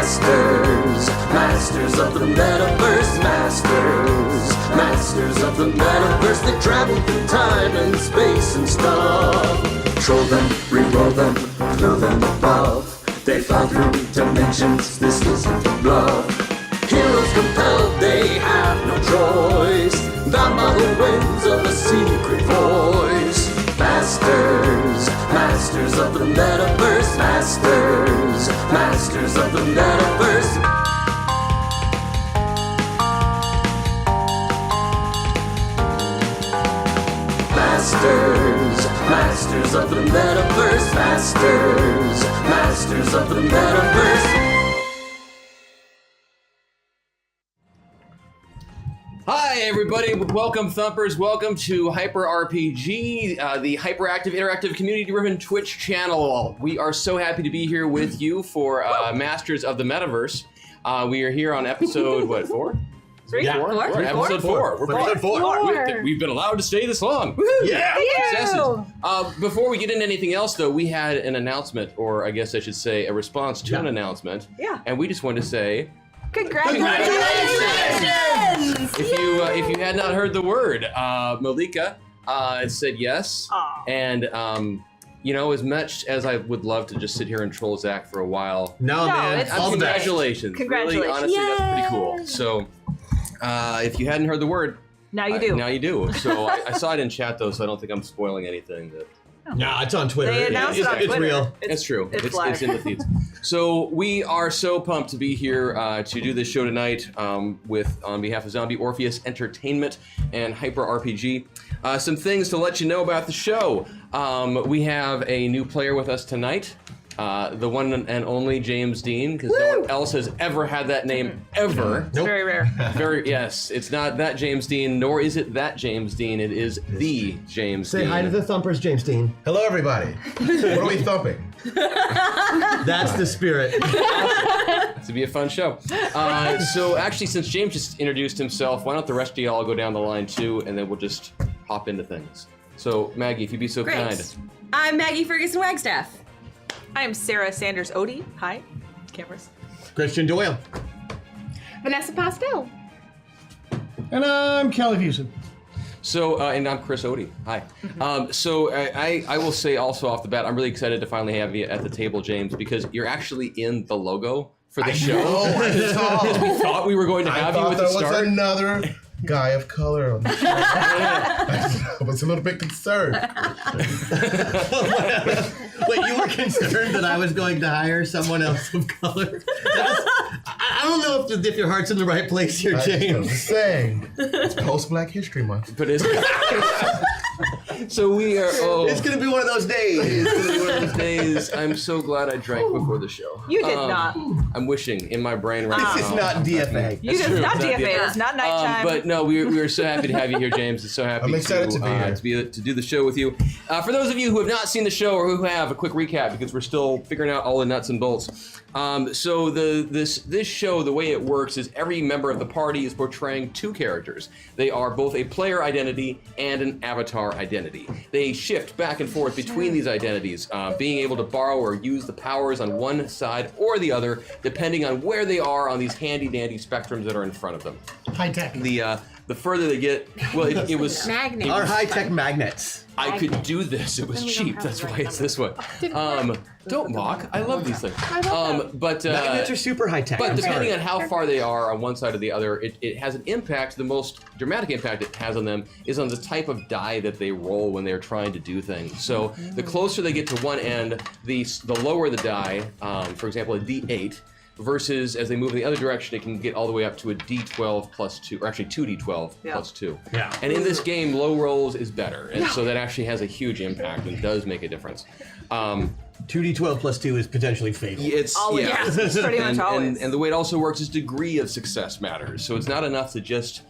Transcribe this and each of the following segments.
Masters, masters of the Metaverse, masters of the Metaverse. They travel through time and space and stuff. Troll them, re-roll them, throw them above. They fly through dimensions, this isn't a bluff. Heroes compelled, they have no choice. Bound by the winds of a secret voice. Masters, masters of the Metaverse, masters of the Metaverse. Masters of the Metaverse, masters of the Metaverse. Hi everybody, welcome Thumpers, welcome to Hyper RPG, the hyperactive, interactive, community-driven Twitch channel. We are so happy to be here with you for Masters of the Metaverse. We are here on episode, what, 4? Yeah. We're episode 4. We're episode 4. We've been allowed to stay this long. Yeah. Before we get into anything else, though, we had an announcement, or I guess I should say a response to an announcement. Yeah. And we just wanted to say, Congratulations! If you had not heard the word, Malika said yes. Aww. And you know, as much as I would love to just sit here and troll Zach for a while, no man, all congratulations. Really, honestly, that's pretty cool. So, if you hadn't heard the word, now you do. Now you do. So I saw it in chat though, so I don't think I'm spoiling anything. No, it's on Twitter. They announced it on It's Twitter. real. It's true. It's in the feeds. So we are so pumped to be here to do this show tonight on behalf of Zombie Orpheus Entertainment and Hyper RPG. Some things to let you know about the show. We have a new player with us tonight. The one and only James Dean, because no one else has ever had that name ever. It's very rare. Yes, it's not that James Dean, nor is it that James Dean. It is the James Dean. Say hi to the Thumpers, James Dean. Hello, everybody. What are we thumping? That's the spirit. To be a fun show. So actually, since James just introduced himself, why don't the rest of y'all go down the line too, and then we'll just hop into things. So Maggie, if you'd be so kind. I'm Maggie Ferguson-WAGSTAFFE. I am Sarah Sanders Odie. Hi, cameras. Christian Doyle. Vanessa POSTIL. And I'm Kelly FUSON. So, and I'm Chris Odie. Hi. So I will say also off the bat, I'm really excited to finally have you at the table, James, because you're actually in the logo for the show. Because we thought we were going to have you at the start. I thought there was another guy of color on the show. I was a little bit concerned. Wait, you were concerned that I was going to hire someone else of color? I don't know if your heart's in the right place here, James. I'm just saying. It's post-Black History Month. But it's so we are. Oh, It's gonna be one of those days. it's gonna be one of those days. I'm so glad I drank before the show. You did not. I'm wishing in my brain right now. This is not DFA. You did not DFA. It's not nighttime. But no, we are so happy to have you here, James. It's so happy I'm excited to be here. to do the show with you. For those of you who have not seen the show or who have, a quick recap because we're still figuring out all the nuts and bolts. So this show, the way it works is every member of the party is portraying two characters. They are both a player identity and an avatar identity. They shift back and forth between these identities, being able to borrow or use the powers on one side or the other, depending on where they are on these handy-dandy spectrums that are in front of them. High tech. The further they get, well, it was... Magnets. Our high-tech magnets. I could do this. It was cheap. That's why it's this way. Don't mock. I love these things. But Magnets are super high-tech. But depending on how far they are on one side or the other, it has an impact. The most dramatic impact it has on them is on the type of die that they roll when they're trying to do things. So the closer they get to one end, the lower the die. For example, a D8. Versus as they move in the other direction, it can get all the way up to a D12 plus 2, or actually 2D12 plus 2. Yeah. And in this game, low rolls is better, and so that actually has a huge impact and does make a difference. 2d12 plus 2 is potentially fatal. It's Always. yeah, It's pretty much always. And the way it also works is degree of success matters. So it's not enough to just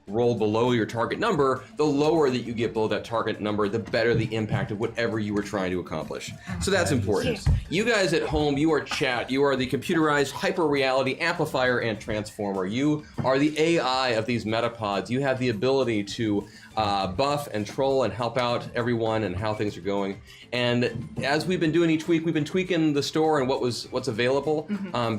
roll below your target number. The lower that you get below that target number, the better the impact of whatever you were trying to accomplish. So that's important. You guys at home, you are chat. You are the computerized hyper reality amplifier and transformer. You are the AI of these metapods. You have the ability to buff and troll and help out everyone and how things are going. And as we've been doing each week, we've been tweaking the store and what's available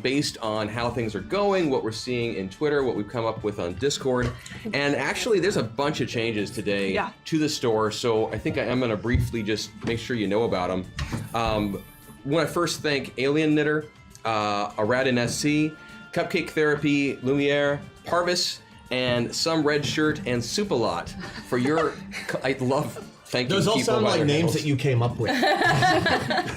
based on how things are going, what we're seeing in Twitter, what we've come up with on Discord. And actually, there's a bunch of changes today to the store, so I think I am going to briefly just make sure you know about them. I want to first thank Alien Knitter, Aradin SC, Cupcake Therapy, Lumiere, Parvis, and Some Red Shirt and Supalot for your. I love thanking Those all people sound by like their names handles. that you came up with.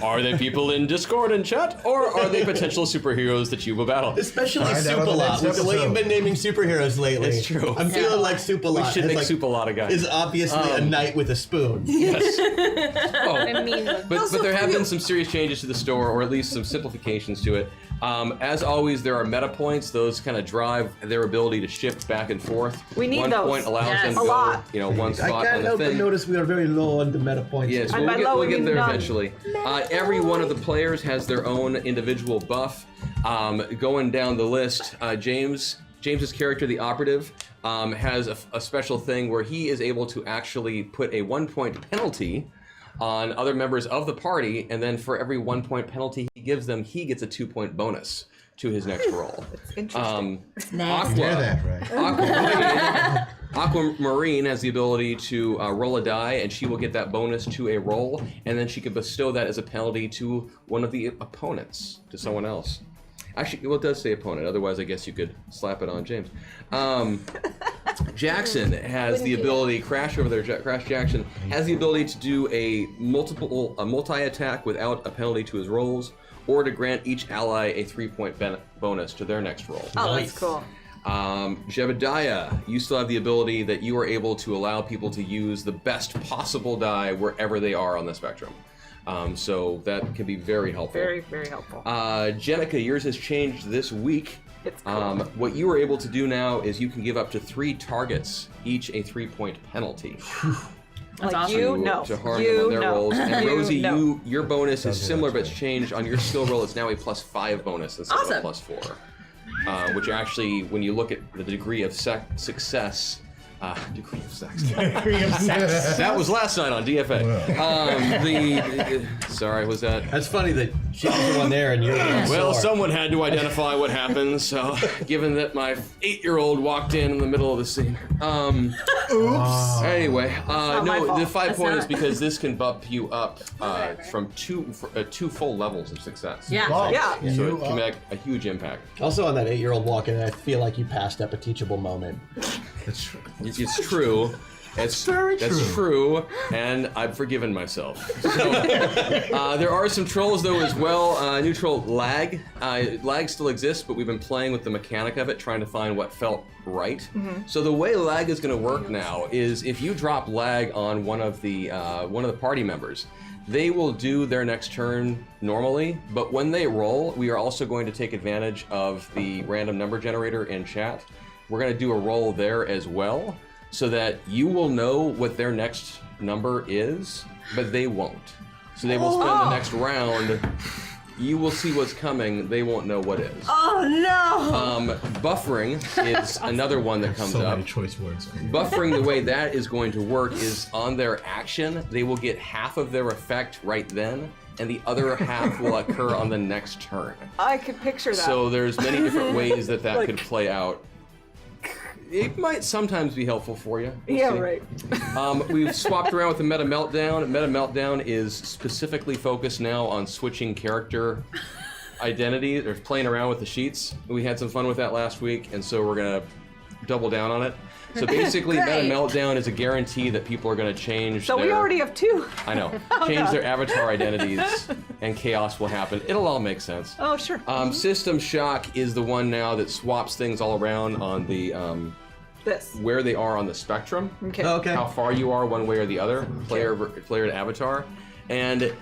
Are they people in Discord and chat, or are they potential superheroes that you will battle? Especially Find out on the Supalot. next With the way episode. you've been naming superheroes lately. It's true. I'm feeling like Supalot. We should is make like, Supalot a guy. is obviously a knight with a spoon. Yes. Oh. I mean, But there have been some serious changes to the store, or at least some simplifications to it. As always, there are meta points. Those kind of drive their ability to shift back and forth. We need one those. point allows Yes. them to A go, lot. one I spot on can't the help but thing. notice we are very low on the meta points. Yes, And we'll by low, we'll we get mean there none. eventually. Every one of the players has their own individual buff. Going down the list, James's character, the operative, has a special thing where he is able to actually put a 1-point penalty on other members of the party, and then for every 1-point penalty he gives them, he gets a 2-point bonus to his next roll. Interesting. Hear that, right? Aquamarine has the ability to roll a die, and she will get that bonus to a roll, and then she can bestow that as a penalty to one of the opponents, to someone else. Actually, well, it does say opponent. Otherwise, I guess you could slap it on James. Jackson has the ability. Crash over there. Crash Jackson has the ability to do a multi-attack without a penalty to his rolls, or to grant each ally a 3-point bonus to their next roll. Oh, that's cool. JEBIDIAH, you still have the ability that you are able to allow people to use the best possible die wherever they are on the spectrum. So that can be very helpful. Very, very helpful. Jenica, yours has changed this week. It's cool. What you are able to do now is you can give up to 3 targets, each a 3-point penalty. Like awesome. you know. To harm them on their rolls. And Rosie, know. your bonus is similar, but it's changed. On your skill roll, it's now a +5 bonus instead of a Awesome. +4. Which actually, when you look at the degree of success, degree of sex. That was last night on DFA. Sorry, was that? That's funny that she's the one there and you're the one Well, sore. someone had to identify what happened, so given that my 8-year-old walked in the middle of the scene. Oops. Anyway, my no, fault. the 5 point is not. because this can bump you up from 2 full levels of success. Yeah. Wow. Yeah. So You it can are- make a huge impact. Also on that 8-year-old walking in, I feel like you passed up a teachable moment. That's true. It's true. That's true, and I've forgiven myself. So, there are some trolls though as well. New troll Lag. Lag still exists, but we've been playing with the mechanic of it, trying to find what felt right. So the way Lag is going to work now is if you drop Lag on one of the party members, they will do their next turn normally, but when they roll, we are also going to take advantage of the random number generator in chat. We're going to do a roll there as well, so that you will know what their next number is, but they won't. So they will spend the next round. You will see what's coming. They won't know what is. Oh no! Buffering is another one that comes So up. many choice words. For you. Buffering, the way that is going to work is on their action, they will get half of their effect right then, and the other half will occur on the next turn. I could picture that. So there's many different ways that could play out. It might sometimes be helpful for you. We'll yeah, see. right. We've swapped around with the Meta Meltdown. Meta Meltdown is specifically focused now on switching character identity, or playing around with the sheets. We had some fun with that last week, and so we're gonna double down on it. So basically, Meta Great. Meltdown is a guarantee that people are gonna change So we their- already have 2. I know. Change their avatar identities, and chaos will happen. It'll all make sense. Oh, sure. System Shock is the one now that swaps things all around on the This. where they are on the spectrum. Okay. Okay. How far you are one way or the other, player to avatar, and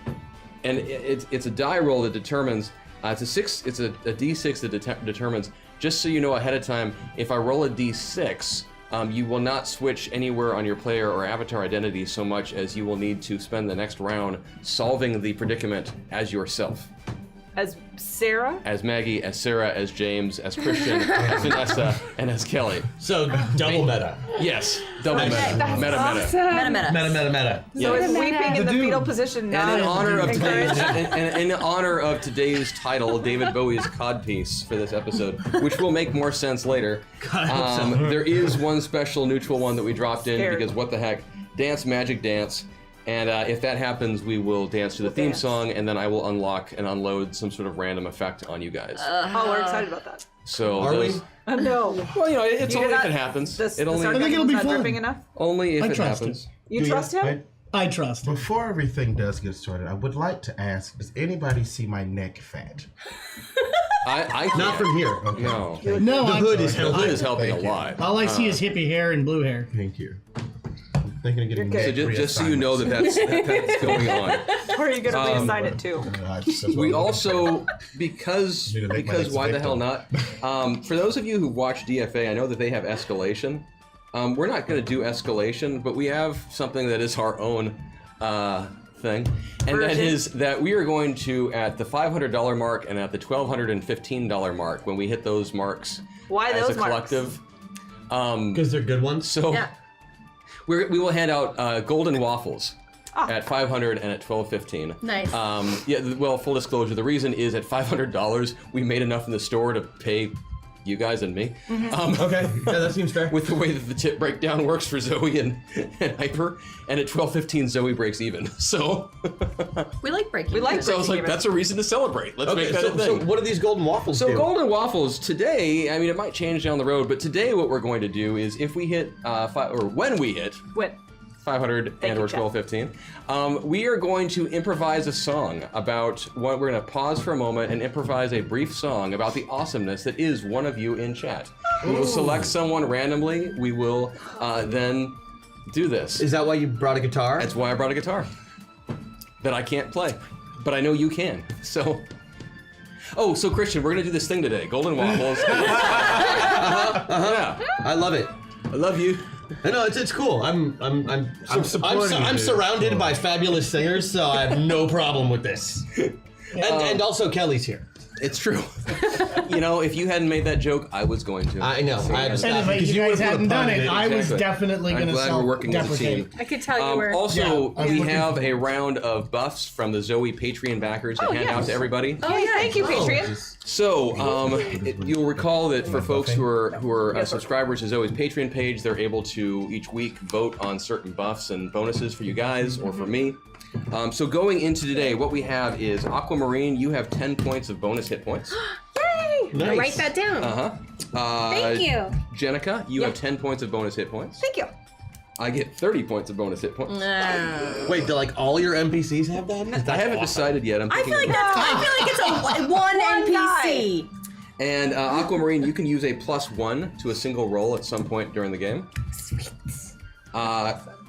it's a die roll that determines. It's a D6 that determines. Just so you know ahead of time, if I roll a D6, you will not switch anywhere on your player or avatar identity so much as you will need to spend the next round solving the predicament as yourself. As Sarah. As Maggie, as Sarah, as James, as Christian, as Vanessa, and as Kelly. So double meta. Yes, double meta. That's Meta. Meta. Meta. So Yes. is weeping in the fetal position not And in honor of encouraged? today's, in honor of today's title, David Bowie's codpiece for this episode, which will make more sense later. There is one special neutral one that we dropped in Scared. because what the heck, Dance Magic Dance. And if that happens, we will dance to the theme song, and then I will unlock and unload some sort of random effect on you guys. Oh, we're excited about that. So Are we? No. Well, you know, it's You only did if not- it happens. This, It the only I think it'll sarcasm's be not fun. dripping enough? only if I it trust happens. You trust him? I trust. Before everything does get started, I would like to ask, does anybody see my neck fat? I Not from here. Okay. no. No, The I, hood is The held. hood is helping Thank a you. lot. all I see is hippie hair and blue hair. Thank you. I'm thinking of getting You're neck good. So just so you know that that's going on. Or are you going to reassign it to? We also, because Need to make my next why the hell victim. not? For those of you who watch DFA, I know that they have escalation. We're not going to do escalation, but we have something that is our own thing, and that Version. is that we are going to, at the $500 mark and at the $1,215 mark, when we hit those marks Why as those a marks? collective. Because they're good ones. So Yeah. we will hand out golden waffles at $500 and at $1,215. Nice. Well, full disclosure, the reason is at $500 we made enough in the store to pay you guys and me. Okay, yeah, that seems fair. With the way that the tip breakdown works for Zoe and Hyper, and at $1,215 Zoe breaks even. So, We like breaking. We like so I was like, even. that's a reason to celebrate. Let's Okay, make that a so thing. what do these golden waffles So do? golden waffles today, I mean, it might change down the road, but today what we're going to do is if we hit, when we hit Win. 500 Thank and you, or Jeff. 1215, we are going to improvise a song about what we're going to pause for a moment and improvise a brief song about the awesomeness that is one of you in chat. We will select someone randomly. We will then do this. Is that why you brought a guitar? That's why I brought a guitar that I can't play, but I know you can. So, so Christian, we're gonna do this thing today. Golden waffles. Yeah, I love it. I love you. I know it's cool. I'm supporting you, dude. surrounded by fabulous singers, so I have no problem with this. And also Kelly's here. It's true. You know, if you hadn't made that joke, I was going to. I know. I had to And stop if because you would've guys put a hadn't pun done in it, I was Exactly. definitely I'm going to glad we're working as a team. I could tell you were. Also, Yeah, I was we looking have for a it. round of buffs from the Zoe Patreon backers to hand out to everybody. Oh, yeah, thank you, Patreon. So, you'll recall that for folks who are subscribers to Zoe's Patreon page, they're able to each week vote on certain buffs and bonuses for you guys or for me. So going into today, what we have is Aquamarine. You have 10 points of bonus hit points. Yay! Nice. Write that down. Thank you. Jenica, you have 10 points of bonus hit points. Thank you. I get 30 points of bonus hit points. Wait, do like all your NPCs have that? I haven't decided yet. I'm I thinking. feel like that's. I feel like it's a one NPC. And Aquamarine, you can use a +1 to a single roll at some point during the game. Sweet.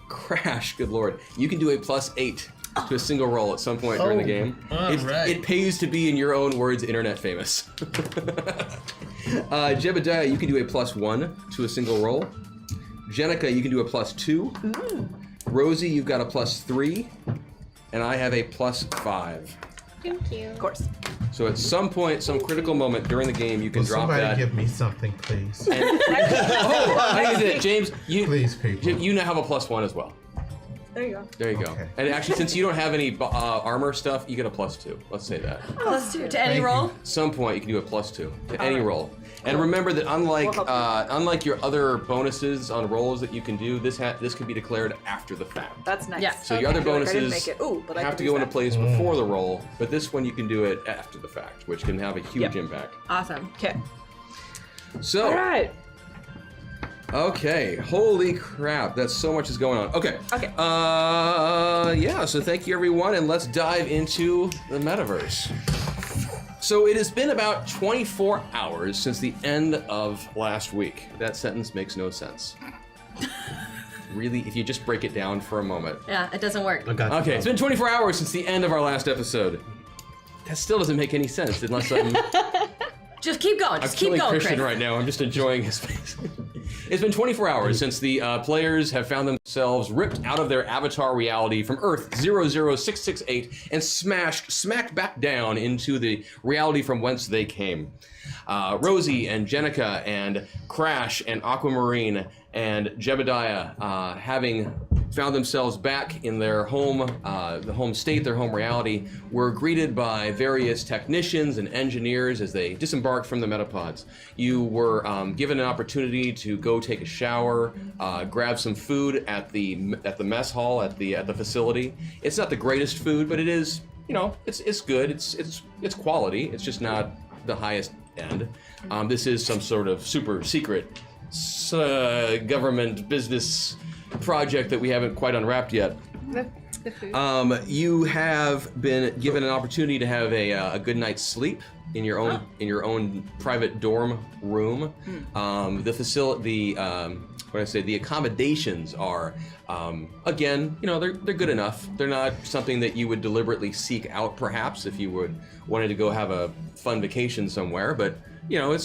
Crash, good lord. You can do a +8 to a single roll at some point during the game. It pays to be, in your own words, internet famous. Jebediah, you can do a +1 to a single roll. Jenica, you can do a +2. Rosie, you've got a +3. And I have a +5. Thank you. Of course. So at some point, some critical moment during the game, you can Will drop somebody that. give me something, please? I did it, James. Please, people. You now have a +1 as well. There you go. There you go. Okay. And actually, since you don't have any armor stuff, you get a +2. Let's say that. Let's do it. To any Thank roll. you. Some point, you can do a +2 to any roll. And remember that unlike your other bonuses on rolls that you can do, this can be declared after the fact. That's nice. Yeah. So your other I feel like I didn't bonuses make it. Ooh, but I have could to use go into that. place before the roll, but this one you can do it after the fact, which can have a huge impact. Awesome. Okay. So, All right. okay, holy crap, that's so much is going on. Okay. Okay. Yeah, so thank you everyone, and let's dive into the metaverse. So it has been about 24 hours since the end of last week. That sentence makes no sense. Really, if you just break it down for a moment. Yeah, it doesn't work. Okay, it's been 24 hours since the end of our last episode. That still doesn't make any sense unless I'm Just keep going. I'm Just keep killing going, Christian Chris. right now. I'm just enjoying his face. It's been 24 hours since the players have found themselves ripped out of their avatar reality from Earth 00668 and smacked back down into the reality from whence they came. Rosie and Jenica and Crash and Aquamarine and Jebediah, having found themselves back in their home, the home state, their home reality, were greeted by various technicians and engineers as they disembarked from the metapods. You were given an opportunity to go take a shower, grab some food at the mess hall at the facility. It's not the greatest food, but it is, you know, it's good. It's quality. It's just not the highest end. This is some sort of super secret government business project that we haven't quite unwrapped yet. You have been given an opportunity to have a good night's sleep in your own private dorm room. The accommodations are again, you know, they're good enough. They're not something that you would deliberately seek out, perhaps, if you wanted to go have a fun vacation somewhere. But you know,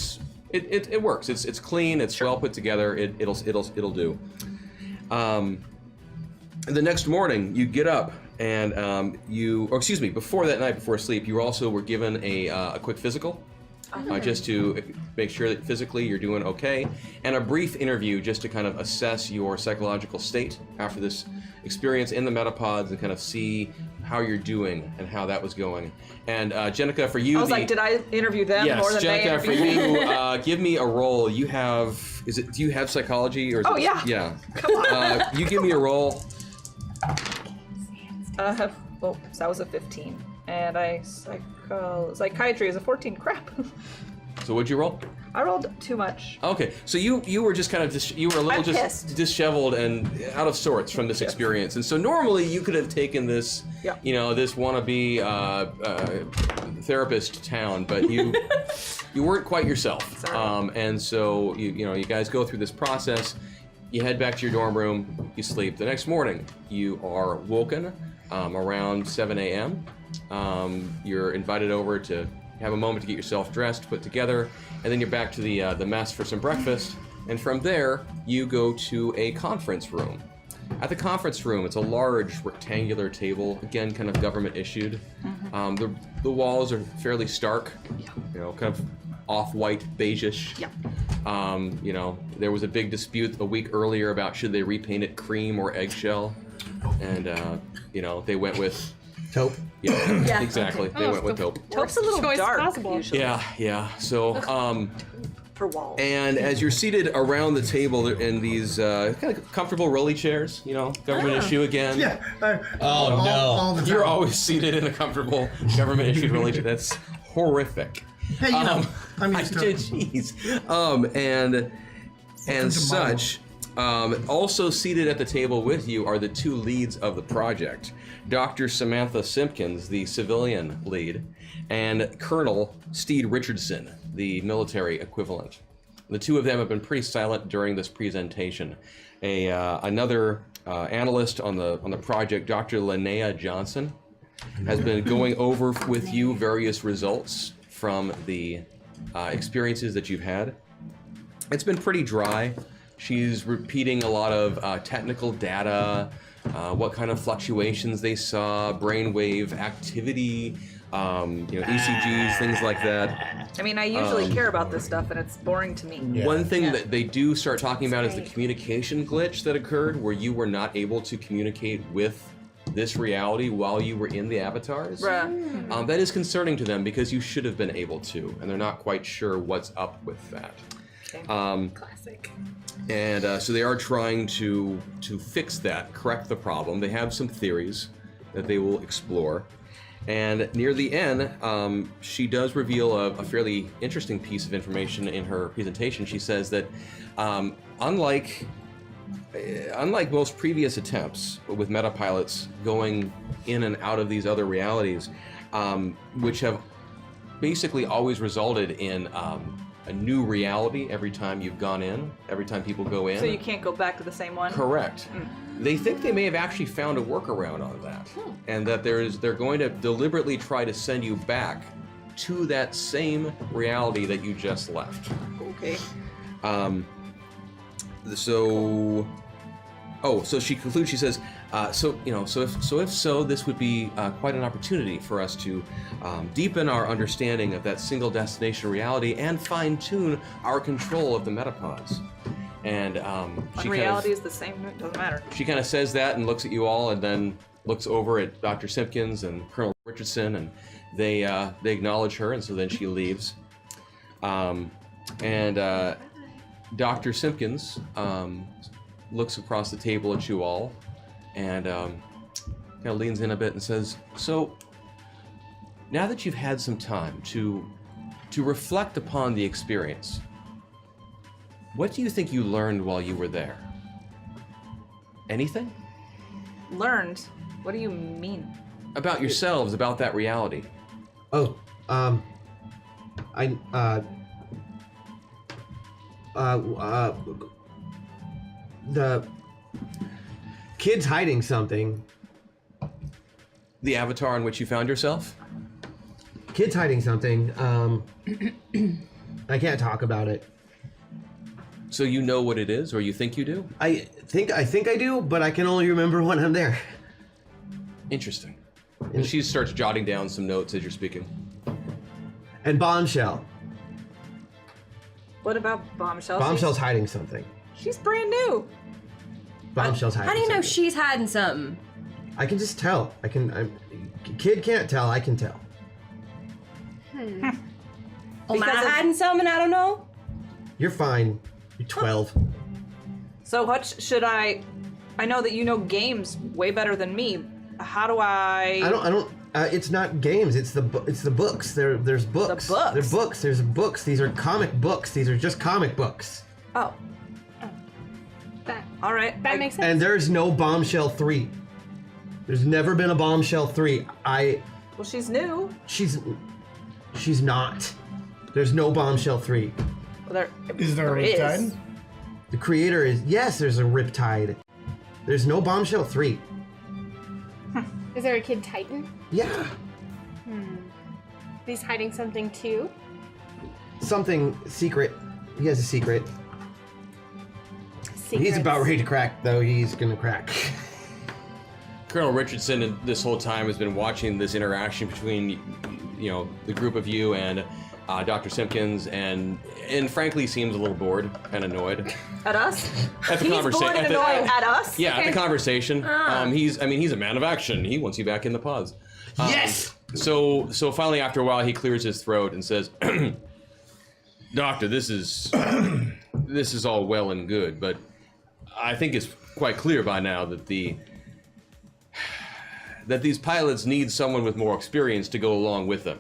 it works. It's clean. It's well put together. It'll do. The next morning, you get up and before that night, before sleep, you also were given a quick physical, just to make sure that physically you're doing okay, and a brief interview just to kind of assess your psychological state after this experience in the metapods and kind of see how you're doing and how that was going. And Jenica, for you, I was like, did I interview them more than they Jenica, for interviewed me? you, give me a roll. You have, do you have psychology or? Is Oh, it, yeah. Yeah. Come on. You give me a roll. Well, so that was a 15, and psychiatry is a 14. Crap. So what'd you roll? I rolled too much. Okay, so you were just kind of you were a little I'm just pissed. disheveled and out of sorts from this experience, and so normally you could have taken this, Yeah. you know, this wannabe therapist town, but you weren't quite yourself. Sorry. And so you guys go through this process. You head back to your dorm room. You sleep. The next morning, you are woken around 7 a.m. You're invited over to have a moment to get yourself dressed, put together, and then you're back to the mess for some breakfast. And from there, you go to a conference room. At the conference room, it's a large rectangular table, again, kind of government issued. The walls are fairly stark, you know, kind of off-white, beige-ish. Yeah. You know, there was a big dispute a week earlier about should they repaint it cream or eggshell, and you know, they went with Taupe. yeah, exactly. They went with taupe. Taupe's a little choice dark possible. usually. Yeah. So, For walls. and as you're seated around the table in these kind of comfortable rolly chairs, you know, government issue again. Yeah. Oh, no. the time. You're always seated in a comfortable government issued rolly chair. That's horrific. Hey, you know, I'm used to it. Jeez. And such. Also seated at the table with you are the two leads of the project, Dr. Samantha Simpkins, the civilian lead, and Colonel Steed Richardson, the military equivalent. The two of them have been pretty silent during this presentation. Another analyst on the project, Dr. Linnea Johnson, has been going over with you various results from the experiences that you've had. It's been pretty dry. She's repeating a lot of technical data, what kind of fluctuations they saw, brainwave activity, ECGs, things like that. I mean, I usually care about this stuff, and it's boring to me. Yeah. One thing that they do start talking about is the communication glitch that occurred, where you were not able to communicate with this reality while you were in the avatars. Bruh. That is concerning to them because you should have been able to, and they're not quite sure what's up with that. Classic. And so they are trying to fix that, correct the problem. They have some theories that they will explore. And near the end, she does reveal a fairly interesting piece of information in her presentation. She says that unlike most previous attempts with metapilots going in and out of these other realities, which have basically always resulted in a new reality every time you've gone in, every time people go in. So you can't go back to the same one? Correct. They think they may have actually found a workaround on that, and that they're going to deliberately try to send you back to that same reality that you just left. Okay. So she concludes. She says, so if this would be quite an opportunity for us to deepen our understanding of that single destination reality and fine-tune our control of the metapods. And she reality is the same. It doesn't matter. She kind of says that and looks at you all, and then looks over at Dr. Simpkins and Colonel Richardson, and they acknowledge her, and so then she leaves. Dr. Simpkins looks across the table at you all, and kind of leans in a bit and says, "So, now that you've had some time to reflect upon the experience, what do you think you learned while you were there? Anything? Learned? What do you mean? About yourselves, about that reality." Oh, the kid's hiding something. The avatar in which you found yourself? Kid's hiding something. I can't talk about it. So you know what it is, or you think you do? I think I do, but I can only remember when I'm there. Interesting. And she starts jotting down some notes as you're speaking. And Bombshell. What about Bombshell? Bombshell's hiding something. She's brand new. Bombshell's hiding How do you know something. she's hiding something? I can just tell. Kid can't tell, I can tell. Am I Because of- hiding something I don't know? You're fine. You're 12. So what should I know that you know games way better than me. How do I I don't. It's not games. It's the books. There's books. The books? They're books. There's books. These are comic books. These are just comic books. Oh. That All right. that makes sense. And there's no Bombshell 3. There's never been a Bombshell 3. Well, she's new. She's not. There's no Bombshell 3. Well, Is there a is. Riptide? The creator is, yes, there's a Riptide. There's no Bombshell 3. Is there a kid Titan? Yeah. He's hiding something too. Something secret. He has a secret. He's Secrets. about ready to crack, though. He's gonna crack. Colonel Richardson, this whole time, has been watching this interaction between, the group of you and Dr. Simpkins, and frankly seems a little bored and annoyed At us? at the He's conversation. bored and annoyed at us? Yeah, at the conversation. He's a man of action. He wants you back in the pods. Yes. So finally, after a while, he clears his throat and says, "Doctor, this is all well and good, but I think it's quite clear by now that these pilots need someone with more experience to go along with them."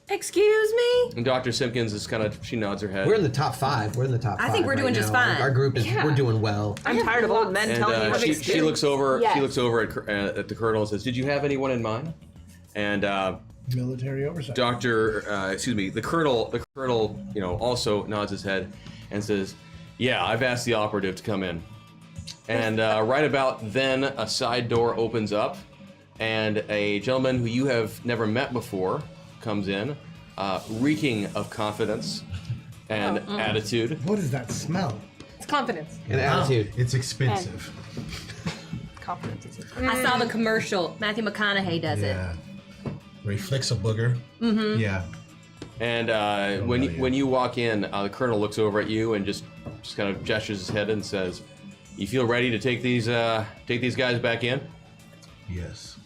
Excuse me? And Dr. Simpkins is she nods her head. We're in the top 5. We're in the top 5. I think we're right doing just now. fine. Our group is. Yeah. We're doing well. I'm tired of old men And telling me you have she experience. looks over. Yes. She looks over at the colonel and says, "Did you have anyone in mind?" And Military oversight. the colonel, also nods his head and says, "Yeah, I've asked the operative to come in." And right about then, a side door opens up, and a gentleman who you have never met before comes in, reeking of confidence and attitude. What is that smell? It's confidence. And attitude. It's expensive. Confidence is I saw the commercial. Matthew McConaughey does it. Yeah. Where he flicks a booger. Mm-hmm. Yeah. And when you walk in, the colonel looks over at you and just kind of gestures his head and says, "You feel ready to take these guys back in?" Yes.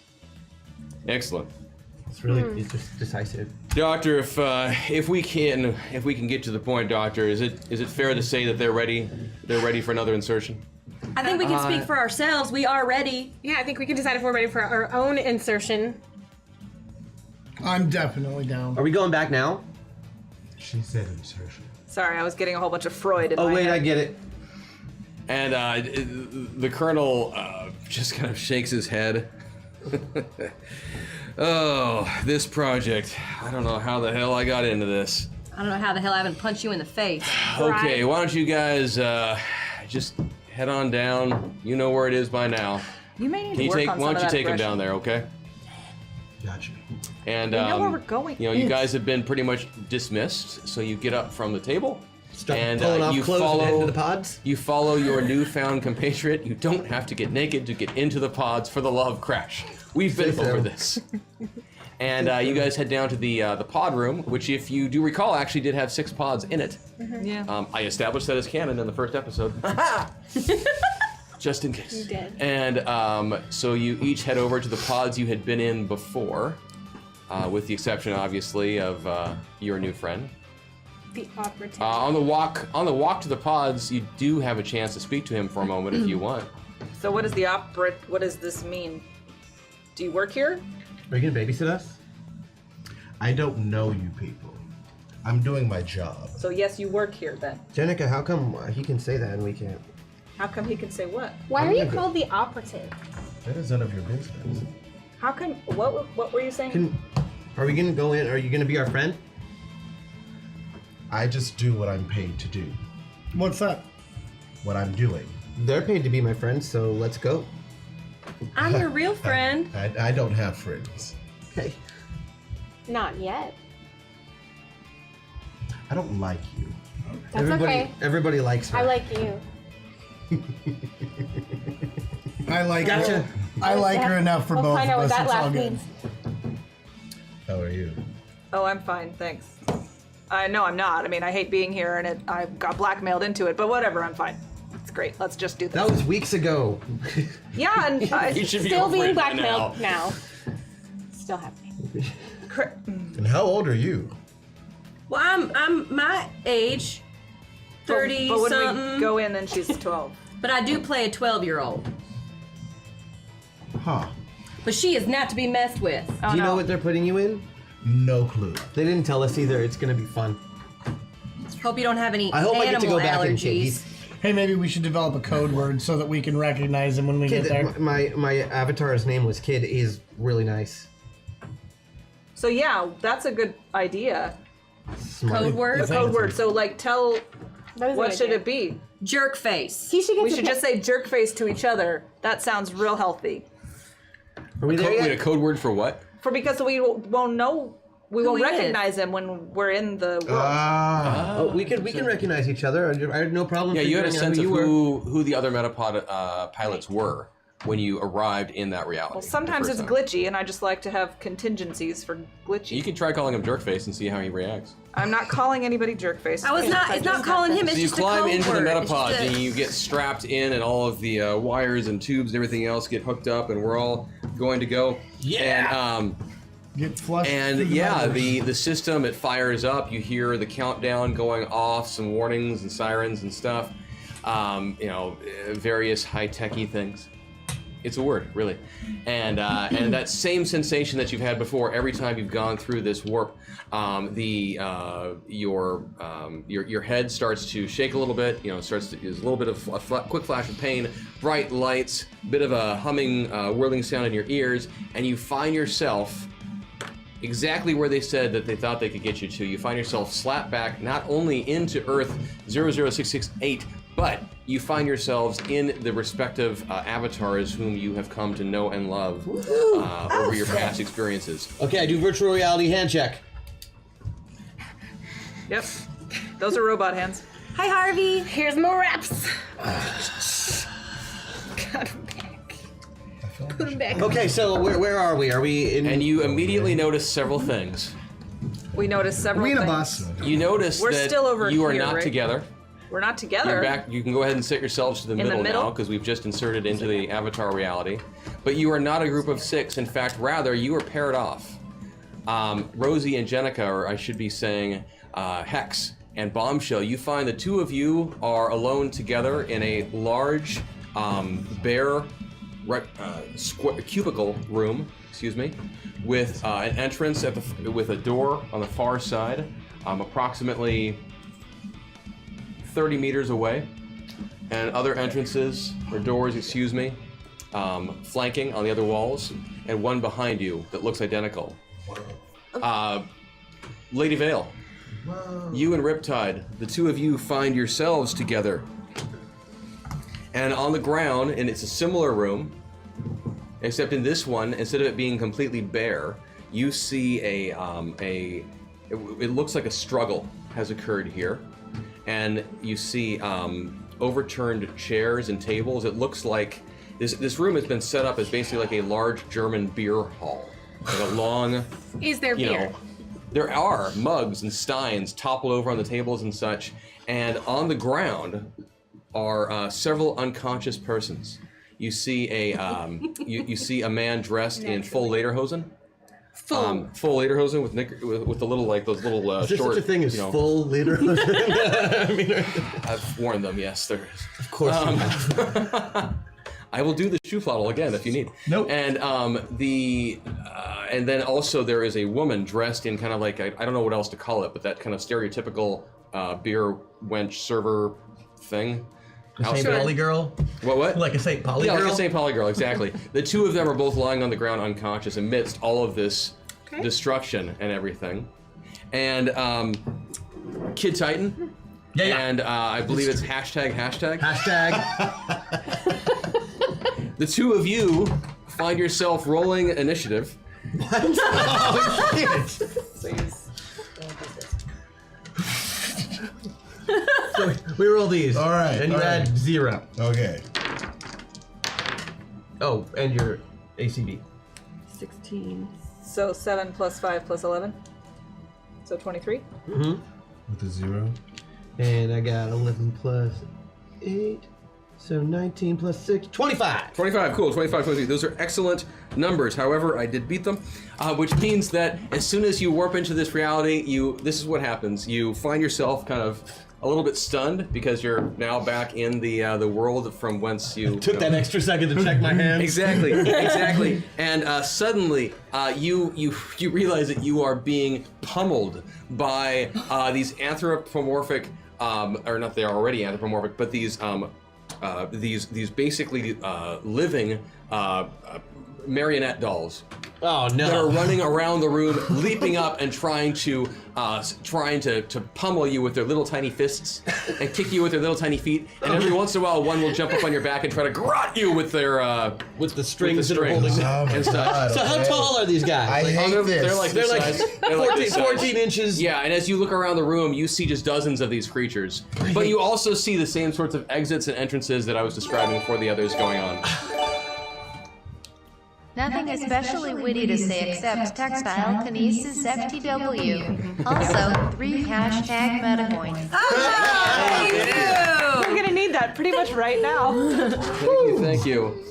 Excellent. It's really it's just decisive. Doctor, if we can get to the point, Doctor, is it fair to say that they're ready for another insertion? I think we can speak for ourselves. We are ready. Yeah, I think we can decide if we're ready for our own insertion. I'm definitely down. Are we going back now? She said insertion. Sorry, I was getting a whole bunch of Freud in Oh my wait, head. I get it. And the colonel just kind of shakes his head. Oh, this project. I don't know how the hell I got into this. I don't know how the hell I haven't punched you in the face. Okay, why don't you guys just head on down? You know where it is by now. You may need Can to you work take? on Why some don't of you that take him aggression. down there, okay? Gotcha. And We know where we're going. You guys have been pretty much dismissed, so you get up from the table, Start And pulling off you clothes and head follow to the pods. You follow your newfound compatriot. You don't have to get naked to get into the pods for the love crash. We've been Say so. over this. And you guys head down to the pod room, which, if you do recall, actually did have 6 pods in it. Yeah. I established that as canon in the first episode. Just in case. You did. And so you each head over to the pods you had been in before, with the exception, obviously, of your new friend. The operative. On the walk to the pods, you do have a chance to speak to him for a moment if you want. So what does this mean? Do you work here? Are you gonna babysit us? I don't know you people. I'm doing my job. So yes, you work here then. Jenica, how come he can say that and we can't? How come he can say what? Why are you called the operative? That is none of your business. How come? What were you saying? Are we gonna go in? Are you gonna be our friend? I just do what I'm paid to do. What's that? What I'm doing. They're paid to be my friends, so let's go. I'm your real friend. I don't have friends. Okay. Not yet. I don't like you. That's okay. Everybody likes her. I like you. I like Gotcha. her. I like her enough for We'll both find of out us. what that It's all laugh good. means. How are you? Oh, I'm fine, thanks. No, I'm not. I mean, I hate being here, and I got blackmailed into it. But whatever, I'm fine. It's great. Let's just do this. That was weeks ago. Yeah, and You should be Still over being it by blackmailed now. now. Still happening. And how old are you? Well, I'm my age, 30 but when something. we go in, then she's 12. But I do play a 12-year-old. Huh. But she is not to be messed with. Oh, Do you no. know what they're putting you in? No clue. They didn't tell us either. It's gonna be fun. Hope you don't have any I hope I get to animal go back and allergies. Hey, maybe we should develop a code word so that we can recognize him when we get there. Kid, my avatar's name was Kid. He's really nice. So yeah, that's a good idea. Smart. Code word? A code word. So like, tell That was what a should good it be? Jerk face. He should get We to should pick- just say jerk face to each other. That sounds real healthy. Are we there Wait, a yet? code word for what? Because we won't know. We Who won't he is. recognize him when we're in the world. Ah. Oh, we can recognize each other. I had no problem. Yeah, you had a figuring out sense of you were. who the other Metapod pilots were when you arrived in that reality. Well, sometimes the it's first time. glitchy, and I just like to have contingencies for glitchy. You can try calling him Jerkface and see how he reacts. I'm not calling anybody jerkface. I was not. It's not calling him. It's So you just a climb code into word. the It's Metapod just a- and you get strapped in, and all of the wires and tubes and everything else get hooked up, and we're all going to go. Yeah. Get flushed. through And the yeah, metaverse. the system, it fires up. You hear the countdown going off, some warnings and sirens and stuff. Various high-techy things. It's a word, really. And that same sensation that you've had before every time you've gone through this warp, your head starts to shake a little bit. There's a little bit of a quick flash of pain, bright lights, bit of a humming, whirling sound in your ears, and you find yourself exactly where they said that they thought they could get you to. You find yourself slapped back not only into Earth 00668, but you find yourselves in the respective avatars whom you have come to know and love over your past experiences. Okay, I do virtual reality hand check. Yep. Those are robot hands. Hi, Harvey. Here's more reps. Got him back. Put him back. Okay, so where are we? Are we in? And you immediately notice several things. We noticed several We in a things. bus. You notice We're that still over you are here, not right? together. We're not together. You're back. You can go ahead and set yourselves to the the middle middle? now because we've just inserted into the avatar reality. But you are not a group of 6. In fact, rather, you are paired off. Rosie and Jenica, or I should be saying Hex and Bombshell, you find the two of you are alone together in a large, bare cubicle room, with an entrance with a door on the far side, approximately 30 meters away, and other entrances, or doors, flanking on the other walls, and one behind you that looks identical. Lady Vale, you and Riptide, the two of you find yourselves together. And on the ground, and it's a similar room, except in this one, instead of it being completely bare, you see it looks like a struggle has occurred here. and you see overturned chairs and tables. It looks like this room has been set up as basically like a large German beer hall. Like a long, Is there beer? There are mugs and steins toppled over on the tables and such, and on the ground are several unconscious persons. You see a you see a man dressed in full lederhosen. Full lederhosen with the little those little Is there short. such a thing as full lederhosen? I mean, I've worn them. Yes, there is. of course. you have. I will do the shoe floddle again if you need. Nope. And and then also there is a woman dressed in kind of like I don't know what else to call it, but that kind of stereotypical beer wench server thing. St. Pauli girl? What? Like a St. Pauli Yeah, girl? like a St. Pauli girl, exactly. The two of them are both lying on the ground unconscious amidst all of this destruction and everything. And Kid Titan. Yeah. And I believe it's hashtag. Hashtag. The two of you find yourself rolling initiative. What? Oh, shit. Please. So we roll these. All right, And you all add right. 0. Okay. Oh, and your ACB. 16. So 7 plus 5 plus 11. So 23. Mm-hmm. With a 0. And I got 11 plus 8. So 19 plus 6. 25. 25, cool, 25, 23. Those are excellent numbers. However, I did beat them, which means that as soon as you warp into this reality, this is what happens. You find yourself kind of a little bit stunned because you're now back in the world from whence you Took that extra second to check my hands. Exactly. And suddenly, you realize that you are being pummeled by these anthropomorphic, or not, they are already anthropomorphic, but these basically living marionette dolls. Oh no! That are running around the room, leaping up and trying to pummel you with their little tiny fists and kick you with their little tiny feet. And every once in a while, one will jump up on your back and try to garrote you with their with the strings that are holding Oh my and stuff. God, So how okay. tall are these guys? I hate this. They're like They're this like size. They're like 14, this size. 14 inches. Yeah, and as you look around the room, you see just dozens of these creatures. But you also see the same sorts of exits and entrances that I was describing before the others going on. Nothing especially witty to say except textile, kinesis, FTW. Also, 3 hashtag meta points. We're gonna need that pretty much right now. Thank you.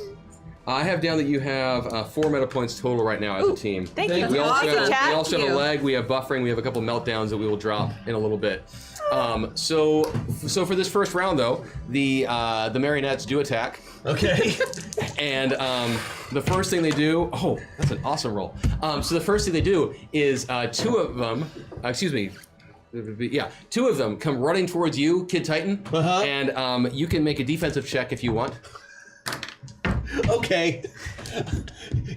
I have down that you have 4 meta points total right now as a team. Thank you. We also, Awesome. have, Chat we also have you. a lag, we have buffering, we have a couple meltdowns that we will drop in a little bit. So for this first round though, the marionettes do attack. Okay. And the first thing they do, oh, that's an awesome roll. So the first thing they do is 2 of them, two of them come running towards you, Kid Titan, and you can make a defensive check if you want. Okay.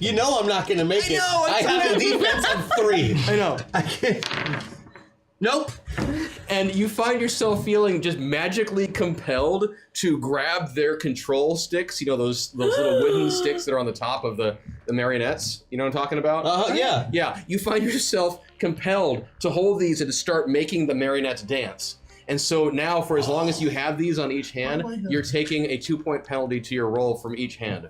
You know I'm not gonna make it. know, I have a defense of 3. I know. I can't. Nope. And you find yourself feeling just magically compelled to grab their control sticks. You know, those little wooden sticks that are on the top of the marionettes. You know what I'm talking about? Yeah. Yeah, you find yourself compelled to hold these and to start making the marionettes dance. And so now, for as long as you have these on each hand, you're taking a 2-point penalty to your roll from each hand.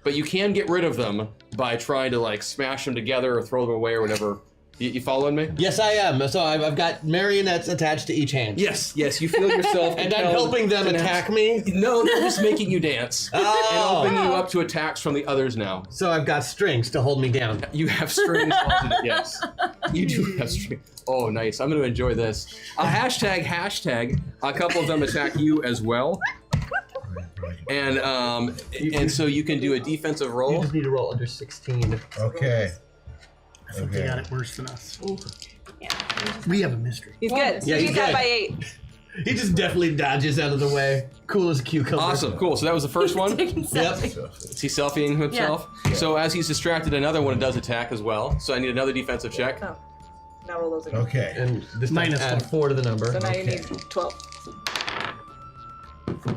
But you can get rid of them by trying to like smash them together or throw them away or whatever. You following me? Yes, I am. So I've got marionettes attached to each hand. Yes, you feel yourself And I'm helping them attack me? No, they're just making you dance. Oh. And opening you up to attacks from the others now. So I've got strings to hold me down. You have strings. Yes. You do have strings. Oh, nice. I'm going to enjoy this. Hashtag. A couple of them attack you as well. And so you can do a defensive You roll. just need to roll under 16. Okay. I think they got it worse than us. We have a mystery. He's good. Yeah, He he's got good. by 8. He just definitely dodges out of the way. Cool as a cucumber. Awesome, cool. So that was the first one. Yep. Is he selfieing himself? So as he's distracted, another one does attack as well. So I need another defensive check. Oh. Now roll those again. Okay. And this time Minus add 4. 4 to the number. So now you need 12.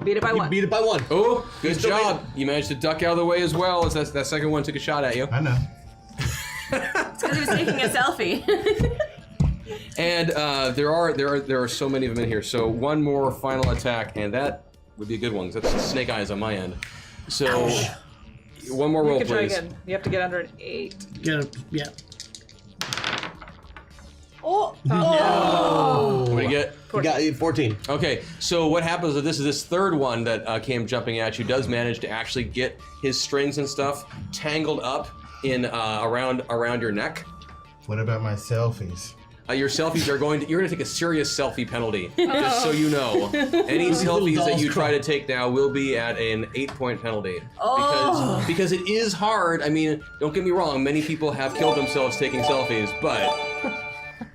Beat it by You 1. beat it by 1. Oh, good still job. You managed to duck out of the way as well as that second one took a shot at you. I know. It's because he was taking a selfie. And there are so many of them in here. So one more final attack, and that would be a good one, because that's snake eyes on my end. So one more roll, You can try please. again. You have to get under an 8. Yeah. Oh. What do you get? You got 14. Okay, so what happens is this third one that came jumping at you does manage to actually get his strings and stuff tangled up in around your neck. What about my selfies? Your selfies you're going to take a serious selfie penalty, just so you know. Any selfies that you try to take now will be at an 8-point penalty. Because it is hard. I mean, don't get me wrong, many people have killed themselves taking selfies, but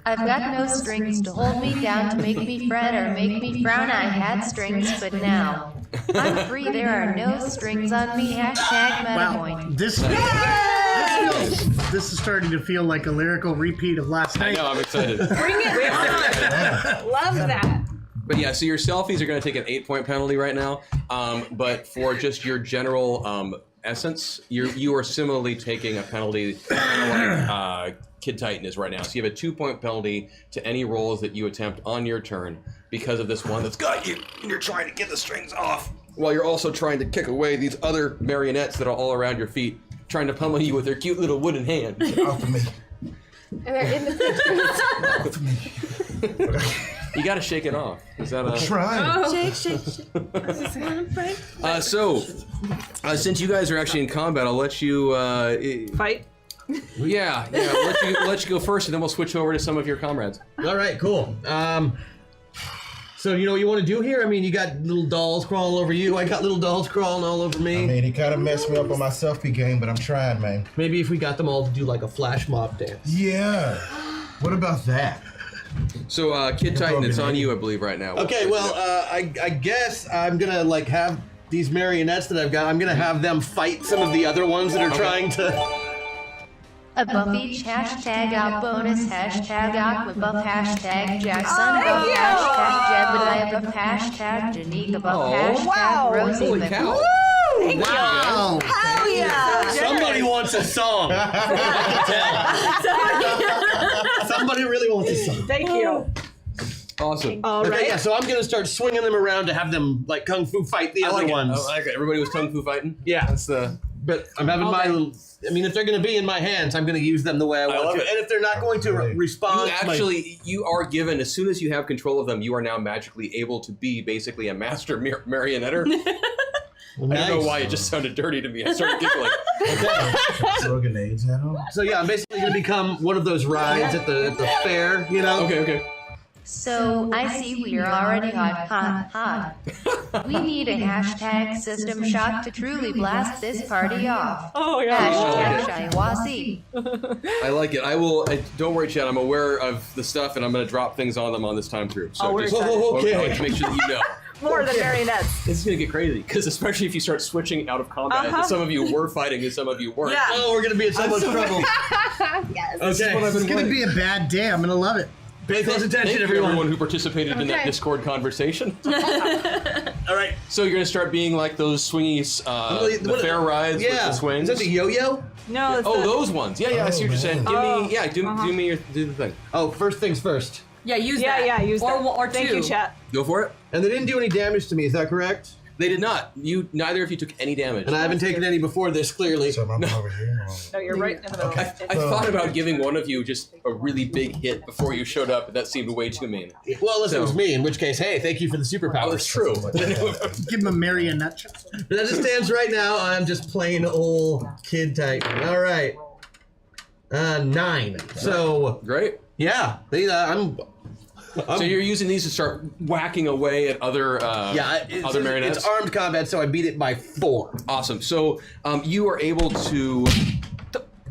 I've got no strings to hold me down to make me fret or make me frown. I had strings, but now I'm free. There are no strings on me. Hashtag Wow. MetaPoint. This is starting to feel like a lyrical repeat of last I night. know, I'm excited. Bring it on. Love that. But yeah, so your selfies are going to take an 8-point penalty right now. But for just your general essence, you are similarly taking a penalty kind of like Kid Titan is right now. So you have a 2-point penalty to any rolls that you attempt on your turn because of this one that's got you, and you're trying to get the strings off while you're also trying to kick away these other marionettes that are all around your feet, trying to pummel you with their cute little wooden hands. Off of me. And they're in the pictures. You got to shake it off. Is that a... Try. Shake, shake, shake. So, since you guys are actually in combat, I'll let you Fight. Yeah, we'll let you go first, and then we'll switch over to some of your comrades. All right, cool. So you know what you want to do here? I mean, you got little dolls crawling over you. I got little dolls crawling all over me. I mean, he kind of messed me up on my selfie game, but I'm trying, man. Maybe if we got them all to do like a flash mob dance. Yeah. What about that? So, Kid Titan, it's on you, I believe, right now. Okay, well, I guess I'm gonna like have these marionettes that I've got. I'm gonna have them fight some of the other ones that are trying to. A buff each. Hashtag out bonus. Hashtag aqua buff. Hashtag Jackson buff. you. Hashtag Jebediah buff. Hashtag Janika buff. Hashtag wow. Rosie Holy buff. cow. Wow. Hell yeah. Somebody wants a song. Somebody really wants a song. Thank you. Awesome. All Okay, right. yeah, so I'm gonna start swinging them around to have them like kung fu fight the other ones. I like it. Everybody was kung fu fighting? Yeah. That's the... But I'm having my little. I mean, if they're going to be in my hands, I'm going to use them the way I want love to. it. And if they're not going to respond, You are given, as soon as you have control of them, you are now magically able to be basically a master marionetter. Nice. I don't know why it just sounded dirty to me. I started giggling. Throw grenades at him? So yeah, I'm basically going to become one of those rides at the fair, you know? Okay. So I see we are already hot. We need a hashtag system shock to truly blast this party off. Oh, yeah. Hashtag Shiawasi. I like it. Don't worry, Chad. I'm aware of the stuff, and I'm going to drop things on them on this time through. So Oh, we're just, excited. Okay. just make sure that you know. More than marionettes. It's going to get crazy, because especially if you start switching out of combat, some of you were fighting and some of you weren't. Yeah. Oh, we're going to be in so much trouble. Yes. Okay. It's going to be a bad day. I'm going to love it. Pay close Thank attention, you, everyone. who participated in that Okay. Discord conversation. All right. So you're going to start being like those swingy, the fair rides with the swings? Is that the yo-yo? No, it's Oh, the, those ones. Yeah, I see what you're saying. Do the thing. Oh, first things first. Yeah, use that. Yeah, use that. Or Thank two. you, chat. Go for it. And they didn't do any damage to me, is that correct? They did not. Neither of you took any damage. And I haven't taken any before this, clearly. So I'm over here. No, you're right in the middle. I thought about giving one of you just a really big hit before you showed up, but that seemed way too mean. Well, unless it was me, in which case, hey, thank you for the superpowers. Oh, that's true. Give him a marionette shot. But as it stands right now, I'm just plain old Kid Titan. All right. 9. So, Great. yeah. So you're using these to start whacking away at other other marionettes? It's armed combat, so I beat it by 4. Awesome. So you are able to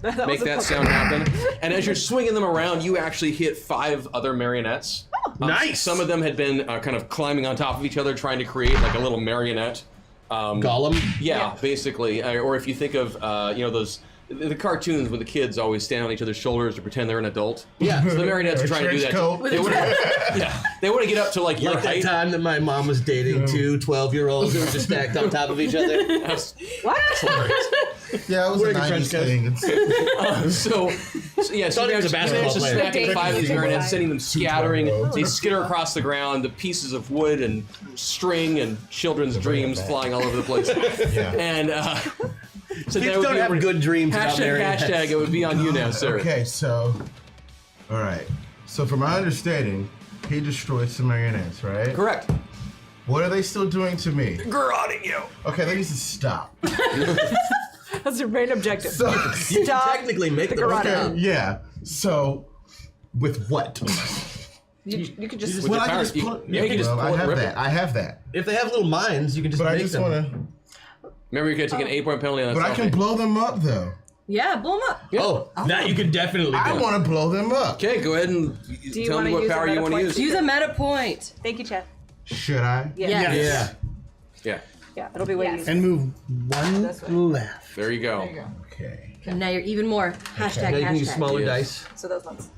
make that sound happen. And as you're swinging them around, you actually hit 5 other marionettes. Nice! Some of them had been kind of climbing on top of each other, trying to create like a little marionette. Gollum? Yeah, basically. Or if you think of, those... The cartoons when the kids always stand on each other's shoulders to pretend they're an adult. Yeah. So the marionettes are trying to do that. They want to get up to like your Like that height. time that my mom was dating 2 12-year-olds who were just stacked on top of each other. What? Yeah, it was a Wearing a trench 90s coat. thing. So Yeah, so Thought he was a you basketball managed to player. snag 5 of these marionettes, sending them scattering. Super They skitter across the ground, the pieces of wood and string and children's dreams flying all over the place. Yeah. And so Kids that would don't be have good dreams about marionettes. hashtag. It would be on you now, sir. Okay, so, all right. So from my understanding, he destroyed some marionettes, right? Correct. What are they still doing to me? Garroting you. Okay, they need to stop. That's your main objective. So, You Stop. can technically make them Garrote. stop. yeah. So, with what? You could just. With Well, your I can powers, just pull. you can just I pull it, have rip that. it. I have that. If they have little minds, you can just But I make just them. want to. Remember, you're gonna take an 8-point penalty on that. But I can selfie. blow them up though. Yeah, blow them up. Oh, that you can definitely do. I want to blow them up. Okay, go ahead and you tell me wanna what use a power you meta want to point? use. Use a meta point. Thank you, Chad. Should I? Yeah. Yeah. Yeah, Yeah, it'll be way Yes. easier. And move one This way. left. there you go. Okay. And now you're even more. Hashtag, Now you can use hashtag. smaller Yes. dice. So those ones,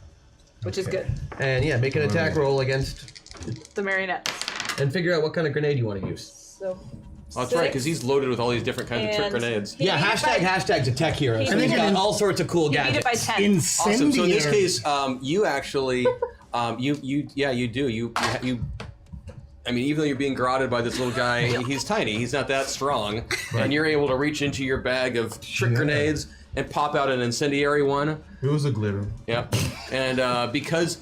which is Okay. good. And yeah, make an attack roll against, The marionettes. and figure out what kind of grenade you want to use. So. Oh, that's right, because he's loaded with all these different kinds of trick And- grenades. He Yeah, beat it hashtag by- hashtag's a tech hero. He So beat he's it- got all sorts of cool He beat gadgets. it by 10. Awesome. So in this Incendiary. case, you actually, you do. You. I mean, even though you're being garroted by this little guy, he's tiny. He's not that strong, and you're able to reach into your bag of trick Yeah. grenades and pop out an incendiary one. It was a glitter. Yep. And because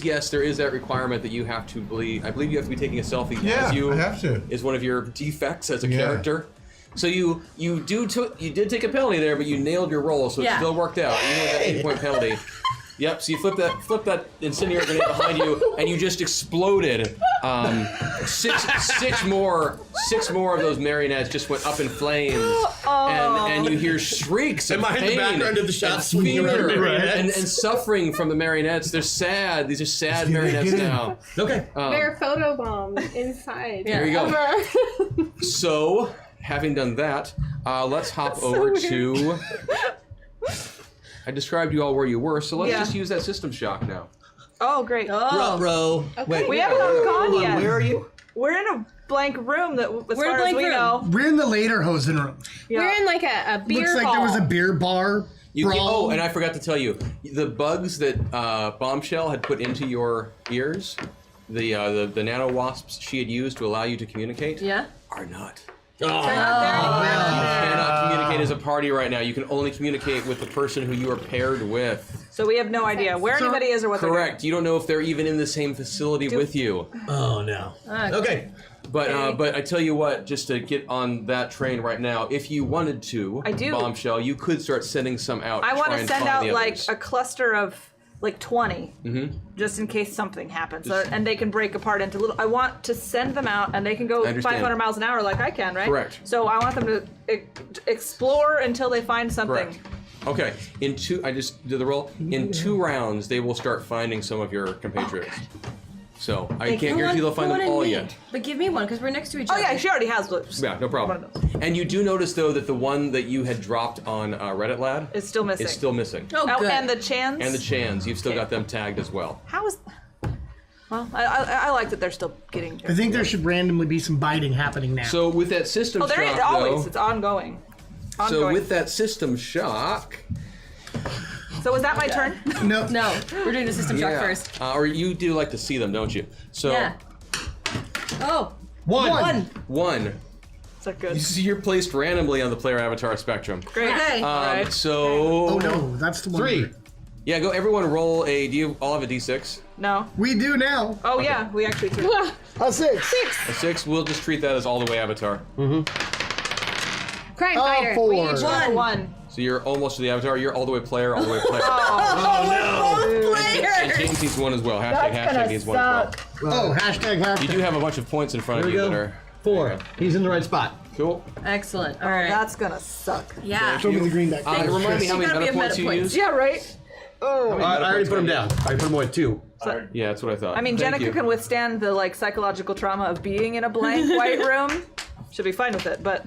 yes, there is that requirement that you have to believe. I believe you have to be taking a selfie Yeah, as you I have to. is one of your defects as a Yeah. character. So you did take a penalty there, but you nailed your roll, so it Yeah. still worked out. You know that 8-point penalty. Yep. So you flip that incendiary grenade behind you, and you just exploded. Six more of those marionettes just went up in flames, and you hear shrieks of Am I in the pain background of the shot and swinging around fear marionettes? and suffering from the marionettes. They're sad. These are sad marionettes get in. now. Okay. They're photobombed inside. There you go. So, having done that, let's hop over to. I described you all where you were, so let's Yeah. just use that system shock now. Oh, great. Ruh-roh. Wait, We haven't gone hold on, yet. where are you? We're in a blank room that, as We're in a far as blank we room. know. We're in the Lederhosen room. Yeah. We're in like a beer Looks like hall. there was a beer bar. You can, brawl. oh, and I forgot to tell you, the bugs that Bombshell had put into your ears, the nano wasps she had used to allow you to communicate, Yeah. are not. Oh. You cannot communicate as a party right now. You can only communicate with the person who you are paired with. So we have no idea where anybody is or what Correct. You don't know if they're even in the same facility with you. Oh no. Okay. But I tell you what, just to get on that train right now, if you wanted to, I do. Bombshell, you could start sending some out. I want try to and send find out the like others. a cluster of like 20, Mm-hmm. just in case something happens, and they can break apart into little. I want to send them out, and they can go I understand. 500 miles an hour like I can, right? Correct. So I want them to explore until they find something. Correct. Okay, I just did the roll. In 2 rounds, they will start finding some of your compatriots. So I Hey, can't who guarantee they'll wants find them one all and me? yet. But give me one because we're next to each Oh other. yeah, she already has those. Yeah, no problem. One of those. And you do notice though that the one that you had dropped on Reddit Lad It's still missing. is still missing. Oh, good. and the Chans. And the Chans, you've still Okay. got them tagged as well. How is? Well, I like that they're still getting. I think there should randomly be some biting happening now. So with that system Oh, there shock, is always. though, It's ongoing. so Ongoing. with that system shock, So was that my turn? no. No, we're doing the system shock first. or you do like to see them, don't you? So Yeah. Oh. One. one, Is that good? you're placed randomly on the player avatar spectrum. Great. Okay. Alright. So Oh no, that's the one. 3. yeah, go everyone roll a. Do you all have a d6? No. We do now. Oh yeah, we actually threw. A 6. A 6. We'll just treat that as all the way avatar. Crime fighter. 4. We each One. One. So you're almost to the avatar. You're all the way player, all the way player. And James needs one as well. Hashtag needs one as well. Oh, hashtag. You do have a bunch of points in front of Here you we that go. are 4. He's in the right spot. cool. Excellent. All right. That's gonna suck. Yeah. Show me the green deck. Remind me how many gotta be meta a points meta you point. use. Yeah. Right. Oh. I already put him down. I put him away 2. Yeah, that's what I thought. I mean, Thank Jenica you. can withstand the like psychological trauma of being in a blank white room. She'll be fine with it, but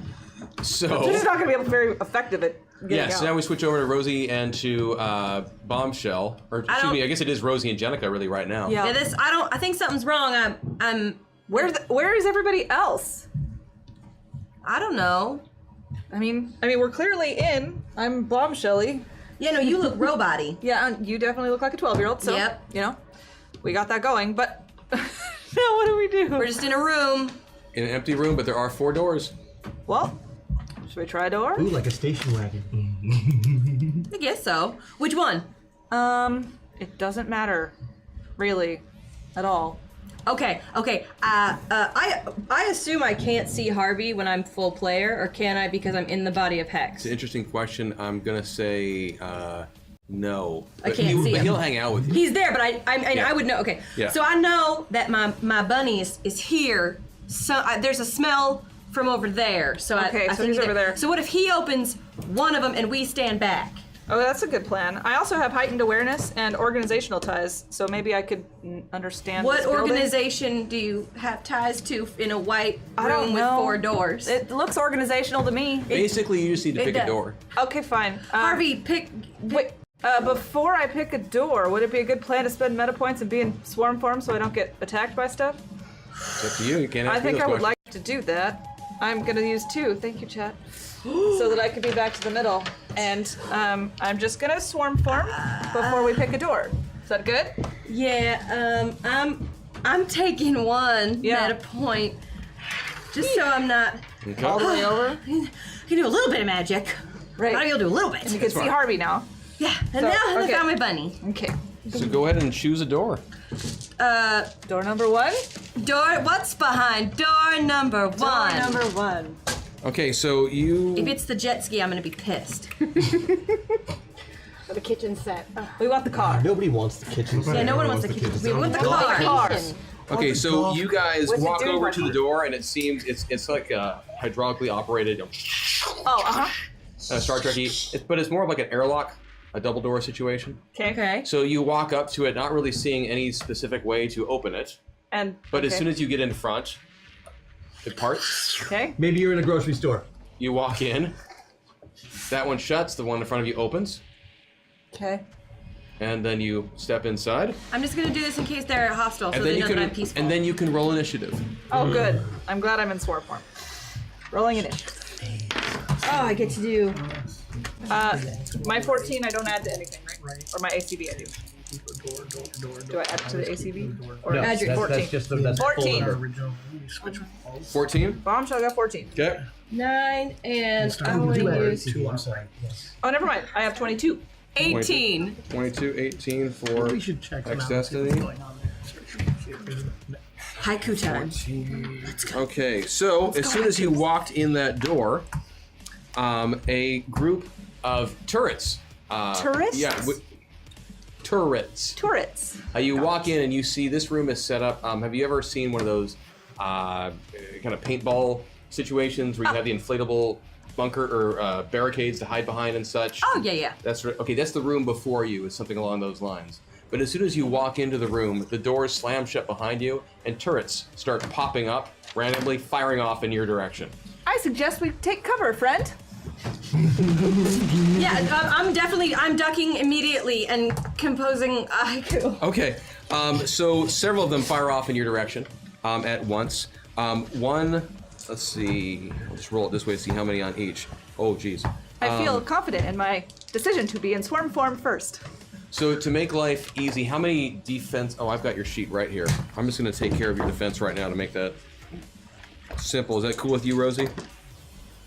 she's So not gonna be able to be very effective at getting yeah, so out. now we switch over to Rosie and to Bombshell, or excuse me, I guess it is Rosie and Jenica really right now. Yeah. Yeah, this I think something's wrong. Where is everybody else? I don't know. I mean, we're clearly in. I'm Bombshelly. Yeah, no, you look robot-y. Yeah, and you definitely look like a 12-year-old, so, Yep. you know, we got that going, but now what do we do? We're just in a room. In an empty room, but there are 4 doors. Well, should we try a door? Ooh, like a station wagon. I guess so. Which one? It doesn't matter, really, at all. Okay. I assume I can't see Harvey when I'm full player, or can I because I'm in the body of Hex? It's an interesting question. I'm gonna say no. I But can't see but him. he'll hang out with you. He's there, but I would know. Okay, Yeah. so I know that my bunny is here. So there's a smell from over there. So Okay, I so think he's over there. So what if he opens one of them and we stand back? Oh, that's a good plan. I also have heightened awareness and organizational ties, so maybe I could understand What this building. organization do you have ties to in a white I don't room with know. 4 doors? It looks organizational to me. Basically, you just need to it pick a does. door. Okay, fine. Harvey, pick. Wait, before I pick a door, would it be a good plan to spend meta points and be in swarm form so I don't get attacked by stuff? It's up to you. You can't ask I me think those I would questions. like to do that. I'm gonna use 2. Thank you, chat. So that I could be back to the middle. And I'm just gonna swarm form before we pick a door. Is that good? Yeah, I'm taking 1 Yeah. meta point, just so I'm not. Okay. All the way over. You can do a little bit of magic. Right. I'll be able to do a little bit. You can see Harvey now. Yeah, and So, now I okay. found my bunny. Okay. So go ahead and choose a door. Door number 1. Door. What's behind door number 1? Door number 1. Okay, so you. If it's the jet ski, I'm gonna be pissed. For the kitchen set. We want the car. Nobody wants the kitchen. Yeah, no one wants the kitchen. We want the car. Cars. Okay, so you guys What's it walk doing over right to the now? door, and it seems it's like hydraulically operated. Oh, uh-huh. Star Trek-y. But it's more of like an airlock, a double door situation. Okay. So you walk up to it, not really seeing any specific way to open it. And But as okay. soon as you get in front, it parts. Okay. Maybe you're in a grocery store. You walk in. That one shuts. The one in front of you opens. Okay. And then you step inside. I'm just gonna do this in case they're hostile, so And they then you know that I'm peaceful. and then you can roll initiative. Oh, good. I'm glad I'm in swarm form. Rolling initiative. Oh, I get to do. My 14 I don't add to anything, right? Or my ACB I do. Do I add to the ACB? Or No, add your 14? that's just the that's 14. full number. 14. Bombshell got 14. Okay. 9 and I'm gonna use 2, I'm sorry. Oh, never mind. I have 22. 18. 22, 18 for We should check them X out. See what's Destiny. going on there. Haiku time. Okay, so as soon as you walked in that door, a group of turrets. Turrets? Yeah, turrets. Turrets. You walk in and you see this room is set up. Have you ever seen one of those kind of paintball situations where you have the inflatable bunker or barricades to hide behind and such? Oh yeah. That's okay. That's the room before you. Is something along those lines. But as soon as you walk into the room, the doors slam shut behind you, and turrets start popping up randomly, firing off in your direction. I suggest we take cover, friend. Yeah, I'm ducking immediately and composing a haiku. Okay, so several of them fire off in your direction at once. One, let's see, I'll just roll it this way to see how many on each. Oh, geez. I feel confident in my decision to be in swarm form first. So to make life easy, how many defense? Oh, I've got your sheet right here. I'm just going to take care of your defense right now to make that simple. Is that cool with you, Rosie?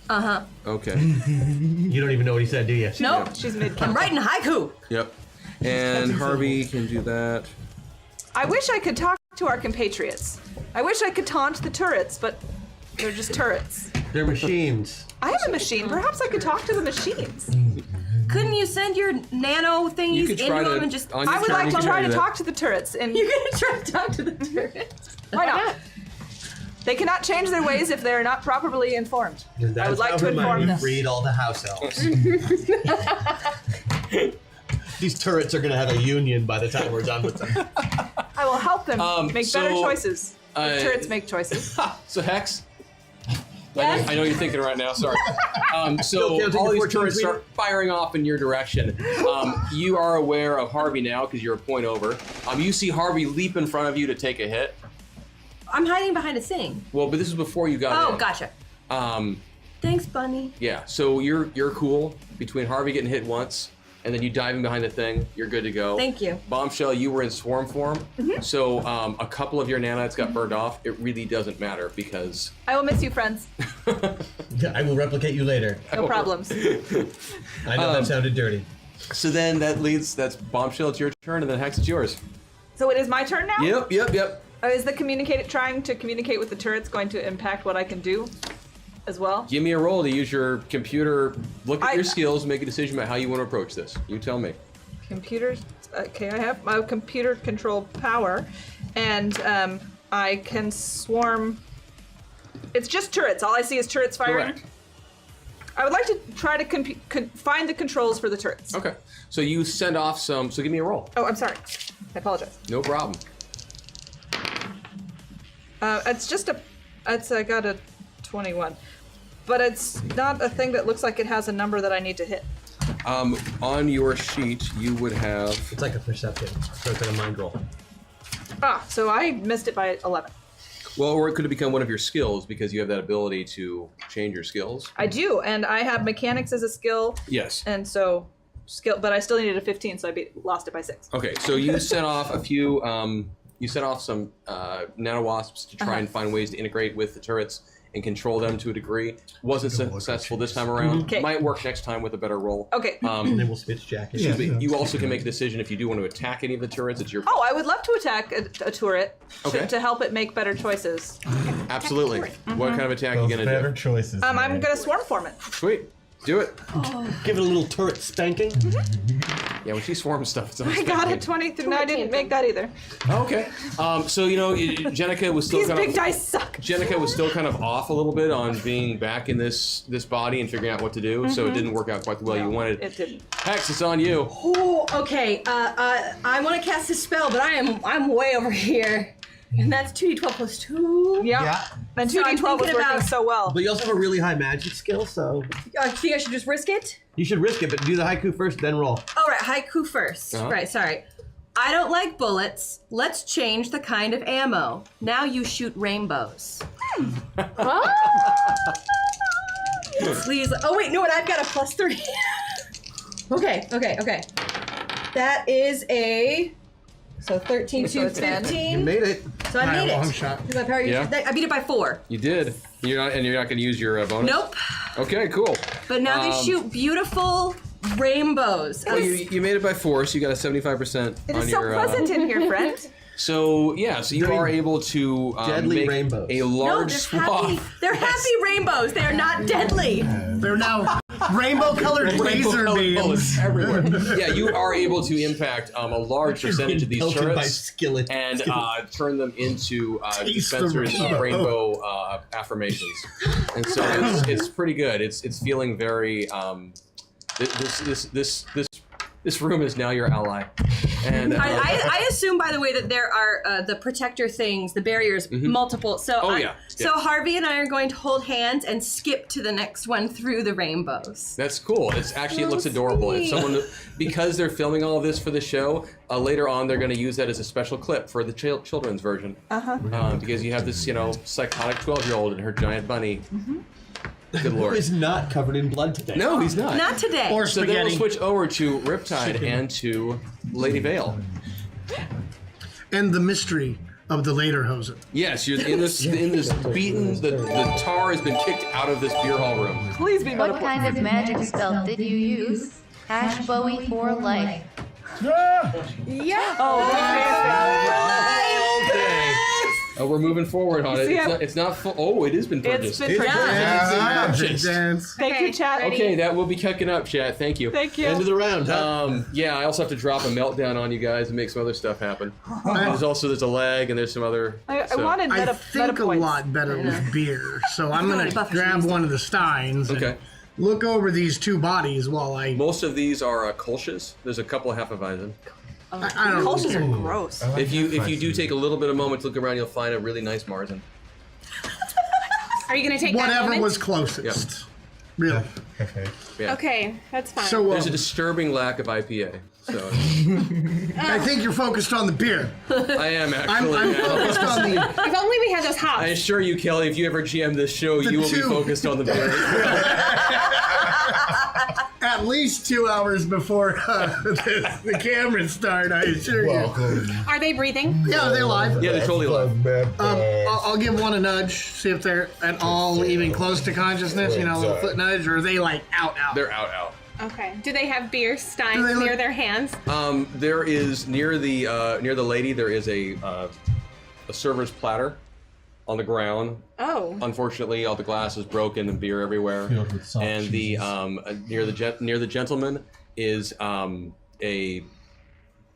Uh-huh. Okay. You don't even know what he said, do you? Nope. She's mid. I'm writing haiku. Yep. And Harvey can do that. I wish I could talk to our compatriots. I wish I could taunt the turrets, but they're just turrets. They're machines. I am a machine. Perhaps I could talk to the machines. Couldn't you send your nano thingies You could into try to- them and just? on your I would turn, like you to can try do to that. talk to the turrets, and You're gonna try to talk to the turrets. why not? They cannot change their ways if they're not properly informed. I would like to inform them. Read all the house elves. These turrets are gonna have a union by the time we're done with them. I will help them make better so, choices. The turrets make choices. So Hex, Yes? I know you're thinking right now. Sorry. So counting all your these 14 turrets feet? start firing off in your direction. You are aware of Harvey now because you're a point over. You see Harvey leap in front of you to take a hit. I'm hiding behind a thing. Well, but this is before you got in. Oh, gotcha. Um, Thanks, Bunny. yeah. So you're cool between Harvey getting hit once and then you dive in behind the thing. You're good to go. Thank you. Bombshell, you were in swarm form, so a couple of your nanites got burned off. It really doesn't matter because I will miss you, friends. I will replicate you later. No problems. I know that sounded dirty. So then that's Bombshell. It's your turn, and then Hex, it's yours. So it is my turn now? Yep. Is the trying to communicate with the turrets going to impact what I can do as well? Give me a roll to use your computer. Look at your skills, make a decision about how you want to approach this. You tell me. Computers. Okay, I have my computer control power, and I can swarm. It's just turrets. All I see is turrets firing. Correct. I would like to try to find the controls for the turrets. Okay. So you send off some. So give me a roll. Oh, I'm sorry. I apologize. No problem. It's just I got a 21, but it's not a thing that looks like it has a number that I need to hit. On your sheet, you would have. It's like a perception, so it's like a mind roll. So I missed it by 11. Well, or it could have become one of your skills because you have that ability to change your skills. I do, and I have mechanics as a skill. Yes. And so but I still needed a 15, so I lost it by 6. Okay, so you sent off a few. You set off some nanowasps to try and find ways to integrate with the turrets and control them to a degree. Wasn't successful this time around. Okay. Might work next time with a better roll. Okay. And then we'll switch jacket. You also can make a decision if you do want to attack any of the turrets. It's your. Oh, I would love to attack a turret to help it make better choices. Absolutely. What kind of attack are you gonna better do? choices. I'm gonna swarm form it. Sweet. Do it. Give it a little turret spanking. Yeah, when she swarms stuff, it's I got a 23. No, I didn't make that either. Okay. So Jenica was still These kind big of. dice suck. Jenica was still kind of off a little bit on being back in this body and figuring out what to do, so it didn't work out quite the way you wanted. It didn't. Hex, it's on you. Oh, okay. I want to cast a spell, but I'm way over here, and that's 2d12 plus 2. Yeah. And So I'm 2d12 was thinking working about- so well. But you also have a really high magic skill, so Think I should just risk it? you should risk it. But do the haiku first, then roll. All right, haiku first. Uh-huh. Right, sorry. I don't like bullets. Let's change the kind of ammo. Now you shoot rainbows. Please. Oh wait, no, and I've got a +3. Okay. That is a 13 So to it's 10. 15. You made it. So I By a made long it. shot. Because my power Yeah. I beat it by 4. You did. You're not going to use your bonus. Nope. Okay, cool. But now they shoot beautiful rainbows. Well, you made it by 4, so you got a 75% It on is so your. pleasant in here, friend. So you are able to Deadly make rainbows. a No, large they're swath. happy. They're happy rainbows. They are not deadly. They're now rainbow-colored laser Rainbow-colored beams. bullets everywhere. Yeah, you are able to impact a large percentage of these Pelted by turrets skillet. and turn them into Taste the dispensers of rainbow. rainbow affirmations. And so it's pretty good. It's feeling very. This room is now your ally. And I assume, by the way, that there are the protector things, the barriers, multiple. So So Harvey and I are going to hold hands and skip to the next one through the rainbows. That's cool. It looks adorable. If someone, because they're filming all of this for the show, later on they're going to use that as a special clip for the children's version. Because you have this, psychotic 12-year-old and her giant bunny. Good Who lord. is not covered in blood today? No, he's not. Not today. Or So then we'll spaghetti. switch over to Riptide and to Lady Vale. And the mystery of the Lederhosen. Yes, you're in this beaten. The tar has been kicked out of this beer hall room. Please be What kind of magic spell did you use? Hash Bowie for life. Yeah. Oh, we're moving forward on it. See, It's not full. Oh, it has been purchased. It's been purchased. Purchased. Dance. Thank you, chat. Okay, that will be kicking up, chat. Thank you. Thank you. End of the round, huh? I also have to drop a meltdown on you guys and make some other stuff happen. There's a lag and there's some other. I so- wanted I meta think a points. lot better with beer, so I'm gonna Buffers grab used one of the steins and Okay. look over these two bodies while I Most of these are Kolsch's. There's a couple of Hefeweizen. I don't know. Cultures are gross. If you do take a little bit of moment to look around, you'll find a really nice Marzen. Are you gonna take that Whatever moment? was closest. Really. Yeah. Okay, that's fine. So There's a disturbing lack of IPA. So I think you're focused on the beer. I am I'm actually. focused on the. if only we had those hops. I assure you, Kelly, if you ever GM this show, you will be two. focused on the beer. at least 2 hours before the cameras start, I assure you. Are they breathing? Yeah, they're live. Yeah, they're totally live. I'll give one a nudge, see if they're at all even close to consciousness, you know, a little foot nudge, or are they like out? They're out. Okay. Do they have beer steins near their hands? There is near the lady. There is a server's platter on the ground. Oh. Unfortunately, all the glass is broken and beer everywhere. Filled with soft And the near the gentleman is a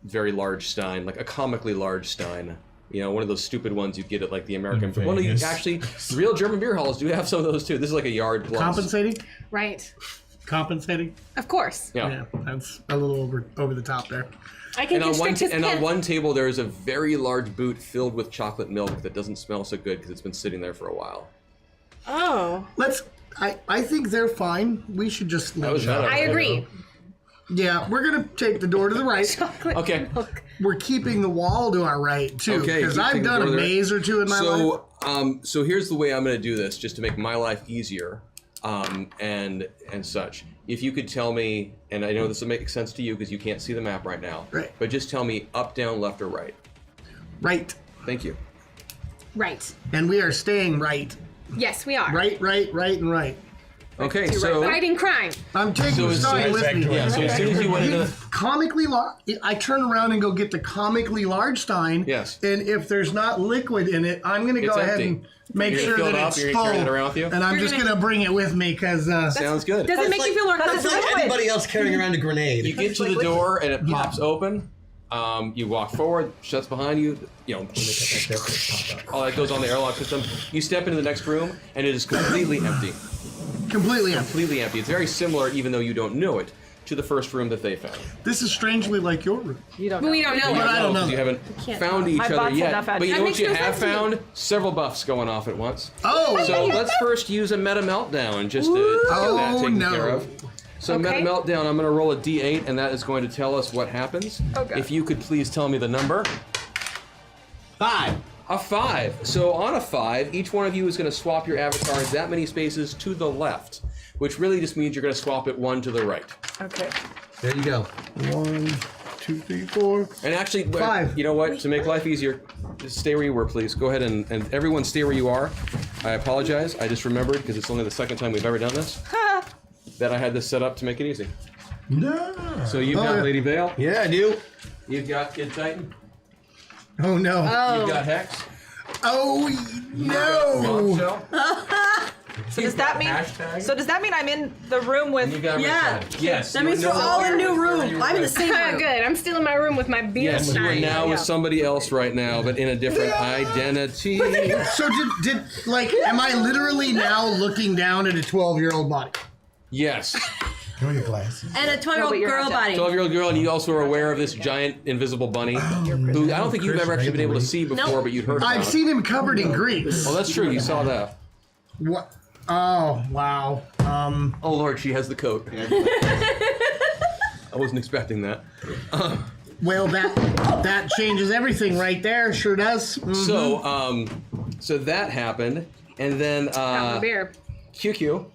very large stein, like a comically large stein. You know, one of those stupid ones you get at like the American. Well, you actually, real German beer halls do have some of those too. This is like a yard plus. Compensating? Right. Compensating? Of course. Yeah. That's a little over the top there. I can constrict his on one table there is a very large boot filled with chocolate milk that doesn't smell so good because it's been sitting there for a while. Oh. I think they're fine. We should just let them. I agree. Yeah, we're gonna take the door to the right. Chocolate Okay. milk. We're keeping the wall to our right too, Okay, because I've keeping done the a door maze or two in my life. So here's the way I'm going to do this, just to make my life easier, and such. If you could tell me, and I know this will make sense to you because you can't see the map right now, Right. but just tell me up, down, left, or right. Right. Thank you. Right. And we are staying right. Yes, we are. Right, and right. Okay, so Fighting crime. I'm taking as Stein soon with me. yeah, so as soon as you went into Comically large. I turn around and go get the comically large Stein. Yes. And if there's not liquid in it, I'm going to go It's ahead empty. and make You're sure gonna fill that it up, it's you're gonna carry full. it around with you? And I'm just going to bring it with me because. sounds good. Does it make you feel more It's like comfortable? anybody else carrying around a grenade. You get to the door and it pops open. You walk forward, shuts behind you. You know, all that goes on the airlock system. You step into the next room and it is completely empty. Completely empty. Completely empty. It's very similar, even though you don't know it, to the first room that they found. This is strangely like your room. You don't But know. we don't know. But I don't know. You haven't found each My other bots yet. enough at- But you That know what makes you no have sense to me. found? Several buffs going off at once. Oh! So let's first use a meta meltdown just to get that taken care of. So meta meltdown, I'm going to roll a d8, and that is going to tell us what happens. Okay. If you could please tell me the number. 5. A 5. So on a 5, each one of you is going to swap your avatars that many spaces to the left, which really just means you're going to swap it one to the right. Okay. There you go. 1, 2, 3, 4. And actually, 5. You know what? To make life easier, just stay where you were, please. Go ahead and everyone stay where you are. I apologize. I just remembered, because it's only the second time we've ever done this, that I had this set up to make it easy. No. So you've got Lady Vale. Yeah, I do. You've got Kid Titan. Oh no. You've got Hex. Oh no. So does that mean? Hashtag. So does that mean I'm in the room with? You got Yeah. Red Tide. Yes. That you means are we're no all in a longer new with room. where you I'm in were. the same room. Good. I'm still in my room with my beer Yes, you are stein. now with somebody else right now, but in a different identity. So did like am I literally now looking down at a 12-year-old body? Yes. Give me your glasses. And a 12-year-old but you're girl not dead. body. 12-year-old girl, and you also are aware of this giant invisible bunny, who I don't think you've ever actually been able to see before, Nope. but you'd heard about. I've seen him covered in grease. Well, that's true. You saw that. What? Oh wow. Oh Lord, she has the coat. I wasn't expecting that. Well, that changes everything right there. Sure does. So that happened, and then Got my beer. QQ.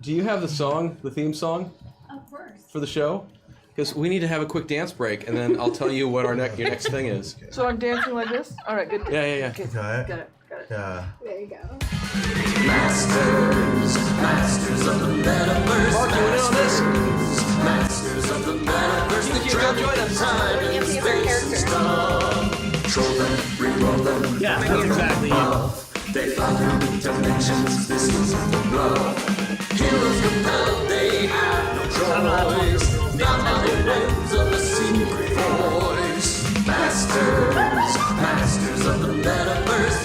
Do you have the song, the theme song? Of course. For the show? Because we need to have a quick dance break, and then I'll tell you what your next thing is. So I'm dancing like this. All right, good. Yeah. Okay, Got it. got it. Yeah. There you go. Masters of the Metaverse. Mark, you in on this? Masters of the Metaverse. They You travel join us. time and space and stuff. Troll them, re-roll them. Yeah, that's exactly it. They fly through dimensions. This isn't the bluff. Heroes compelled, they have no choice. Not by the winds of a secret voice. Masters of the Metaverse.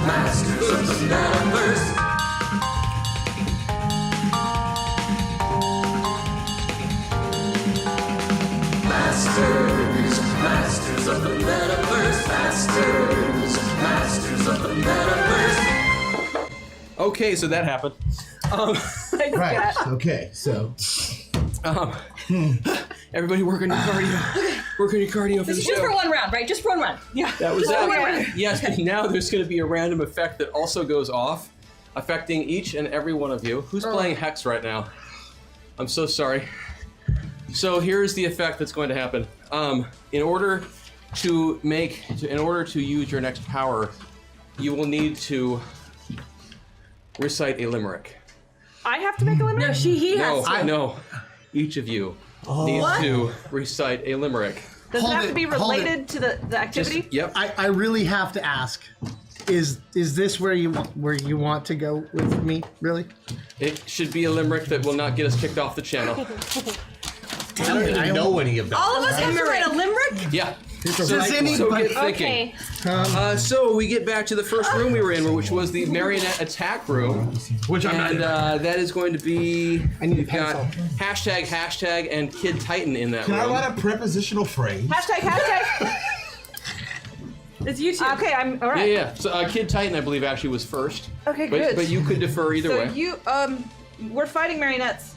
Masters of the Metaverse. Masters of the Metaverse. Masters of the Metaverse. Okay, so that happened. Right. Okay. So. Everybody work on your cardio. Work on your cardio for the Just for show. one round, right? Just for one round. Yeah. That was Oh, that. yeah. Yes, but now there's going to be a random effect that also goes off, affecting each and every one of you. Who's playing Hex right now? I'm so sorry. So here's the effect that's going to happen. In order to use your next power, you will need to recite a limerick. I have to make a limerick? No, he has to. No. Each of you needs to recite a limerick. Does it have to be related to the activity? Yep. I really have to ask. Is this where you want to go with me? Really? It should be a limerick that will not get us kicked off the channel. I don't even know any of that. All of us have to write a limerick? Yeah. So get thinking. Okay. So we get back to the first room we were in, which was the marionette attack room. Which I'm And that is going to be. I need a we've got pencil. hashtag and Kid Titan in that Can I room. write a prepositional phrase? Hashtag. It's you two. Okay, I'm all right. Yeah. So Kid Titan, I believe, actually was first. Okay, but, good. But you could defer either So way. we're fighting marionettes.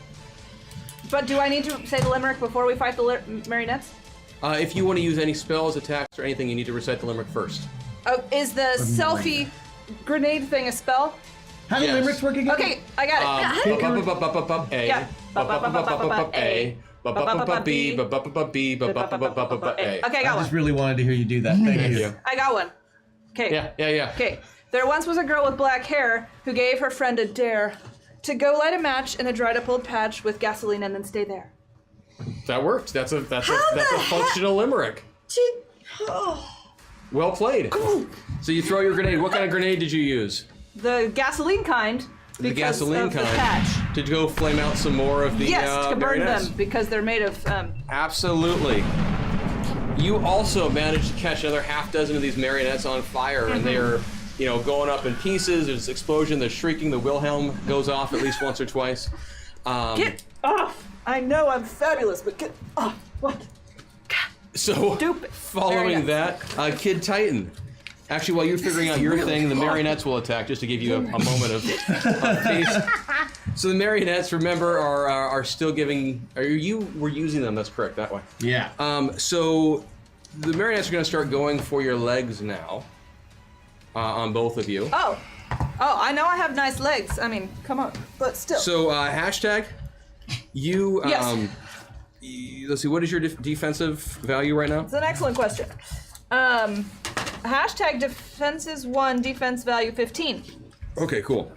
But do I need to say the limerick before we fight the marionettes? If you want to use any spells, attacks, or anything, you need to recite the limerick first. Is the selfie grenade thing a spell? How do limericks work again? Okay, I got it. Yeah. Okay, I I got just one. really wanted to hear you do that. Thank you. I got one. Okay. Yeah. Okay. There once was a girl with black hair who gave her friend a dare to go light a match in a dried up old patch with gasoline and then stay there. That worked. That's a functional limerick. Well played. So you throw your grenade. What kind of grenade did you use? The gasoline kind. The because gasoline of kind. The patch. To go flame out some more of the Yes, to burn marionettes? them because they're made of. Absolutely. You also managed to catch another half dozen of these marionettes on fire, and they are, going up in pieces. There's this explosion. There's shrieking. The Wilhelm goes off at least once or twice. Get off! I know I'm fabulous, but get off! What? So, Stupid following that, Kid Titan. Actually, while you're figuring out your thing, the marionettes will attack, just to give you a moment of peace. So the marionettes, remember, are still giving. You were using them? That's correct. That way. Yeah. So the marionettes are going to start going for your legs now. On both of you. Oh, I know I have nice legs. I mean, come on, but still. So hashtag. You. Yes. Let's see. What is your defensive value right now? It's an excellent question. Hashtag defenses 1, defense value 15. Okay, cool.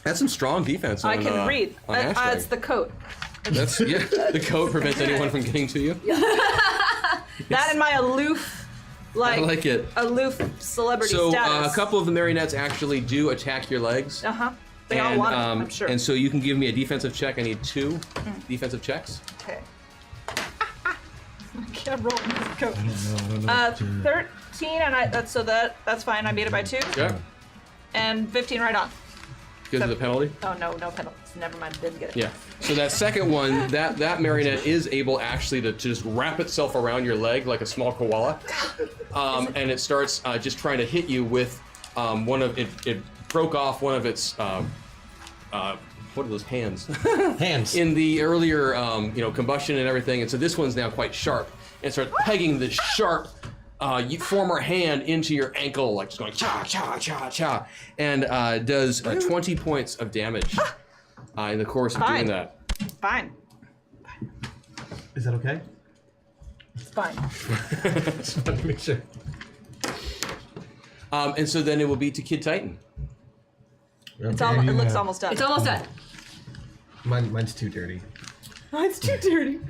That's some strong defense. I can read. On hashtag. It's the coat. That's the code prevents anyone from getting to you. That and my aloof, I like it. aloof celebrity So status. a couple of the marionettes actually do attack your legs. They all want it, I'm sure. And so you can give me a defensive check. I need 2 defensive checks. Okay. I can't roll this coat. 13, and that's fine. I beat it by 2. Yeah. And 15 right on. Because of the penalty. Oh no penalties. Never mind. Didn't get it. Yeah. So that second one, that marionette is able actually to just wrap itself around your leg like a small koala, and it starts just trying to hit you with one of it. It broke off one of its what are those hands? Hands. In the earlier combustion and everything, and so this one's now quite sharp and starts pegging the sharp former hand into your ankle, like just going cha cha cha cha, and does 20 points of damage in the course of doing that. Fine. Is that okay? It's fine. Just wanted to make sure. And so then it will be to Kid Titan. It looks almost done. It's almost done. Mine's too dirty. It's too dirty.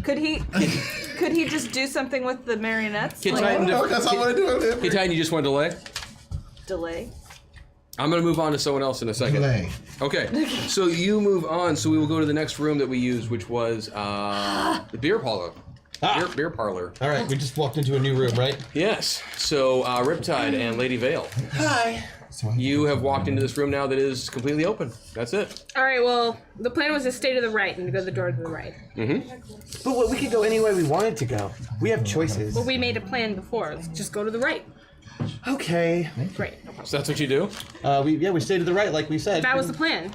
Could he just do something with the marionettes? Kid Titan, That's all I want to do. Kid Titan, you just want to delay? Delay. I'm going to move on to someone else in a second. Delay. Okay, so you move on, so we will go to the next room that we used, which was the beer parlor. Beer parlor. All right, we just walked into a new room, right? Yes, so Riptide and Lady Vale. Hi. You have walked into this room now that is completely open. That's it. All right. Well, the plan was to stay to the right and to go to the door to the right. But we could go any way we wanted to go. We have choices. Well, we made a plan before. Let's just go to the right. Okay. Great. So that's what you do? We stayed to the right, like we said. That was the plan.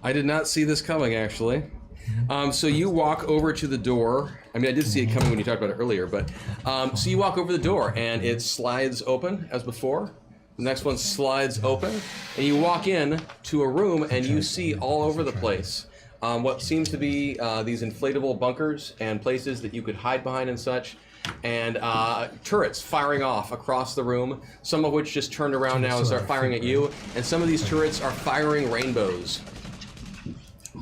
I did not see this coming, actually. So you walk over to the door. I mean, I did see it coming when you talked about it earlier, but so you walk over the door and it slides open as before. The next one slides open, and you walk in to a room, and you see all over the place what seems to be these inflatable bunkers and places that you could hide behind and such, and turrets firing off across the room, some of which just turned around now and start firing at you, and some of these turrets are firing rainbows.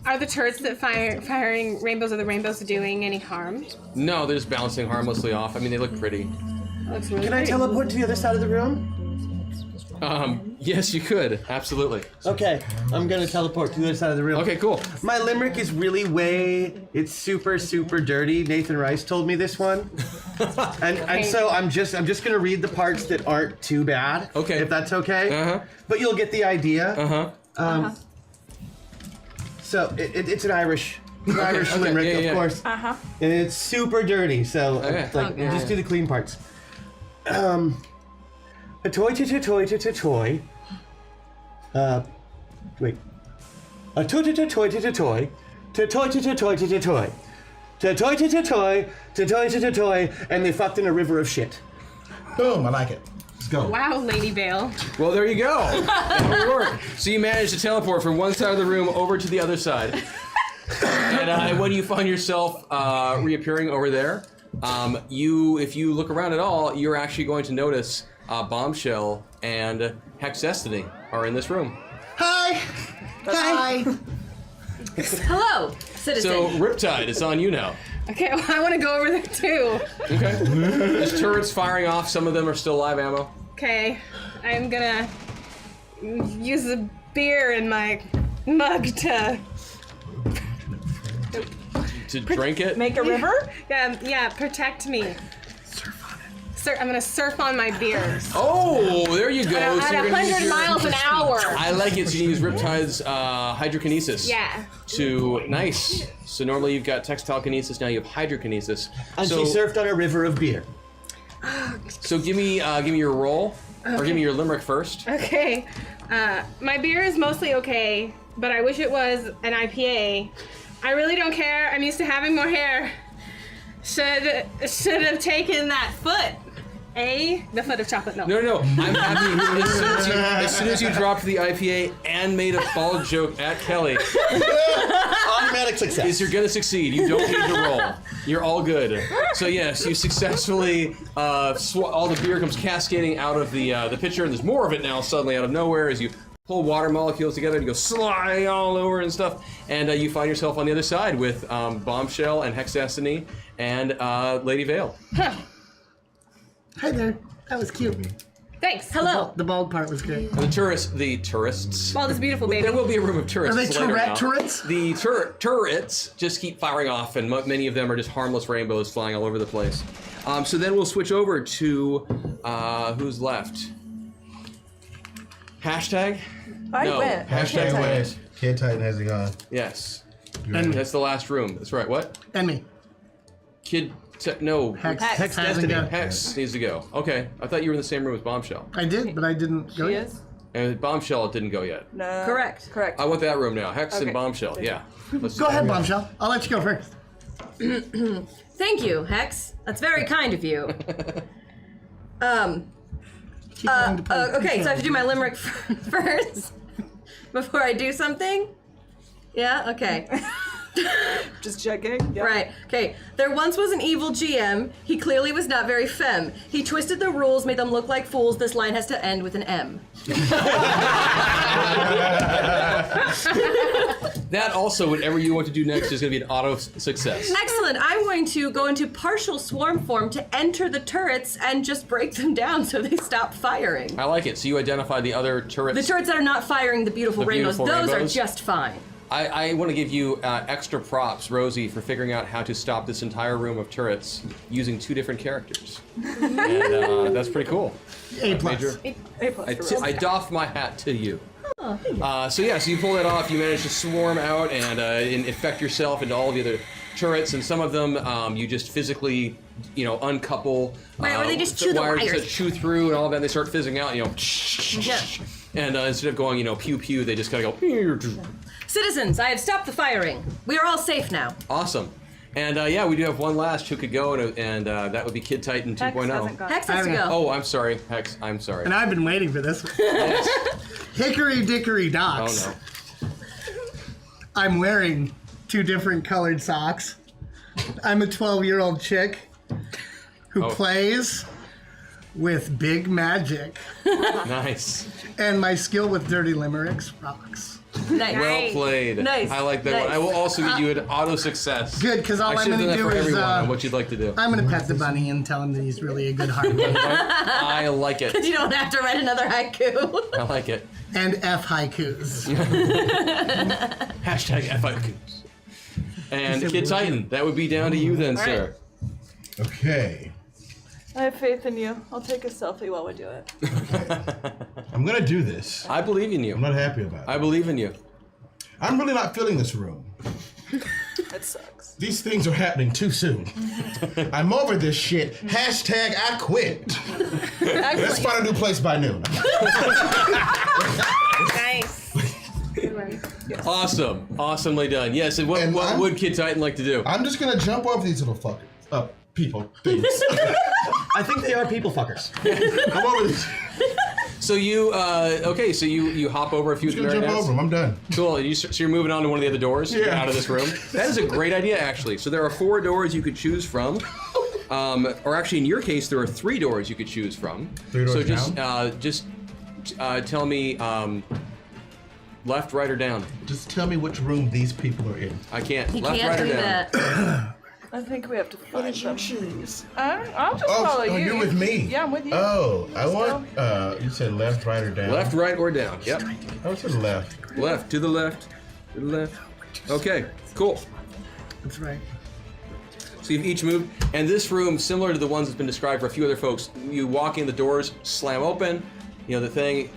Are the turrets that firing rainbows, are the rainbows doing any harm? No, they're just bouncing harmlessly off. I mean, they look pretty. Looks really Can I teleport to the other side of the room? Yes, you could. Absolutely. Okay, I'm gonna teleport to the other side of the room. Okay, cool. My limerick is really it's super, super dirty. Nathan Rice told me this one. and so I'm just gonna read the parts that aren't too bad. Okay. If that's okay. Uh-huh. But you'll get the idea. Uh-huh. So it's an Irish limerick, yeah, yeah. of course. Uh-huh. And it's super dirty, so just do the clean parts. A toy to toy to toy. Wait. A toy to toy to toy. To toy to toy to toy. To toy to toy to toy to toy, and they fucked in a river of shit. Boom, I like it. Let's go. Wow, Lady Vale. Well, there you go. That'll work. So you managed to teleport from one side of the room over to the other side. And when you find yourself reappearing over there, if you look around at all, you're actually going to notice Bombshell and Hex Destiny are in this room. Hi. Hi. Hello, citizen. So Riptide, it's on you now. Okay, well, I want to go over there too. Okay. There's turrets firing off. Some of them are still live ammo. Okay, I'm gonna use the beer in my mug to drink it? Make a river? Yeah, protect me. I'm gonna surf on my beer. Oh, there you go. At So you're gonna use 100 miles an hour. I like it. So you use Riptide's hydrokinesis. Yeah. Nice. So normally you've got textile kinesis. Now you have hydrokinesis. And so, she surfed on a river of beer. So give me your roll, or give me your limerick first. Okay. My beer is mostly okay, but I wish it was an IPA. I really don't care. I'm used to having more hair. Should have taken that foot. The foot of chocolate. No. No. I'm happy as soon as you dropped the IPA and made a bald joke at Kelly. Automatic success. You're gonna succeed. You don't need to roll. You're all good. So yes, you successfully all the beer comes cascading out of the pitcher, and there's more of it now suddenly out of nowhere as you pull water molecules together and you go sliding all over and stuff, and you find yourself on the other side with Bombshell and Hex Destiny and Lady Vale. Huh. Hi there. That was cute. Thanks. Hello. The bald part was great. The tourists. Bald is beautiful, baby. There will be a room of tourists. Are they later now. turrets? The turrets just keep firing off, and many of them are just harmless rainbows flying all over the place. So then we'll switch over to who's left. Hashtag? I win. Hashtag wins. Kid Titan has it gone. Yes. And That's the last room. That's right. What? And me. No. Hex Destiny. go. Hex needs to go. Okay. I thought you were in the same room as Bombshell. I did, but I didn't go She yet. is? And Bombshell didn't go yet. No. Correct. I want that room now. Hex Okay. and Bombshell. Yeah. Let's Go ahead, Bombshell. I'll let you go first. Thank you, Hex. That's very kind of you. Keep going to play. Okay, so I have to do my limerick first before I do something? Yeah? Okay. Just checking. Yep. Right. Okay. There once was an evil GM. He clearly was not very femme. He twisted the rules, made them look like fools. This line has to end with an M. That also, whatever you want to do next, is going to be an auto success. Excellent. I'm going to go into partial swarm form to enter the turrets and just break them down so they stop firing. I like it. So you identify the other turrets. The turrets that are not firing the beautiful rainbows, those are rainbows? just fine. I want to give you extra props, Rosie, for figuring out how to stop this entire room of turrets using 2 different characters. And that's pretty cool. A+. I doff my hat to you. So you pull that off. You manage to swarm out and infect yourself into all the other turrets, and some of them you just physically, uncouple. Right, or they just chew the wires. Just chew through and all of that. They start fizzing out. And instead of going, pew pew, they just kind of go. Citizens, I have stopped the firing. We are all safe now. Awesome. And yeah, we do have one last who could go, and that would be Kid Titan 2.0. Hex has to go. Oh, I'm sorry, Hex. I'm sorry. And I've been waiting for this one. Yes. Hickory dickory docks. Oh no. I'm wearing 2 different colored socks. I'm a 12-year-old chick who plays with big magic. Nice. And my skill with dirty limericks rocks. Nice. Well played. Nice. I like that one. I will also get you an auto success. Good, because all I I'm should have going done to that do for is everyone on what you'd like to do. I'm going to pet the bunny and tell him that he's really a good heart. I like it. You don't have to write another haiku. I like it. And F haikus. Hashtag F haikus. And Kid Titan, that would be down to you then, sir. Okay. I have faith in you. I'll take a selfie while we do it. I'm gonna do this. I believe in you. I'm not happy about it. I believe in you. I'm really not feeling this room. That sucks. These things are happening too soon. I'm over this shit. Hashtag I quit. Let's find a new place by noon. Nice. Awesome. Awesomely done. Yes, and what would Kid Titan like to do? I'm just gonna jump over these little fuckers. People. Things. I think they are people fuckers. I'm over these. So you, okay, so you hop over a few I'm just gonna jump over them. I'm done. Cool. So you're moving on to one of the other doors out of this room. That is a great idea, actually. So there are 4 doors you could choose from. Or actually, in your case, there are 3 doors you could choose from. 3 doors so just tell me left, right, or down. Just tell me which room these people are in. I can't. He Left, can't right, or do down. that. I think we have to find them. I'll just follow you. You're with me. Yeah, I'm with you. Oh, I want. You said left, right, or down. Left, right, or down. Yep. I was to the left. Left, to the left, to the left. Okay, cool. That's right. So you've each moved, and this room, similar to the ones that's been described for a few other folks, you walk in, the doors slam open, you know, the thing,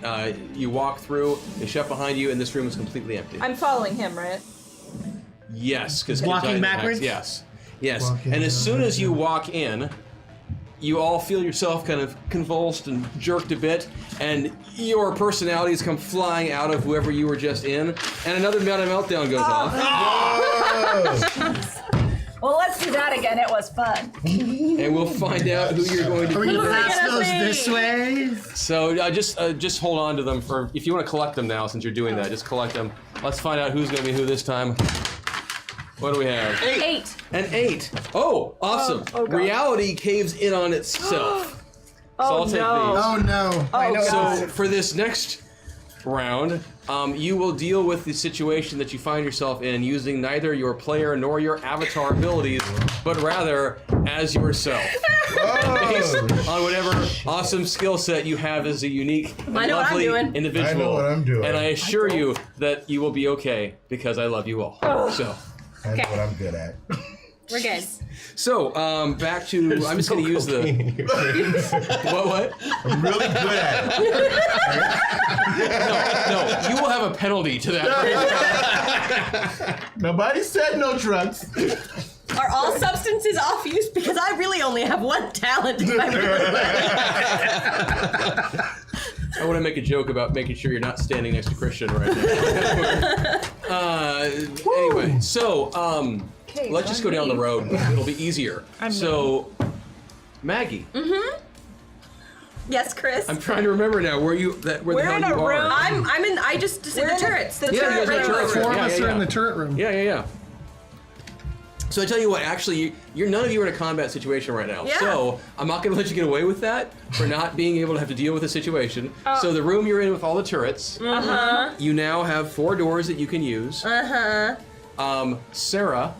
you walk through, they shut behind you, and this room is completely empty. I'm following him, right? Yes, because walking backwards? Yes. Yes. Walking And as soon as you walk in, you all feel yourself kind of convulsed and jerked a bit, and your personalities come flying out of whoever you were just in, and another meltdown goes off. Well, let's do that again. It was fun. And we'll find out who you're going to Are we be. going to pass those this way? So just hold on to them for, if you want to collect them now, since you're doing that, just collect them. Let's find out who's going to be who this time. What do we have? 8. An 8. Oh, awesome. Oh, God. Reality caves in on itself. So I'll take these. Oh no. I know So for this next round, you will deal with the situation that you find yourself in using neither your player nor your avatar abilities, but rather as yourself. Based on whatever awesome skill set you have as a unique, I know what I'm lovely doing. individual. I know what I'm doing. And I assure you that you will be okay because I love you all. So. I know what I'm good at. We're good. So, back to, I'm just going to use the... What? I'm really good at it. No, you will have a penalty to that. Nobody said no drugs. Are all substances off use? Because I really only have 1 talent. I want to make a joke about making sure you're not standing next to Christian right now. Anyway, so let's just go down the road. It'll be easier. So, Maggie. Mm-hmm. Yes, Chris. I'm trying to remember now where the hell you are. I'm in. I just said the turrets. The Yeah, turret yeah, right turrets. over. 4 of us are in the turret room. Yeah. So I tell you what, actually, you're none of you are in a combat situation right now. Yeah. So I'm not going to let you get away with that for not being able to have to deal with the situation. So the room you're in with all the turrets, you now have 4 doors that you can use. Sarah,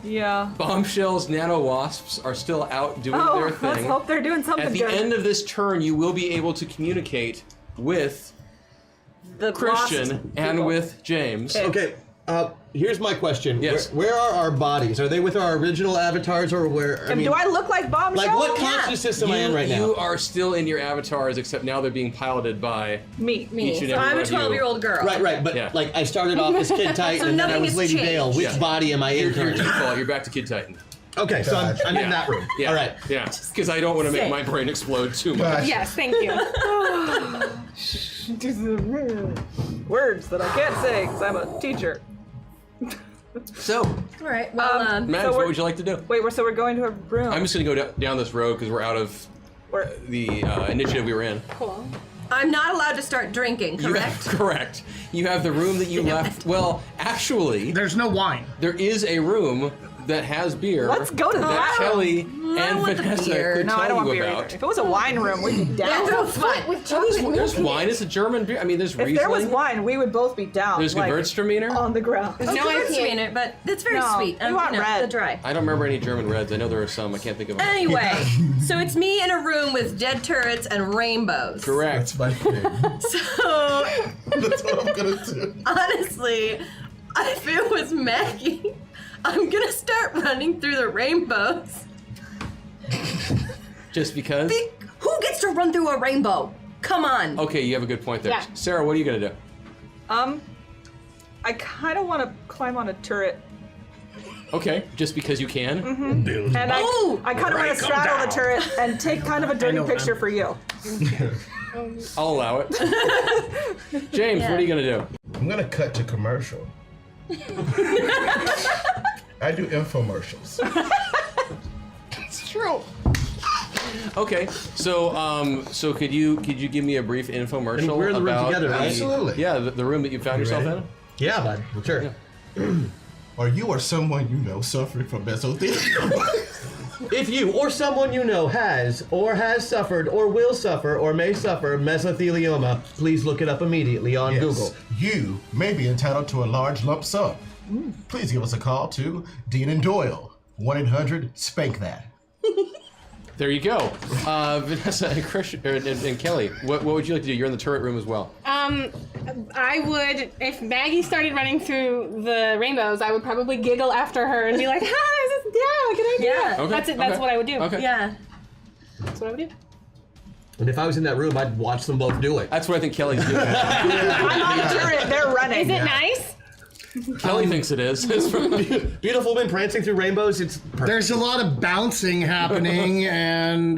Bombshells, Nano Wasps are still out doing their thing. Let's hope they're doing something At the good. end of this turn, you will be able to communicate with The Christian and with James. Okay. Here's my question. Yes. Where are our bodies? Are they with our original avatars, or where? Do I look like Bombshell? Like, what consciousness am I in right now? You are still in your avatars, except now they're being piloted by me. Each and So every I'm a one of you. 12-year-old girl. Right. But like, I started off as Kid Titan, So and then I nothing was has Lady changed. Vale. Which body am I in? Your currently? default. You're back to Kid Titan. Okay, so I'm in that room. Yeah. All right. Yeah. Because I don't want to make Same. my brain explode too much. Gosh. Yes, thank you. Words that I can't say because I'm a teacher. So, All right. Well, Max, what would you like to do? Wait, so we're going to a room. I'm just gonna go down this road because we're out of the initiative we were in. Cool. I'm not allowed to start drinking, correct? Correct. You have the room that you left. Well, actually, there's no wine. There is a room that has beer. Let's go to that. Kelly and Vanessa could No, I don't tell want you beer about. either. If it was a wine room, we'd be down. There's wine. It's a German beer. I mean, there's If Riesling. there was wine, we would both be down. There's Gewürztraminer. On the ground. There's no Gewürztraminer, but it's very sweet. We want red. The dry. I don't remember any German reds. I know there are some. I can't think of them. Anyway, so it's me in a room with dead turrets and rainbows. Correct. That's my thing. So That's what I'm gonna do. honestly, if it was Maggie, I'm gonna start running through the rainbows. Just because? Who gets to run through a rainbow? Come on. Okay, you have a good point there. Yeah. Sarah, what are you gonna do? I kind of want to climb on a turret. Okay, just because you can. And I kind of want to straddle the turret and take kind of a dirty picture for you. I'll allow it. James, what are you gonna do? I'm gonna cut to commercial. I do infomercials. It's true. Okay, so so could you give me a brief infomercial And we're in the room about together, right? Absolutely. Yeah, the room that you found yourself ready? in. Yeah, bud. Sure. Or you or someone you know suffering from mesothelioma. If you or someone you know has suffered or will suffer or may suffer mesothelioma, please look it up immediately on Google. You may be entitled to a large lump sum. Please give us a call to Dean and Doyle. 1-800-SPANK-THAT. There you go. Vanessa and Christian and Kelly, what would you like to do? You're in the turret room as well. I would, if Maggie started running through the rainbows, I would probably giggle after her and be like, "Hi, good idea." Yeah. Okay, That's it. That's okay. what I would do. Okay. Yeah. That's what I would do. And if I was in that room, I'd watch them both do it. That's what I think Kelly's doing. I'm on a turret. They're running. Is it nice? Kelly thinks it is. Beautiful women prancing through rainbows. It's perfect. There's a lot of bouncing happening, and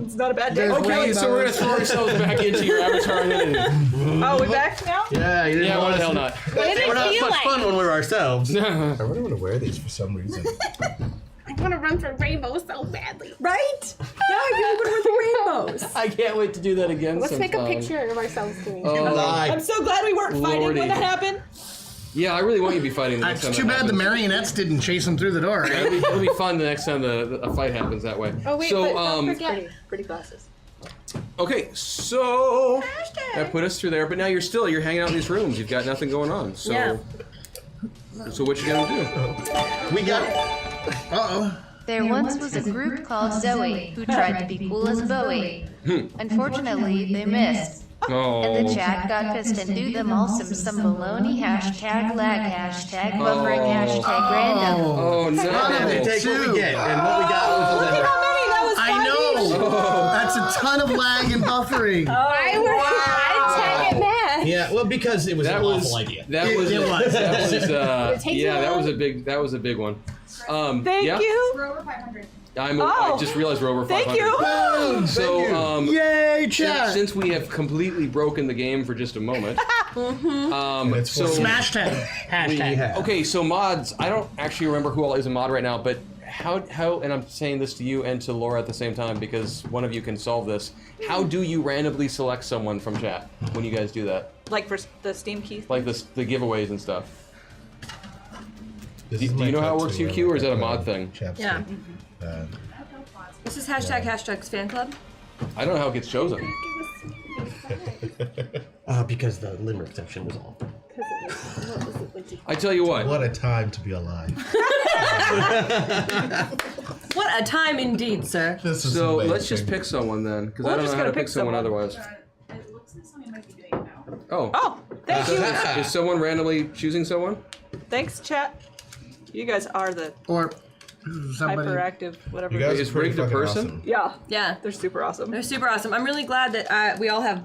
It's not a bad day. there's Okay, so we're gonna throw ourselves back into your avatar. Oh, we back now? Yeah, you didn't Yeah, why want the us hell to- not? What does We're it not feel much like? fun when we're ourselves. I really want to wear these for some reason. I want to run through rainbows so badly. Right? Yeah, I really want to run through rainbows. I can't wait to do that again. Let's make a sometime. picture of ourselves doing it. You lied. I'm so glad we weren't fighting Lordy. when that happened. Yeah, I really want you to be fighting the next time. it's too that bad the happens. marionettes didn't chase him through the door. Yeah, Right? it'll be fun the next time a fight happens that way. Oh wait, so but don't forget. Pretty glasses. okay, so that put us through there. But now you're hanging out in these rooms. You've got nothing going on. So Yeah. so what you gonna do? We got Uh-oh. There once was a group called Zoe who tried to be cool as Bowie. Unfortunately, they missed. Oh. And the chat got pissed and do them all some baloney, hashtag lag, hashtag buffering, hashtag random. Oh no! they take what we get, and what we got was Look at how many. That was I know! That's a ton of lag and buffering. I tag it back. Yeah, well, because it was That an was awful idea. that was It was. that was It takes yeah a that while. was a big one. Thank yeah. you. We're over 500. I just realized we're over 500. Thank you. So Yay, chat! since we have completely broken the game for just a moment, It's so for Smash tag. Hashtag. okay, so mods. I don't actually remember who all is a mod right now, but how and I'm saying this to you and to Laura at the same time because one of you can solve this. How do you randomly select someone from chat when you guys do that? Like for the Steam keys. Like the giveaways and stuff. This Do is you my know how it cut works, to, UQ, or is that a mod thing? chapstick. Yeah. Um, This is hashtag fan club. I don't know how it gets chosen. Because the limerick section was all. I tell you what. What a time to be alive. What a time indeed, sir. This is So amazing. let's just pick someone then, because We're I don't know just how to gonna pick pick someone someone. otherwise. It looks like something might be doing now. Oh. Oh, thank you. Is someone randomly choosing someone? Thanks, chat. You guys are the Or somebody. hyperactive, whatever. You guys Is are pretty Rick the fucking person? awesome. Yeah, Yeah. they're super awesome. They're super awesome. I'm really glad that we all have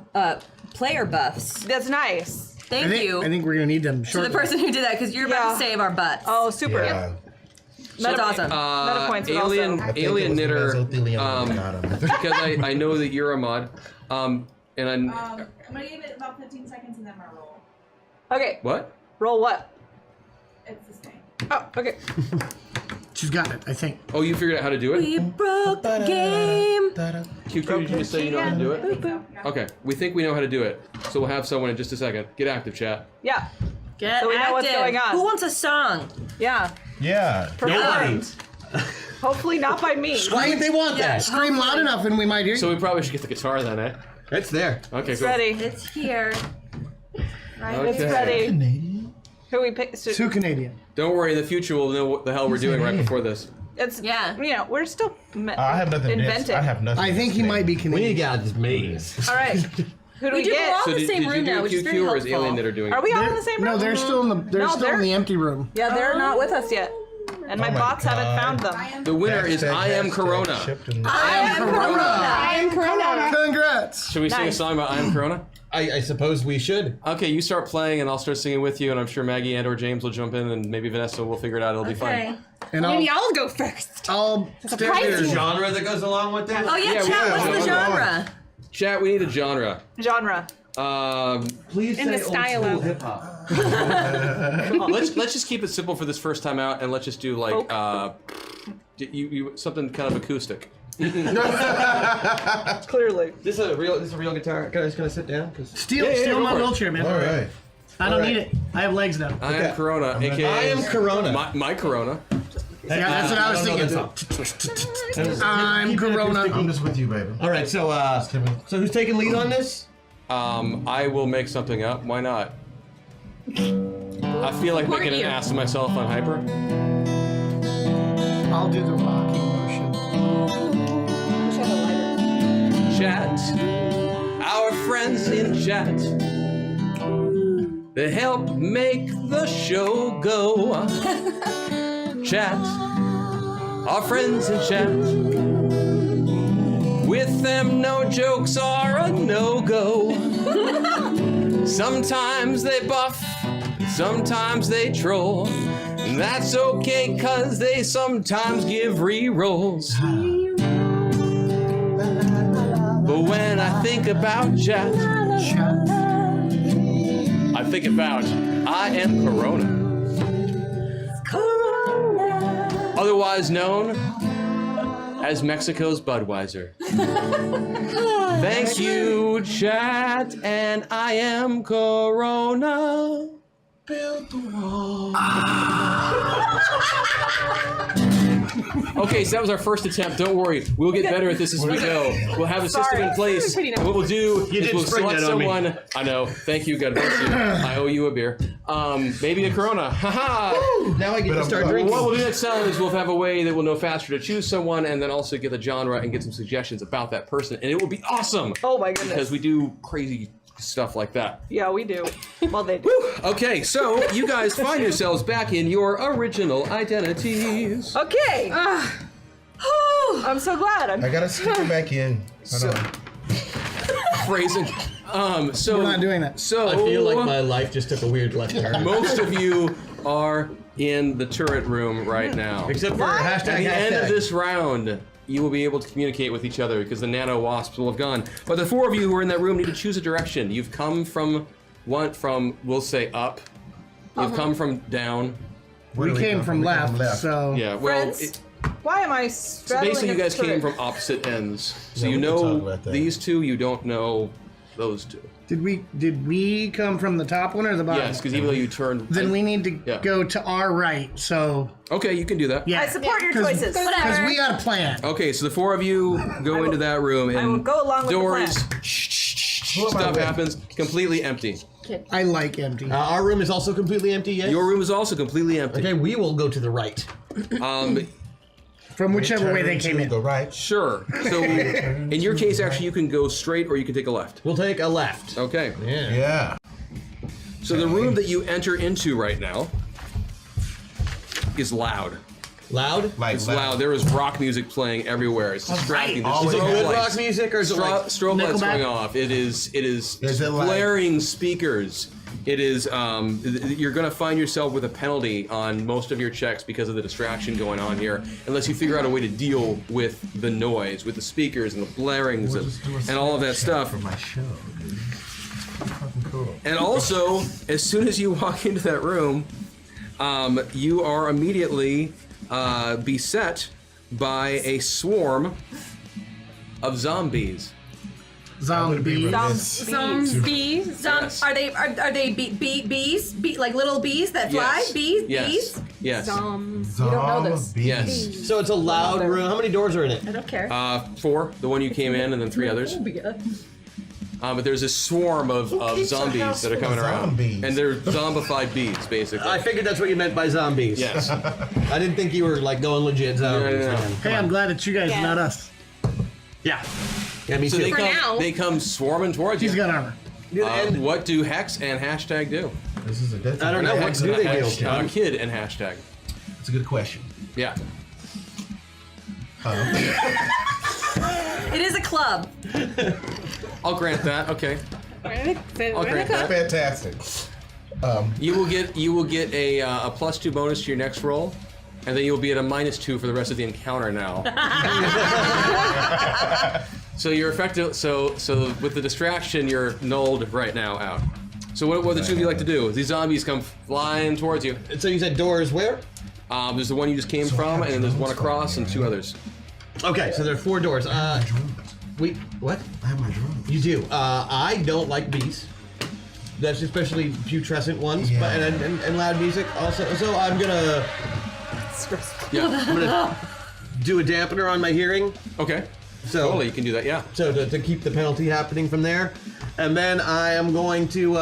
player buffs. That's nice. Thank you I think we're gonna need them to shortly. the person who did that because you're about to save our butts. Oh, super. Yeah. That's awesome. Meta points, but Alien also. Alien Knitter. Mesothelioma got him. Because I know that you're a mod. And I'm gonna give it about 15 seconds and then I'm gonna roll. Okay, what? roll what? It's the same. Oh, okay. She's got it, I think. Oh, you figured out how to do it? We broke the game. QQ, did you just say you know how to do it? Okay, we think we know how to do it. So we'll have someone in just a second. Get active, chat. Yeah. Get So we know what's active. going on. Who wants a song? Yeah. Yeah. Performed. Hopefully not by me. Why would they want that? Scream loud enough and we might hear you. So we probably should get the guitar then, eh? It's there. Okay, It's cool. ready. It's here. Right. Okay. It's ready. Who we pick? So, Too Canadian. Don't worry, in the future we'll know what the hell we're doing right before this. it's Yeah. You know, we're still I have nothing. inventing. I have nothing. I think he might be We Canadian. need to get out of this maze. All right. Who do we do get? all So the did, same did room you do now, which is very QQ or is helpful. Alien that are doing Are it? we all in the same room? No, they're still in the they're- the empty room. Yeah, they're not with us yet. And my Oh my bots haven't God. found them. The winner is I Am Corona. I am Corona. I am Corona. Congrats. Should we sing a Nice. song about I Am Corona? I suppose we should. Okay, you start playing and I'll start singing with you, and I'm sure Maggie and or James will jump in, and maybe Vanessa will figure it out. It'll be Okay. fun. And Maybe I'll go first. I'll Surprise you. Genre that goes along with that? Oh yeah, Yeah, chat. What's the yeah. genre? Chat, we need a genre. Genre. Please In the style of. hip hop. Let's just keep it simple for this first time out, and let's just do like something kind of acoustic. Clearly. This is a real guitar. Guys, can I sit down? steal go my for it. wheelchair, man. All right. I don't need it. I have legs now. I Am Corona, aka I am Corona. my Corona. Yeah, that's what I was thinking. I'm Corona. I'm just with you, baby. All right, so who's taking lead on this? I will make something up. Why not? I feel like making an you. ass of myself on Hyper. I'll do the rocking motion. Chat, our friends in chat, they help make the show go. Chat, our friends in chat, with them no jokes are a no-go. Sometimes they buff, sometimes they troll, and that's okay cause they sometimes give re-rolls. But when I think about chat, I think about I Am Corona. Otherwise known as Mexico's Budweiser. Thank you, chat, and I am Corona. Build the wall. Okay, so that was our first attempt. Don't worry, we'll get better at this as we go. We'll have a system in place. What we'll do is we'll select someone. I know. Thank you. God bless you. I owe you a beer. Maybe a Corona. Haha. Now I get to start drinking. What we'll do next time is we'll have a way that we'll know faster to choose someone, and then also get the genre and get some suggestions about that person, and it will be awesome. Oh my goodness. Because we do crazy stuff like that. Yeah, we do. Well, they do. Okay, so you guys find yourselves back in your original identities. Okay. I'm so glad. I gotta stick it back in. Hold on. Phrasing. So We're not doing that. So I feel like my life just took a weird left turn. most of you are in the turret room right now. Except for At the end of this round, you will be able to communicate with each other because the nano wasps will have gone. But the four of you who are in that room need to choose a direction. You've come from we'll say up. You've come from down. We came from left, so Yeah, well, Friends? Why am I so straddling basically you a guys came turret? from opposite ends. So Yeah, you we can talk know about that. these two, you don't know those two. did we come from the top one or the bottom? Yes, because even though you turned... Then we need to Yeah. go to our right. So Okay, you can do that. yeah, I support your choices. because we got a plan. Okay, so the four of you go into that room and I will go along with the doors, plan. stuff happens, completely empty. I like empty. Our room is also completely empty, yes? Your room is also completely empty. Okay, we will go to the right. From whichever way they came in. Go right. Sure. So in your case, actually, you can go straight or you can take a left. We'll take a left. Okay. Yeah. So the room that you enter into right now is loud. Loud? Like It's loud. There is rock music playing everywhere. It's distracting. There's Is it strobe good lights. rock music or is it like Strobe lights Nickelback? going off. It is Is it like- blaring speakers. It is you're gonna find yourself with a penalty on most of your checks because of the distraction going on here, unless you figure out a way to deal with the noise, with the speakers and the blarings and all of that stuff. For my show, dude. Fucking cool. And also, as soon as you walk into that room, you are immediately beset by a swarm of zombies. Zombies. Yes. Are they bees? Like little bees that fly? Yes. Bees? Yes. Bees? Yes. You don't know this. Yes. So it's a loud room. How many doors are in it? I don't care. 4, the one you came in, and then 3 others. But there's a swarm of zombies that are coming around. And they're zombified bees, basically. I figured that's what you meant by zombies. Yes. I didn't think you were like going legit zombies. No. Hey, I'm glad it's you guys, not us. Yeah. Yeah, me So too. they come swarming towards you. He's got armor. What do Hex and Hashtag do? This is I don't know. What do they do? Kid and Hashtag. That's a good question. Yeah. It is a club. I'll grant that. Okay. I'll grant that. Fantastic. You will get a +2 bonus to your next roll, and then you'll be at a -2 for the rest of the encounter now. So you're effective. So with the distraction, you're nulled right now out. So what the two of you like to do? These zombies come flying towards you. So you said doors where? There's the one you just came from, and then there's one across, and 2 others. Okay, so there are 4 doors. Wait, what? I have my drone. You do. I don't like bees. That's especially putrescent ones, Yeah. but and loud music also. So I'm gonna. Yeah. I'm gonna do a dampener on my hearing. Okay. So Totally, you can do that. Yeah. So to keep the penalty happening from there, and then I am going to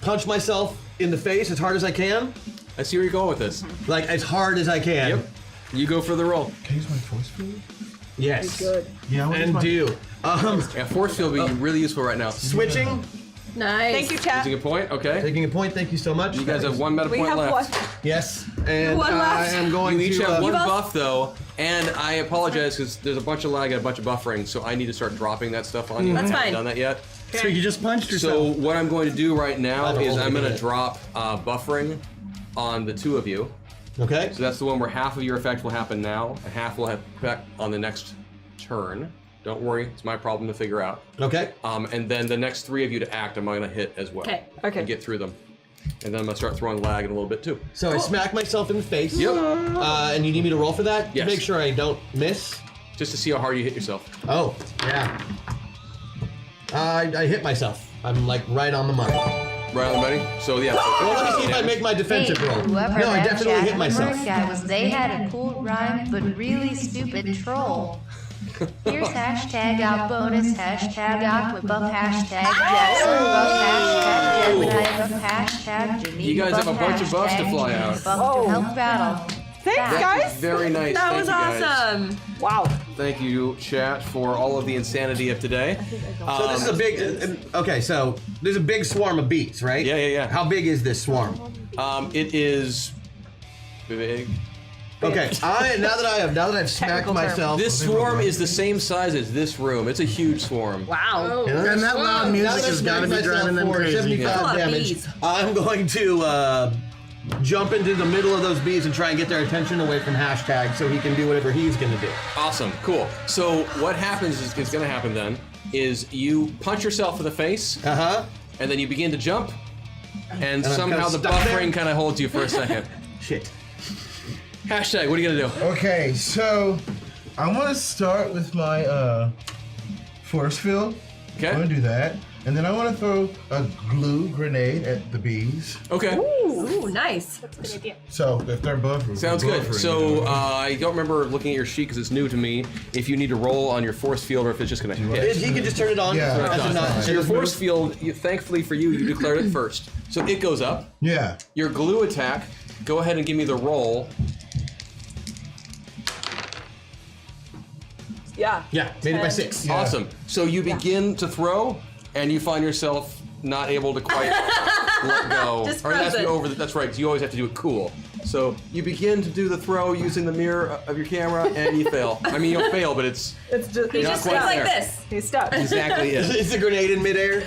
punch myself in the face as hard as I can. I see where you're going with this. Like as hard as I can. Yep. You go for the roll. Can I use my force field? Yes. Good. Yeah, I And do. Yeah, force field would be really useful right now. Switching. Nice. Thank you, chat. Taking a point. Okay. Taking a point. Thank you so much. You guys have 1 meta We point have left. one. Yes. And One I left. am going You each to. have 1 both- buff though, and I apologize because there's a bunch of lag and a bunch of buffering, so I need to start dropping that stuff on you. That's I haven't fine. done that yet. So you just punched yourself. So what I'm going to do right now I have a is whole I'm going to minute. drop buffering on the 2 of you. Okay. So that's the one where half of your effect will happen now, and half will have effect on the next turn. Don't worry, it's my problem to figure out. Okay. And then the next 3 of you to act, I'm going to hit as well. Okay. Okay. And get through them. And then I'm going to start throwing lag in a little bit too. So I smack myself in the face. Yep. And you need me to roll for that? Yes. To make sure I don't miss? Just to see how hard you hit yourself. Oh, yeah. I hit myself. I'm like right on the money. Right on the money? So yeah. Well, let me see if I make my defensive Hey, roll. whoever No, I that definitely chat hit myself. first guy was, they had a cool rhyme, but really stupid troll. Here's hashtag out bonus, hashtag aqua buff, hashtag Jackson buff, hashtag Jebediah buff, hashtag Geneva You guys have a bunch of buffs to hashtag fly out. Geneva buff to help battle. Thanks, guys. Very nice. That Thank was you, guys. awesome. Wow. Thank you, chat, for all of the insanity of today. So this is a big. Okay, so there's a big swarm of bees, right? Yeah. How big is this swarm? It is big. Okay, now that I've smacked Technical term. myself. This swarm is the same size as this room. It's a huge swarm. Wow. And that loud music has got to be driving them crazy. 75 That's a lot of damage. bees. I'm going to jump into the middle of those bees and try and get their attention away from hashtag so he can do whatever he's going to do. Awesome, cool. So what happens is going to happen then is you punch yourself in the face, and then you begin to jump, and I'm somehow kinda the stuck there. buffering kind of holds you for a second. Shit. Hashtag, what are you gonna do? Okay, so I want to start with my force field. Okay. I'm gonna do that, and then I want to throw a glue grenade at the bees. Okay. Ooh, nice. That's a good idea. So if they're buffering, Sounds good. buffering, So I don't remember looking at your sheet because it's new to me. If you need to roll on your force field or if it's just gonna hit. He can just turn it on. Yeah. As a not- So your force field, thankfully for you, you declared it first. So it goes up. Yeah. Your glue attack, go ahead and give me the roll. Yeah. Yeah, made it by 6. Yeah. Awesome. So you begin to throw, and you find yourself not able to quite let go. Just Or it has to be frozen. over. That's right. 'Cause you always have to do it cool. So you begin to do the throw using the mirror of your camera, and you fail. I mean, you don't fail, but it's It's just He Not just quite stays like there. this. he's stuck. exactly it. Is the grenade in midair?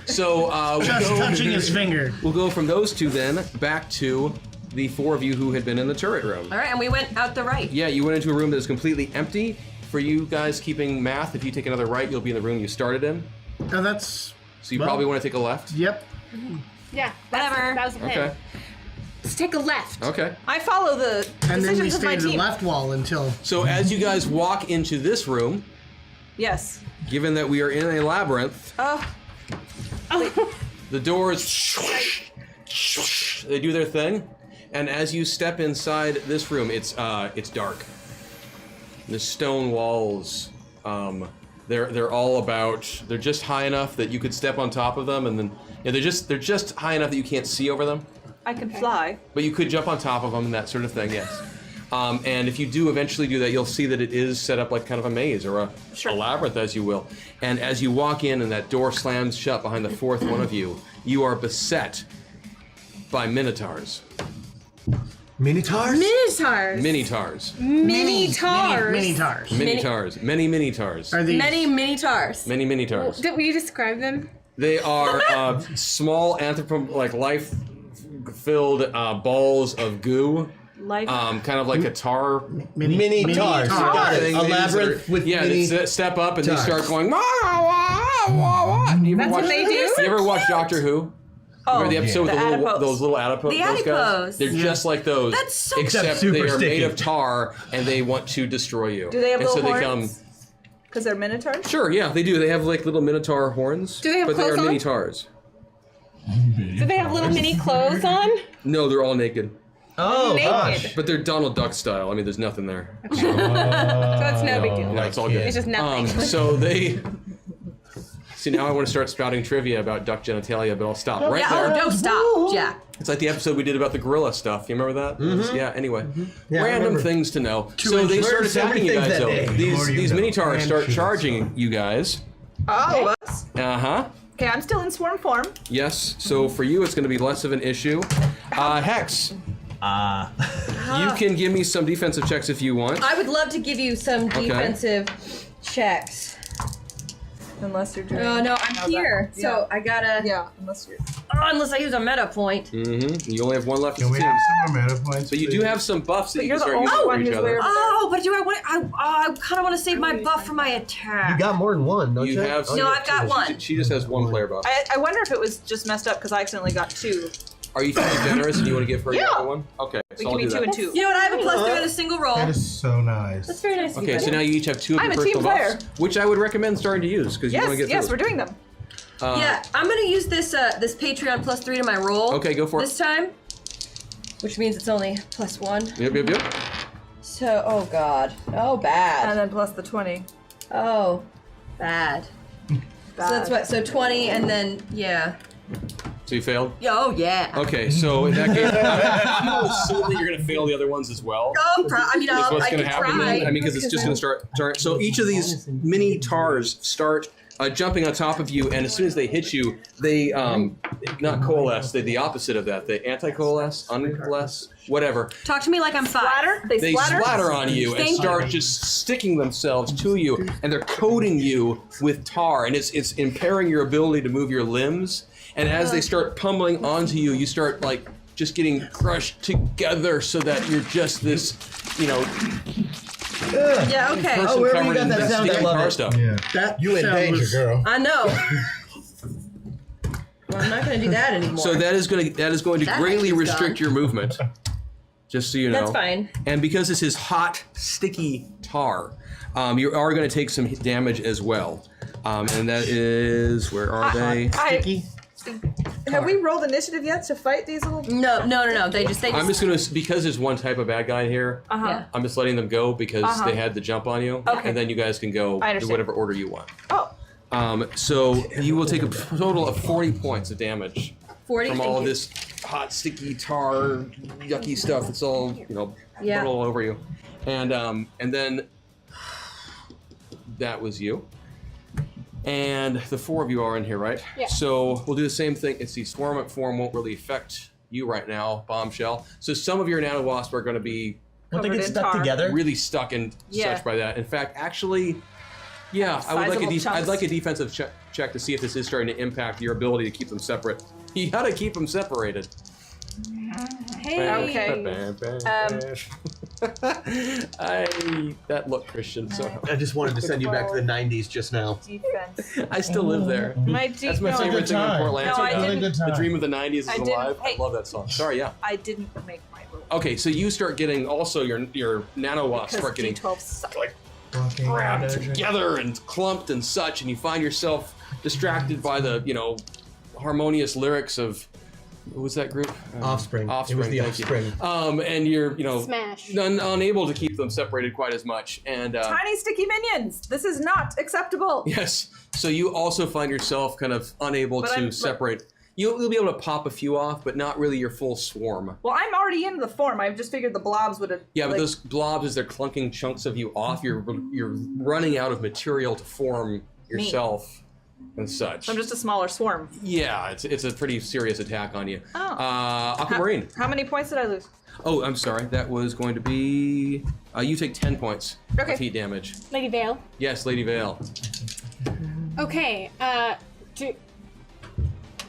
So Just touching his finger. we'll go from those two then back to the 4 of you who had been in the turret room. All right, and we went out the right. Yeah, you went into a room that was completely empty. For you guys keeping math, if you take another right, you'll be in the room you started in. Oh, that's. So you Well- probably want to take a left. Yep. Yeah. Whatever. That was the plan. Okay. Let's take a left. Okay. I follow the And then we decisions of my stay to the team. left wall until. So as you guys walk into this room, Yes. given that we are in a labyrinth, the doors, they do their thing, and as you step inside this room, it's dark. The stone walls, they're all about. They're just high enough that you could step on top of them, and then they're just high enough that you can't see over them. I can fly. But you could jump on top of them and that sort of thing. Yes. And if you do eventually do that, you'll see that it is set up like kind of a maze or a labyrinth, as you will. And as you walk in and that door slams shut behind the fourth one of you, you are beset by minotaurs. Minotaurs? Minotaurs. Mini-tars. Mini-tars. Mini-tars. Mini-tars. Many mini-tars. Are these Many mini-tars. Many mini-tars. Will you describe them? They are small life-filled balls of goo. Kind of like a tar. Mini tars. Got it. thing. A They just labyrinth with yeah, mini they step up and tars. they start going. Wah, wah, wah, wah. You ever That's what watch- they do? You ever watch Doctor Who? Remember the episode with the the little, adipose. those little adipose? The those guys? adipose. They're just like those. That's so except super they are sticky. made of tar and they want to destroy you. Do they have and little so they horns? Because they're minotaurs? Sure, yeah, they do. They have like little minotaur horns. Do they have but they are clothes on? mini tars. Do they have little mini clothes on? No, they're all naked. Oh, Naked. gosh. But they're Donald Duck style. I mean, there's nothing there. So it's no big deal. No, it's all good. It's just nothing. So they. See, now I want to start spouting trivia about duck genitalia, but I'll stop right Yeah, there. oh, don't stop, Jack. It's like the episode we did about the gorilla stuff. You remember that? Yeah. Anyway, Yeah, I random remember. things to know. Two So they inch start words, attacking you everything guys. that Though day. these mini-tars And start shoes. charging you guys. Oh, us? Okay, I'm still in swarm form. Yes. So for you, it's going to be less of an issue. Hex. You can give me some defensive checks if you want. I would love to give you some defensive checks. Unless you're doing. Oh no, I'm here, so I gotta. Yeah, unless you're. Unless I use a meta point. You only have one left. Can we have some more meta points? But you do have some buffs that But you you're can the start only using one for each who's other. weird. Oh, but do I want? I kind of want to save my buff for my attack. You got more than one, don't you? You have. No, I've got one. She just has one player buff. I wonder if it was just messed up because I accidentally got 2. Are you feeling generous and you want to give her Yeah. the other one? Okay, We so can I'll be do 2 that. and 2. You know what? I have a +3 on a single roll. That is so nice. That's very nice. of you, Okay, so buddy. now you each have 2 of I'm your a team personal player. buffs, which I would recommend starting to use because you want to get Yes, through we're it. doing them. Yeah, I'm gonna use this this Patreon +3 to my roll. Okay, go for it. This time, which means it's only +1. Yep. So, oh god, oh bad. And then plus the 20. Oh, bad. So that's what. So 20, and then yeah. So you failed? Oh yeah. Okay, so in that case, I'm going to assume that you're going to fail the other ones as well. Oh, I mean, Is what's I going to can happen try. then? I mean, because it's just going to start. So each of these mini tars start jumping on top of you, and as soon as they hit you, they not coalesce. They're the opposite of that. They anti-coalesce, uncoalesce, whatever. Talk to me like I'm 5. Splatter? They splatter on you and Thank start you. just sticking themselves to you, and they're coating you with tar, and it's impairing your ability to move your limbs. And as they start pummeling onto you, you start like just getting crushed together, so that you're just this, Yeah. Okay. person wherever you covered got in that this sound, I sticky love tar it. stuff. Yeah. That You in danger, girl. I know. Well, I'm not gonna do that anymore. So that is going to That greatly is restrict done. your movement. Just so you know. That's fine. And because this is hot, sticky tar, you are going to take some damage as well. And that is, where are they? sticky. Have we rolled initiative yet to fight these little? No. They just. I'm just going to, because there's one type of bad guy here, Yeah. I'm just letting them go because they had the jump on you. Okay. And then you guys can go I do understand. whatever order you want. Oh, So you will take a total of 40 points of damage 40. from thank all of you. this hot, sticky tar, yucky stuff. It's all, Yeah. all over you. And then that was you. And the 4 of you are in here, right? Yeah. So we'll do the same thing. It's the swarm form won't really affect you right now, bombshell. So some of your nanowasp are going to be Don't they Covered get in stuck tar. together? really stuck and Yeah. such by that. In fact, actually, yeah, I would like Sizable I'd chunks. like a defensive check to see if this is starting to impact your ability to keep them separate. You gotta keep them separated. Hey. Okay. That look, Christian. So I just wanted to send you back to the 90s just now. Defense. I still live there. That's my favorite thing in Portland. No, I didn't. The dream of the 90s is alive. Hey. I love that song. Sorry, yeah. I didn't make my roll. Okay, so you start getting also your nanowasps start getting D12 suck. like wrapped together and clumped and such, and you find yourself distracted by the harmonious lyrics of. What was that group? Offspring. Offspring. It was the thank you. Offspring. And you're Smash. unable to keep them separated quite as much. And Tiny sticky minions. This is not acceptable. yes, so you also find yourself kind of unable to separate. You'll be able to pop a few off, but not really your full swarm. Well, I'm already in the form. I just figured the blobs would have. Yeah, but those blobs, as they're clunking chunks of you off, you're running out of material to form yourself. And such. I'm just a smaller swarm. Yeah, it's a pretty serious attack on you. Oh. Aquamarine. How many points did I lose? Oh, I'm sorry. That was going to be. You take 10 points of heat damage. Lady Vale. Yes, Lady Vale. Okay.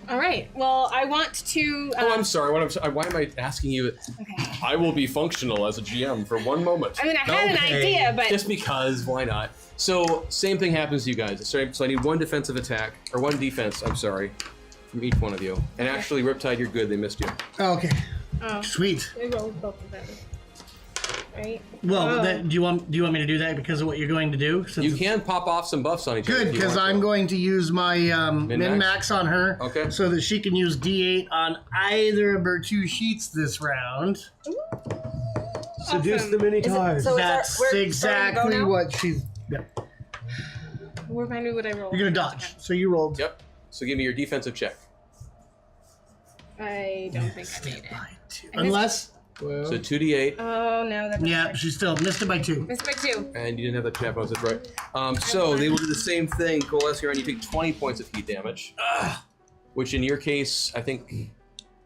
All right. Well, I want to. I'm sorry. Why am I asking you? Okay. I will be functional as a GM for one moment. I mean, I had an idea, but just because, why not? So, same thing happens to you guys. So I need one defensive attack, or one defense, I'm sorry, from each one of you. And actually, Riptide, you're good. They missed you. Okay. Oh. Sweet. We rolled both of them. Right? Well, do you want me to do that because of what you're going to do? Since you can pop off some buffs on each other. Good, because I'm going to use my min-max on her, okay, so that she can use D8 on either of her 2 sheets this round. Seduce the Minotaurs. That's exactly what she's. Yeah. Remind me what I rolled. You're gonna dodge. So you rolled. Yep. So give me your defensive check. I don't think I made it. Unless. Well, so 2d8. Oh no, that's yeah, she still missed it by 2. Missed it by 2. And you didn't have that chat bonus, that's right. So they will do the same thing, coalesce here, and you take 20 points of heat damage. Which in your case, I think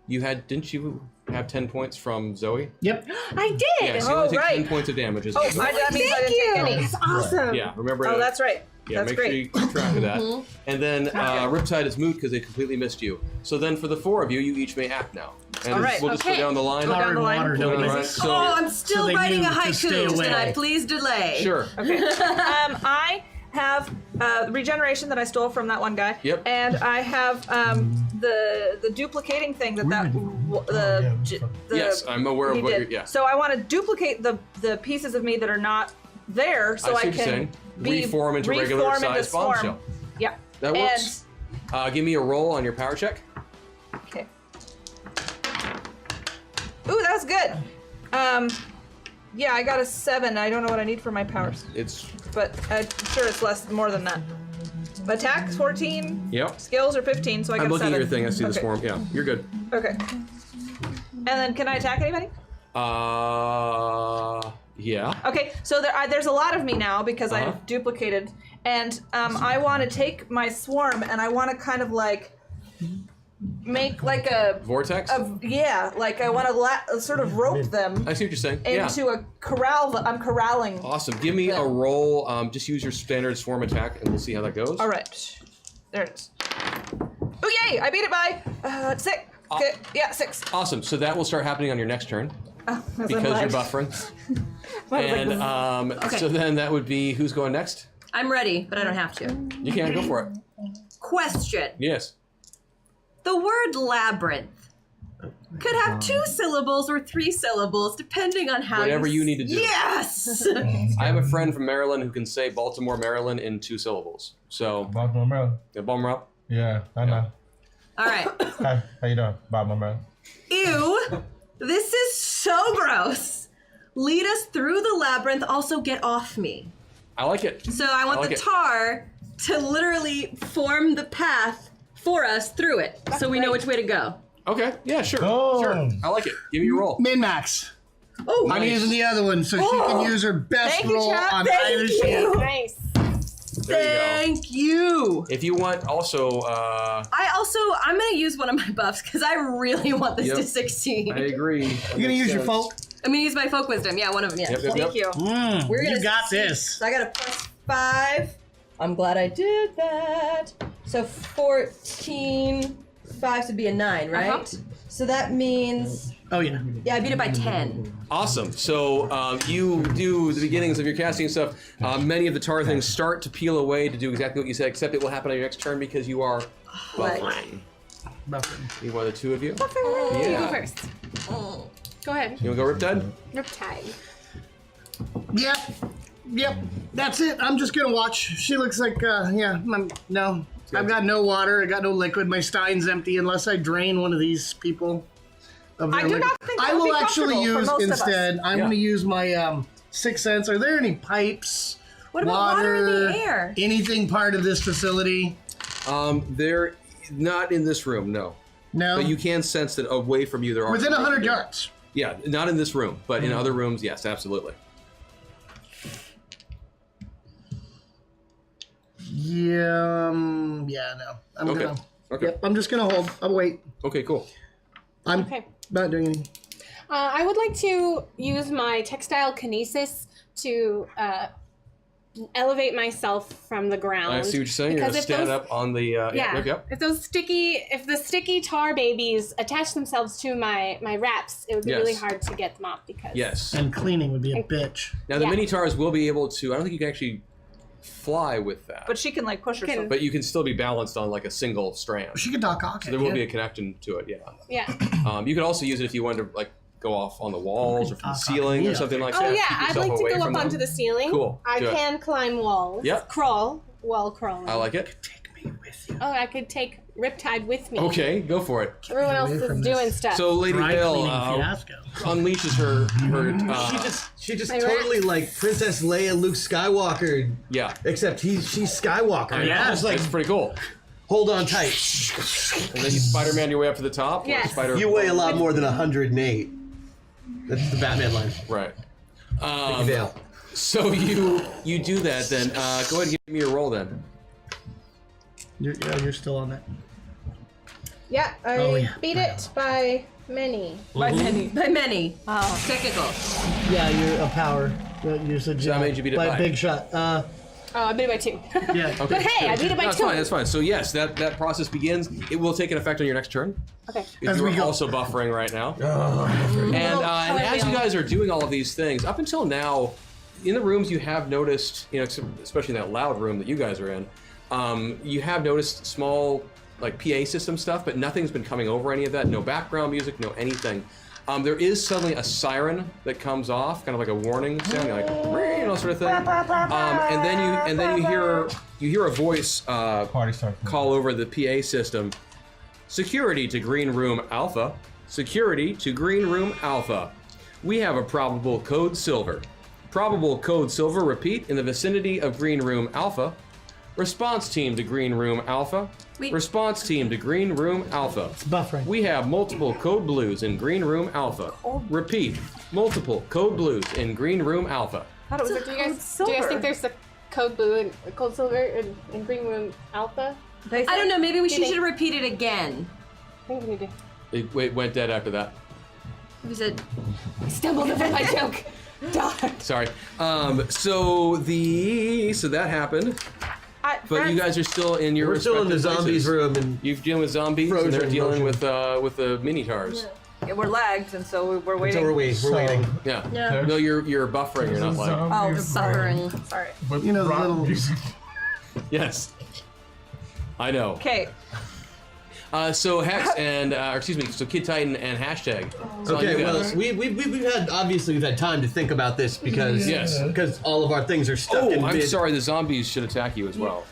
you had, didn't you have 10 points from Zoe? Yep. I did! Yeah, so you only take 10 points of damage. Oh, that means I didn't take any. That's awesome. Yeah, remember. Oh, that's right. Yeah, that's make great. sure you keep track of that. And then Riptide is moot because they completely missed you. So then for the 4 of you, you each may act now. And all right. we'll just go down the line. Go down the line. So, I'm still writing a haiku. Can I please delay? Sure. Okay. I have regeneration that I stole from that one guy. Yep. And I have the duplicating thing yes, I'm aware of what you're. Yeah. So I want to duplicate the pieces of me that are not there, so I can reform into regular size bombshell. Yeah. That works. Give me a roll on your power check. Okay. Ooh, that was good. Yeah, I got a 7. I don't know what I need for my powers. But I'm sure it's more than that. Attack 14. Yep. Skills are 15, so I got 7. I'm looking at your thing. I see the swarm. Yeah, you're good. Okay. And then, can I attack anybody? Yeah. Okay, so there's a lot of me now because I've duplicated, and I want to take my swarm and I want to kind of like make like a vortex. Yeah, like I want to sort of rope them. I see what you're saying. Into a corral. I'm corralling. Awesome. Give me a roll. Just use your standard swarm attack, and we'll see how that goes. All right. There it is. Oh yay! I beat it by 6. Okay. Yeah, 6. Awesome. So that will start happening on your next turn. Because you're buffering. And so then that would be who's going next? I'm ready, but I don't have to. You can go for it. Question. Yes. The word labyrinth could have 2 syllables or 3 syllables, depending on how whatever you need to do. Yes! I have a friend from Maryland who can say Baltimore, Maryland in 2 syllables. So Baltimore, Maryland. Yeah, Baltimore. Yeah, I know. All right. Hi, how you doing? Baltimore, Maryland. Ew. This is so gross. Lead us through the labyrinth, also get off me. I like it. So I want the tar to literally form the path for us through it, so we know which way to go. Okay, yeah, sure. Sure. I like it. Give me your roll. Min-max. Oh, I'm using the other one, so she can use her best roll on either sheet. Nice. Thank you. If you want also... I'm going to use one of my buffs because I really want this to succeed. I agree. You're going to use your folk? I'm going to use my folk wisdom. Yeah, one of them. Yeah. Thank you. We're gonna you got this. So I got a +5. I'm glad I did that. So 14. 5 would be a 9, right? So that means. Oh yeah. Yeah, I beat it by 10. Awesome. So you do the beginnings of your casting stuff. Many of the tar things start to peel away to do exactly what you said, except it will happen on your next turn because you are buffering. You want the two of you? Yeah. You go first. Go ahead. You want to go Riptide? Riptide. Yep. That's it. I'm just gonna watch. She looks like, no. I've got no water. I got no liquid. My stein's empty unless I drain one of these people. I do not think that I would be will actually comfortable for use most of us. instead. I'm going to use my 6 cents. Are there any pipes? What about water in the air? Anything part of this facility? They're not in this room, no. No. But you can sense that away from you there are Within 100 yards. Yeah, not in this room, but in other rooms, yes, absolutely. Yeah, no. I'm Okay. gonna. Okay. Yep, I'm just gonna hold. I'll wait. Okay, cool. I'm Okay. not doing anything. I would like to use my textile kinesis to elevate myself from the ground. I see what you're saying. You're Because gonna if stand those- up on the Yeah. If the sticky tar babies attach themselves to my wraps, it would be Yes. really hard to get them off because. Yes. And cleaning would be a bitch. Now the Yeah. mini tars will be able to. I don't think you can actually fly with that, But she can like push herself. but you can still be balanced on like a single strand. She could dock off. So there will be a connection to it. Yeah. Yeah. You could also use it if you wanted to like go off on the walls or from the ceiling or something like that. Oh yeah, Keep I'd yourself like to away go from up onto them. the ceiling. Cool. I Do it. can climb walls. Yep. Wall crawling. I like it. Oh, I could take Riptide with me. Okay, go for it. Everyone else is doing stuff. So Lady Dry Bell cleaning fiasco. unleashes her. She just My totally rats. like Princess Leia, Luke Skywalker. Yeah. Except she's Skywalker. Yeah, It's like, it's pretty cool. hold on tight. And then you Spider-Man your way up to the top. or Yes. Spider. You weigh a lot more than 108. That's the Batman line. Right. Thank you, Dale. So you do that then. Go ahead and give me your roll then. You're still on that. Yeah, I Oh, yeah. beat it by many. By many. By many. Oh. Technical. Yeah, you're a power. You're So that made you beat it by by? a big shot. Oh, I beat it by 2. Yeah. Okay. But hey, I beat it by That's 2. fine. That's fine. So yes, that process begins. It will take an effect on your next turn. Okay. If As you we are go. also buffering right now. Oh, And as you guys are doing all of these things, up until now, in the rooms you have noticed, especially in that loud room that you guys are in, you have noticed small like PA system stuff, but nothing's been coming over any of that. No background music, no anything. There is suddenly a siren that comes off, kind of like a warning sound, like sort of thing. And then you hear a voice call over the PA system. Security to Green Room Alpha. Security to Green Room Alpha. We have a probable code silver. Probable code silver, repeat, in the vicinity of Green Room Alpha. Response team to Green Room Alpha. Response team to Green Room Alpha. It's buffering. We have multiple code blues in Green Room Alpha. Repeat, multiple code blues in Green Room Alpha. Do you guys think there's a code blue and code silver in Green Room Alpha? I don't know. Maybe Do you should repeat it again. I think we need to. It went dead after that. We said. Stumbled over my joke. Darn. Sorry. So that happened. But you guys are still in your We're still in the respective zombies places. room and you're dealing with zombies, and they're dealing with the mini tars. Yeah, we're lagged, and so we're waiting. So we're waiting. Yeah. Yeah. No, you're buffering. You're not like. Oh, Buffering. Sorry. You know, the little. Yes. I know. Okay. So Hex and so Kid Titan and Hashtag. It's on Okay, you well, guys. we've had time to think about this because all of our things are stuck in I'm mid. sorry. The zombies should attack you as well,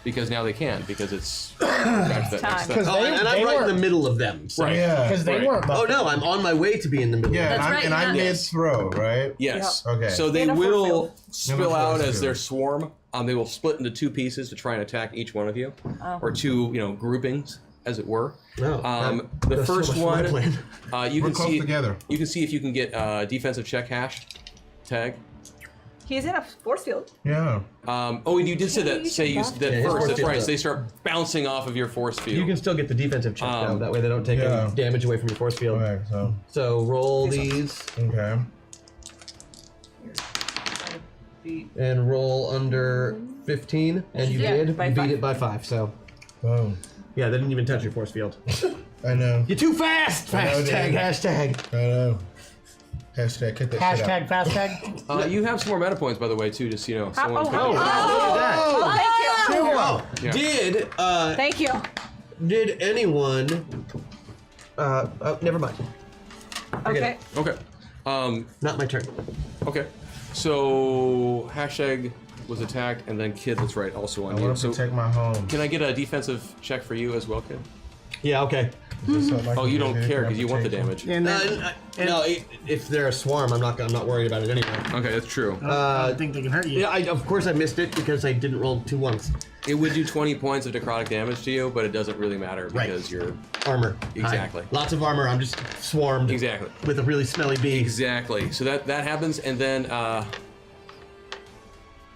because now they can because it's back to that next step. And I'm right in the middle of them. So. Right. Yeah. Because they weren't Oh buffering. no, I'm on my way to be in the middle. Yeah, of them. and I'm mid-throw, right? Yes. Yep. Okay. So they In a force will field. spill out as their swarm. They will split into 2 pieces to try and attack each one of you, or 2, groupings, as it were. No, the that's first so much my one, plan. you We're can close see together. You can see if you can get defensive check hash tag. He's in a force field. Yeah. You did say that. Say you said that Yeah, his first. force That's field right. does. So they start bouncing off of your force field. You can still get the defensive check though. That way they don't take any damage away from your force field. Okay, So roll these. Okay. And roll under 15, and you Yeah, did. by You beat 5. it by 5. So Boom. yeah, they didn't even touch your force field. I know. You're too fast. Hashtag. I know. Hashtag. Cut that shit out. Hashtag fast tag. You have some more meta points, by the way, too. Just you know. Someone Look at that. Thank you. Yeah. Thank you. Did anyone? Never mind. Okay. Okay. Not my turn. Okay. So hashtag was attacked, and then Kid. That's right. Also on I you. want to So protect my home. can I get a defensive check for you as well, Kid? Yeah. Okay. Oh, you don't care because you want the damage. And No, if they're a swarm, I'm not worried about it anyway. Okay, that's true. I don't think they can hurt you. Yeah, of course I missed it because I didn't roll 2 ones. It would do 20 points of necrotic damage to you, but it doesn't really matter because you're Armor. Exactly. Hi. Lots of armor. I'm just swarmed. Exactly. With a really smelly bee. Exactly. So that happens, and then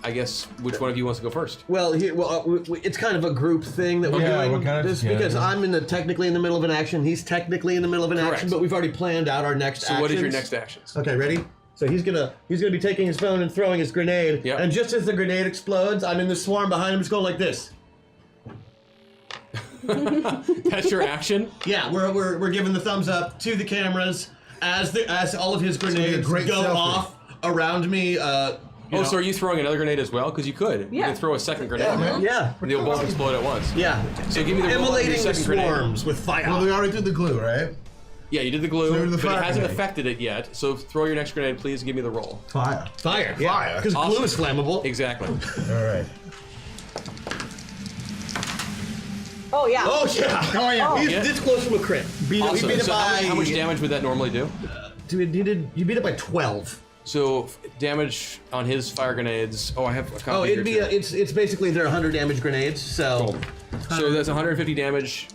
I guess which one of you wants to go first? Well, it's kind of a group thing that we're doing. we're kind of just because I'm technically in the middle of an action. He's technically in the middle of an action, but we've already planned out our next. So what is your next actions? Okay, ready? So he's gonna be taking his phone and throwing his grenade. Yep. And just as the grenade explodes, I'm in the swarm behind him, just going like this. That's your action? Yeah, we're giving the thumbs up to the cameras as all of his grenades go selfie. off around me. So are you throwing another grenade as well? Because you could. You Yeah. can throw a second grenade. Yeah. And they'll both explode at once. Yeah. So give me the roll on your Immolating the second grenade. swarms with fire. Well, we already did the glue, right? Yeah, you did the glue, So the but it fire hasn't grenade. affected it yet. So throw your next grenade, please. Give me the roll. Fire. Fire. Fire. Because glue is flammable. Exactly. All right. Oh yeah. Oh yeah. Oh yeah. He's Yeah. this close from a crit. We Awesome. beat it So by how much damage would that normally do? Dude, you beat it by 12. So damage on his fire grenades. Oh, I have a copy. Oh, it'd be here, too. it's basically they're 100 damage grenades. So So that's 150 damage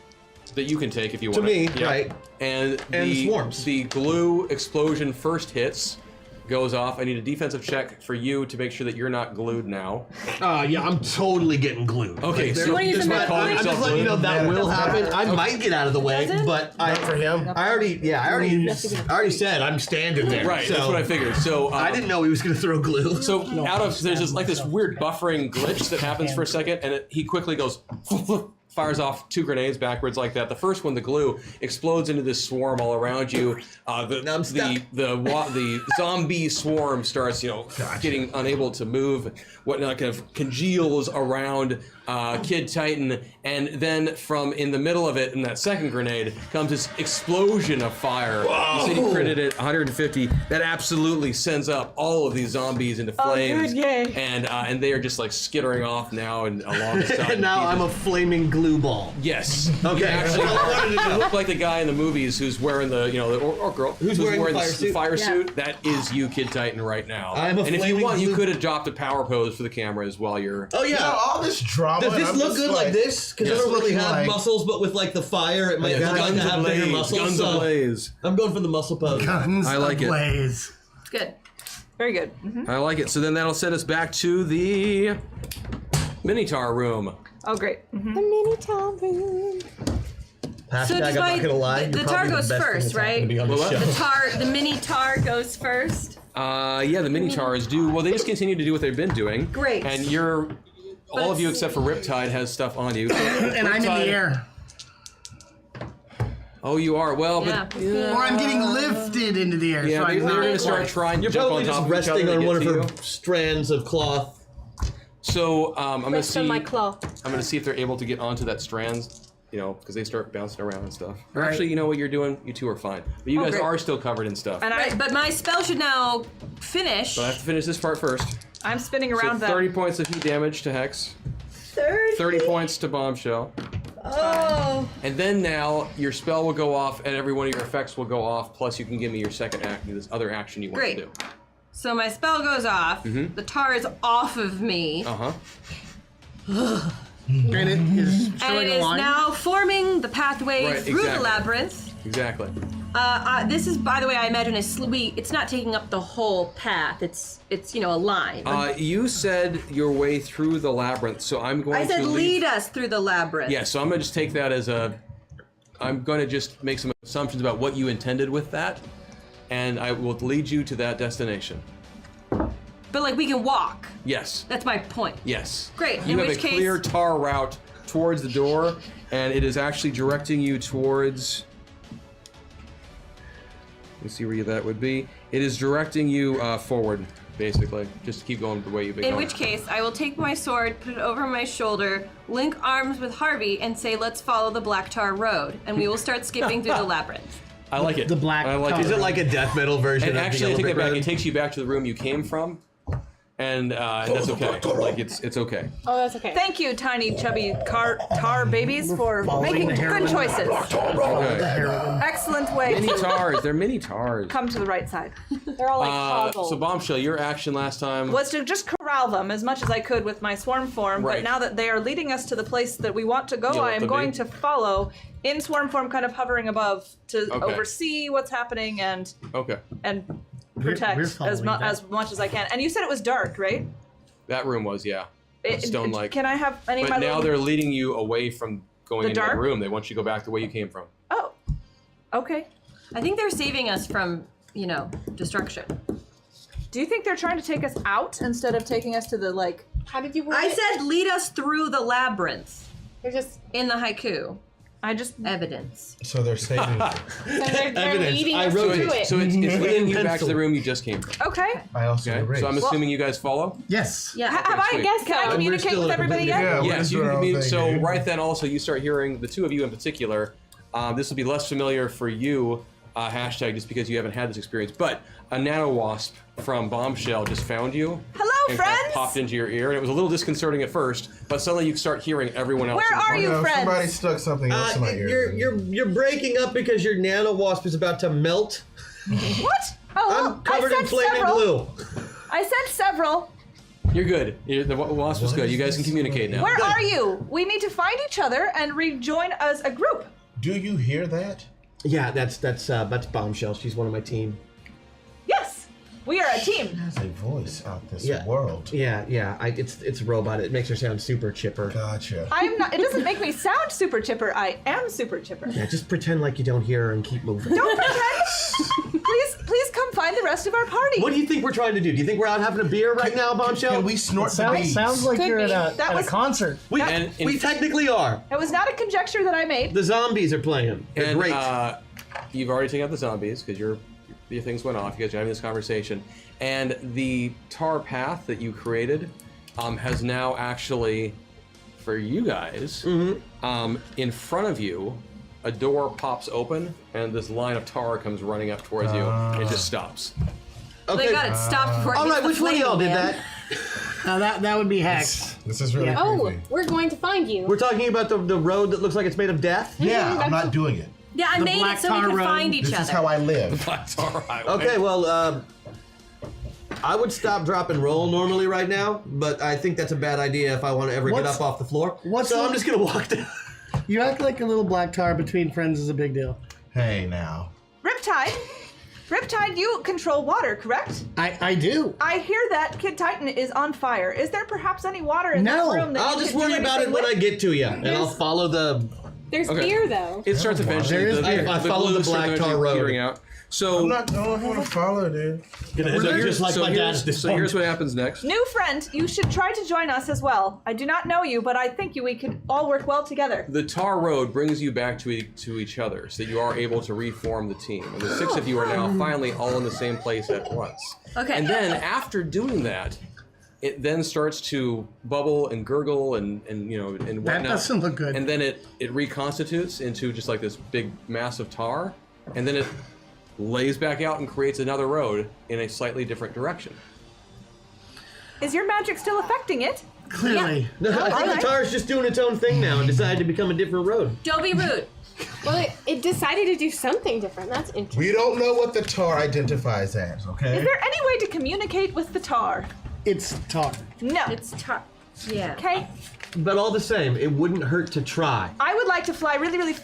that you can take if you To want. me, Yeah. right. And And the swarms. The glue explosion first hits, goes off. I need a defensive check for you to make sure that you're not glued now. yeah, I'm totally getting glued. Okay, Like, so You wanna use just the by meta calling point? I'm yourself just letting you know glued. that will happen. I might get out of the way, Does it? but For him. I already said I'm standing there. Right, so that's what I figured. So I didn't know he was gonna throw glue. So there's this weird buffering glitch that happens for a second, and he quickly goes, fires off 2 grenades backwards like that. The first one, the glue, explodes into this swarm all around you. The zombie swarm starts, getting unable to move, whatnot, kind of congeals around Kid Titan, and then from in the middle of it, in that second grenade, comes this explosion of fire. Whoa. You said you critted it 150. That absolutely sends up all of these zombies into flames, good, yay. and they are just like skittering off now and along the side. And now I'm a flaming glue ball. Yes. Okay. You actually look like the guy in the movies who's wearing or girl who's wearing the the fire Yeah. suit. That is you, Kid Titan, right now. I'm a and if you flaming want, you glue- could adopt a power pose for the cameras while you're. Oh yeah. All this drama. Does this and I'm look just good like this? Because Yes. I don't really Looking have like- muscles, but with like the fire, it might look like I Guns have bigger muscles. Guns so ablaze. I'm going for the muscle pose. Guns I like it. ablaze. Good. Very good. I like it. So then that'll send us back to the Minotaur room. Oh great. Hashtag, So I'm does not gonna lie. the you're tar probably goes best thing first, that's happened to right? me on this Well, show. The mini tar goes first. Yeah, the Minotaurs do. Well, they just continue to do what they've been doing. Great. And all of you except for Riptide has stuff on you. So And I'm in the Riptide- air. Oh, you are. Well, Yeah. but Or I'm getting lifted into the air. yeah, so they're I'm going to not start trying to You're jump on probably top just of each other resting to on get one of to her you. strands of cloth. So I'm going to Rest see. on my claw. I'm going to see if they're able to get onto that strand. Because they start bouncing around and stuff. Right. Actually, you know what you're doing? You two are fine. But you guys great. are still covered in stuff. And Right, but my spell should now finish. So I have to finish this part first. I'm spinning So around 30 them. points of heat damage to Hex. 30 points to Bombshell. Oh. And then now your spell will go off and every one of your effects will go off, plus you can give me your second action, this other action you want Great. to do. So my spell goes off. The tar is off of me. Uh-huh. And it is And showing it a is line. now forming the pathway Right, through the exactly. labyrinth. Exactly. This is, by the way, I imagine it's not taking up the whole path. It's a line. You said your way through the labyrinth, so I'm going I said to lead us through the labyrinth. Yeah, so I'm going to just take that as I'm going to just make some assumptions about what you intended with that, and I will lead you to that destination. But we can walk. Yes. That's my point. Yes. Great, You in have which a case- clear tar route towards the door, and it is actually directing you towards. Let's see where that would be. It is directing you forward, basically, just to keep going the way you've been In going. which case, I will take my sword, put it over my shoulder, link arms with Harvey, and say, "Let's follow the Black Tar Road," and we will start skipping through the labyrinth. I like it. The Black I like Tar it. Is it like a death metal version And of actually, I the take that back. Road? It takes you back to the room you came from, and that's okay. Like it's okay. Oh, that's okay. Thank you, tiny, chubby tar babies, for making good choices. Okay. Excellent way Mini to tars. They're mini tars. come to the right side. They're all like toggle. So Bombshell, your action last time Was to just corral them as much as I could with my swarm form, Right. but now that they are leading us to the place that we want to go, You want I am to going be. to follow in swarm form, kind of hovering above to Okay. oversee what's happening and Okay. protect we're as, following that. as much as I can. And you said it was dark, right? That room was, yeah. Stone-like. Can I have any of But my now little... they're leading you away from going The into that dark? room. They want you to go back the way you came from. Oh, okay. I think they're saving us from, destruction. Do you think they're trying to take us out instead of taking us to the, like... How did you word I it? said, "Lead us through the labyrinth." They're just In the haiku. I just... Evidence. So they're saving. so they're Evidence. leading I us wrote through it. it. So it's leading you back to Pencil. the room you just came from. Okay. I also Okay. erased. So I'm assuming you guys follow? Yes. Yeah. Have I sweet. guessed? Can I And we're communicate still with at a everybody completely yet? Yeah, we're Yes, just you doing can our own commute. thing, So dude. right then also you start hearing, the two of you in particular, this will be less familiar for you, hashtag, just because you haven't had this experience, but a nano wasp from Bombshell just found you. Hello, and kind of friends! popped into your ear, and it was a little disconcerting at first, but suddenly you start hearing everyone else. Where in the are party. you, No, friends? somebody stuck something else in my ear. You're breaking up because your nano wasp is about to melt. What? Oh, well, I'm covered I in said flaming several. glue. I said several. You're good. The wasp was good. You guys can communicate now. Where are you? We need to find each other and rejoin as a group. Do you hear that? Yeah, that's Bombshell. She's one of my team. Yes, we are a team. There's a voice out this Yeah. world. Yeah. It's a robot. It makes her sound super chipper. Gotcha. I'm not. It doesn't make me sound super chipper. I am super chipper. Yeah, just pretend like you don't hear her and keep moving. Don't pretend. Please come find the rest of our party. What do you think we're trying to do? Do you think we're out having a beer right now, Bombshell? Can we snort the bees? Sounds like Could you're be. at That a was- concert. We, And in- we technically are. It was not a conjecture that I made. The zombies are playing. They're And great. you've already taken out the zombies because your things went off. You guys are having this conversation, and the tar path that you created has now actually, for you guys, in front of you, a door pops open, and this line of tar comes running up towards you. And it just stops. Okay. They got it stopped before it All hits right, the which one of flame, y'all did man. that? Now that would be hacks. This is really Oh, creepy. we're going to find you. We're talking about the road that looks like it's made of death? Yeah, I'm not doing it. Yeah, I The made Black it so we Tar could Road. find each This other. is how I live. Black tar highway. Okay, well, I would stop, drop, and roll normally right now, but I think that's a bad idea if I want to ever get What's- up off the floor. what's so the- I'm just going to walk down. You act like a little black tar between friends is a big deal. Hey, now. Riptide, you control water, correct? I do. I hear that Kid Titan is on fire. Is there perhaps any water in No. that room that I'll you just could do worry about it anything when with? I get to you, and I'll follow the... There's Okay. beer though. It starts eventually. There is the, beer. I follow glue the starts Black Tar eventually Road. petering out. So I'm not going to follow, dude. Gonna end up just like my dad at this so point. here's what happens next. New friend, you should try to join us as well. I do not know you, but I think we could all work well together. The tar road brings you back to each other, so that you are able to reform the team. And the six of you are now finally all in the same place at once. Okay. And then after doing that, it then starts to bubble and gurgle and whatnot. That doesn't look good. And then it reconstitutes into just like this big mass of tar, and then it lays back out and creates another road in a slightly different direction. Is your magic still affecting it? Clearly. No, I think alright. the tar's just doing its own thing now and decided to become a different road. Don't be rude. Well, it decided to do something different. That's interesting. We don't know what the tar identifies as, okay? Is there any way to communicate with the tar? It's tar. No. It's tar. Yeah. Okay. But all the same, it wouldn't hurt to try. I would like to fly really.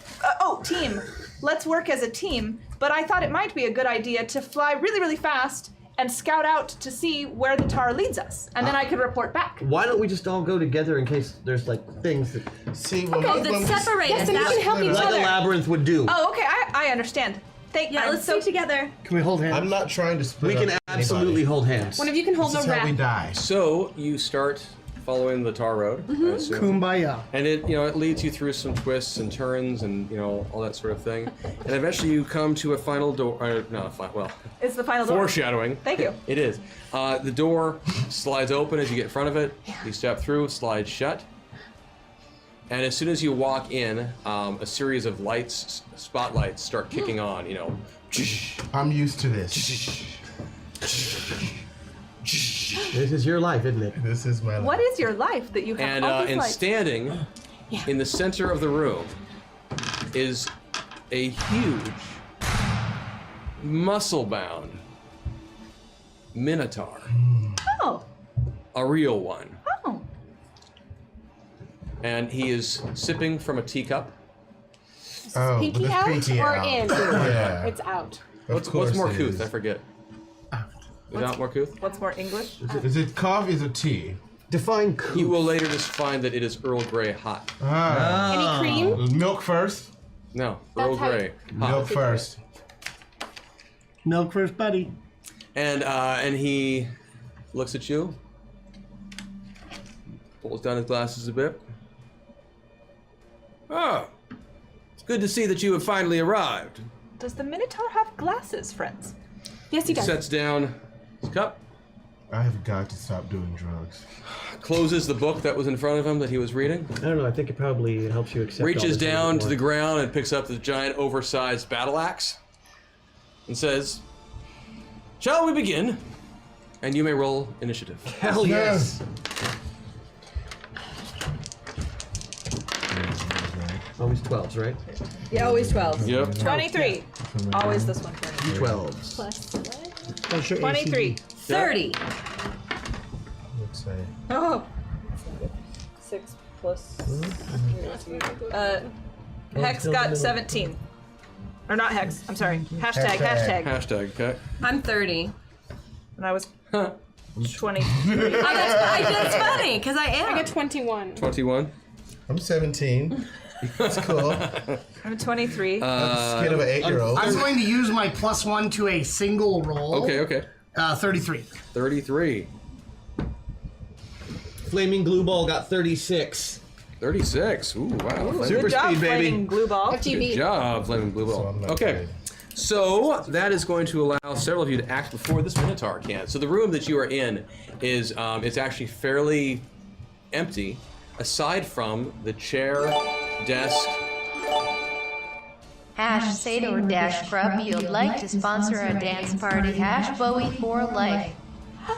Team. Let's work as a team. But I thought it might be a good idea to fly really fast and scout out to see where the tar leads us, and then I could report back. Why don't we just all go together in case there's like things that... See, when Oh, we- then when we- separate us. Yes, and we can help each Like a other. labyrinth would do. Oh, okay. I understand. Yeah, let's stay together. Can we hold hands? I'm not trying to split We can up absolutely anybody. hold hands. One of you can hold This the is how we wrap. die. So you start following the tar road. I assume. Kumbaya. And it leads you through some twists and turns and all that sort of thing. And eventually you come to a final door. It's the final door. Foreshadowing. Thank you. It is. The door slides open as you get in front of it. You step through, slides shut. And as soon as you walk in, a series of lights, spotlights, start kicking on. I'm used to this. This is your life, isn't it? This is my life. What is your life that you have all these And lights? standing in the center of the room is a huge, muscle-bound minotaur. Oh. A real one. Oh. And he is sipping from a teacup. Oh, Pinky with out pinky or out. in? Yeah. It's out. What's Morcouth? I forget. Is that Morcouth? What's more English? Is it coffee? Is it tea? Define You will later just find that it is Earl Grey hot. Any cream? Milk first. No, That's Earl how you- Grey hot. Milk first. Milk first, buddy. And he looks at you, pulls down his glasses a bit. Oh, it's good to see that you have finally arrived. Does the Minotaur have glasses, friends? Yes, he does. Sets down his cup, I have got to stop doing drugs. closes the book that was in front of him that he was reading, I don't know. I think it probably helps you accept. reaches all this a down little to the more. ground and picks up the giant oversized battle axe and says, "Shall we begin?" And you may roll initiative. Hell yes. Always 12s, right? Yeah, always 12. Yep. 23. Always this one. 12s. Plus what? That's your 23. 30. Let's say. Oh. 6 plus. Hex got 17. Or not Hex. I'm sorry. Hashtag. Hashtag, okay. I'm 30. And I was 23. Oh, that's funny, because I am. I got 21. 21. I'm 17. That's cool. I'm 23. Skin of an 8-year-old. I'm going to use my +1 to a single roll. Okay. 33. 33. Flaming glue ball got 36. 36. Ooh, wow. Super Good job, speed, baby. Flaming Glue Ball. Good job, Flaming Blue So Ball. I'm not Okay. good. So that is going to allow several of you to act before this Minotaur can. So the room that you are in is it's actually fairly empty, aside from the chair, desk. Hash Sador Dash Crub, you'd like to sponsor a dance party. Hash Bowie for life.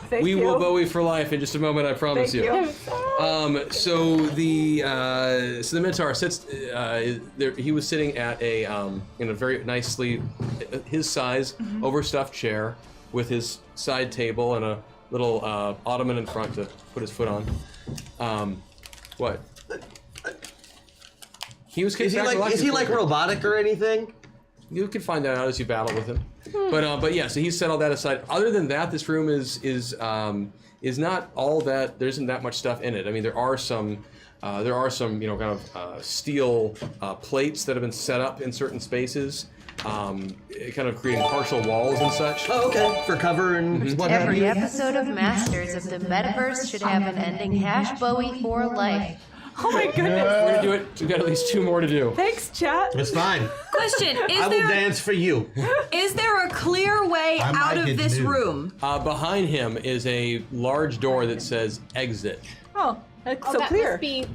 Thank We you. will Bowie for life in just a moment, I promise Thank you. So the Minotaur sits. There, he was sitting at a in a very nicely his size overstuffed chair with his side table and a little ottoman in front to put his foot on. What? He was Is he like robotic or anything? You can find that out as you battle with him. But yeah, so he's set all that aside. Other than that, this room is not all that. There isn't that much stuff in it. I mean, there are some kind of steel plates that have been set up in certain spaces, kind of creating partial walls and such. Oh, okay. For cover and what have Every you. episode of Masters of the Metaverse should have an ending. Hash Bowie for life. Oh my goodness. We're gonna do it. We've got at least 2 more to do. Thanks, chat. It's fine. Question: I will dance for you. Is there a clear way I out might of get this nude. room? Behind him is a large door that says exit, Oh, that's Oh, so that clear. must be.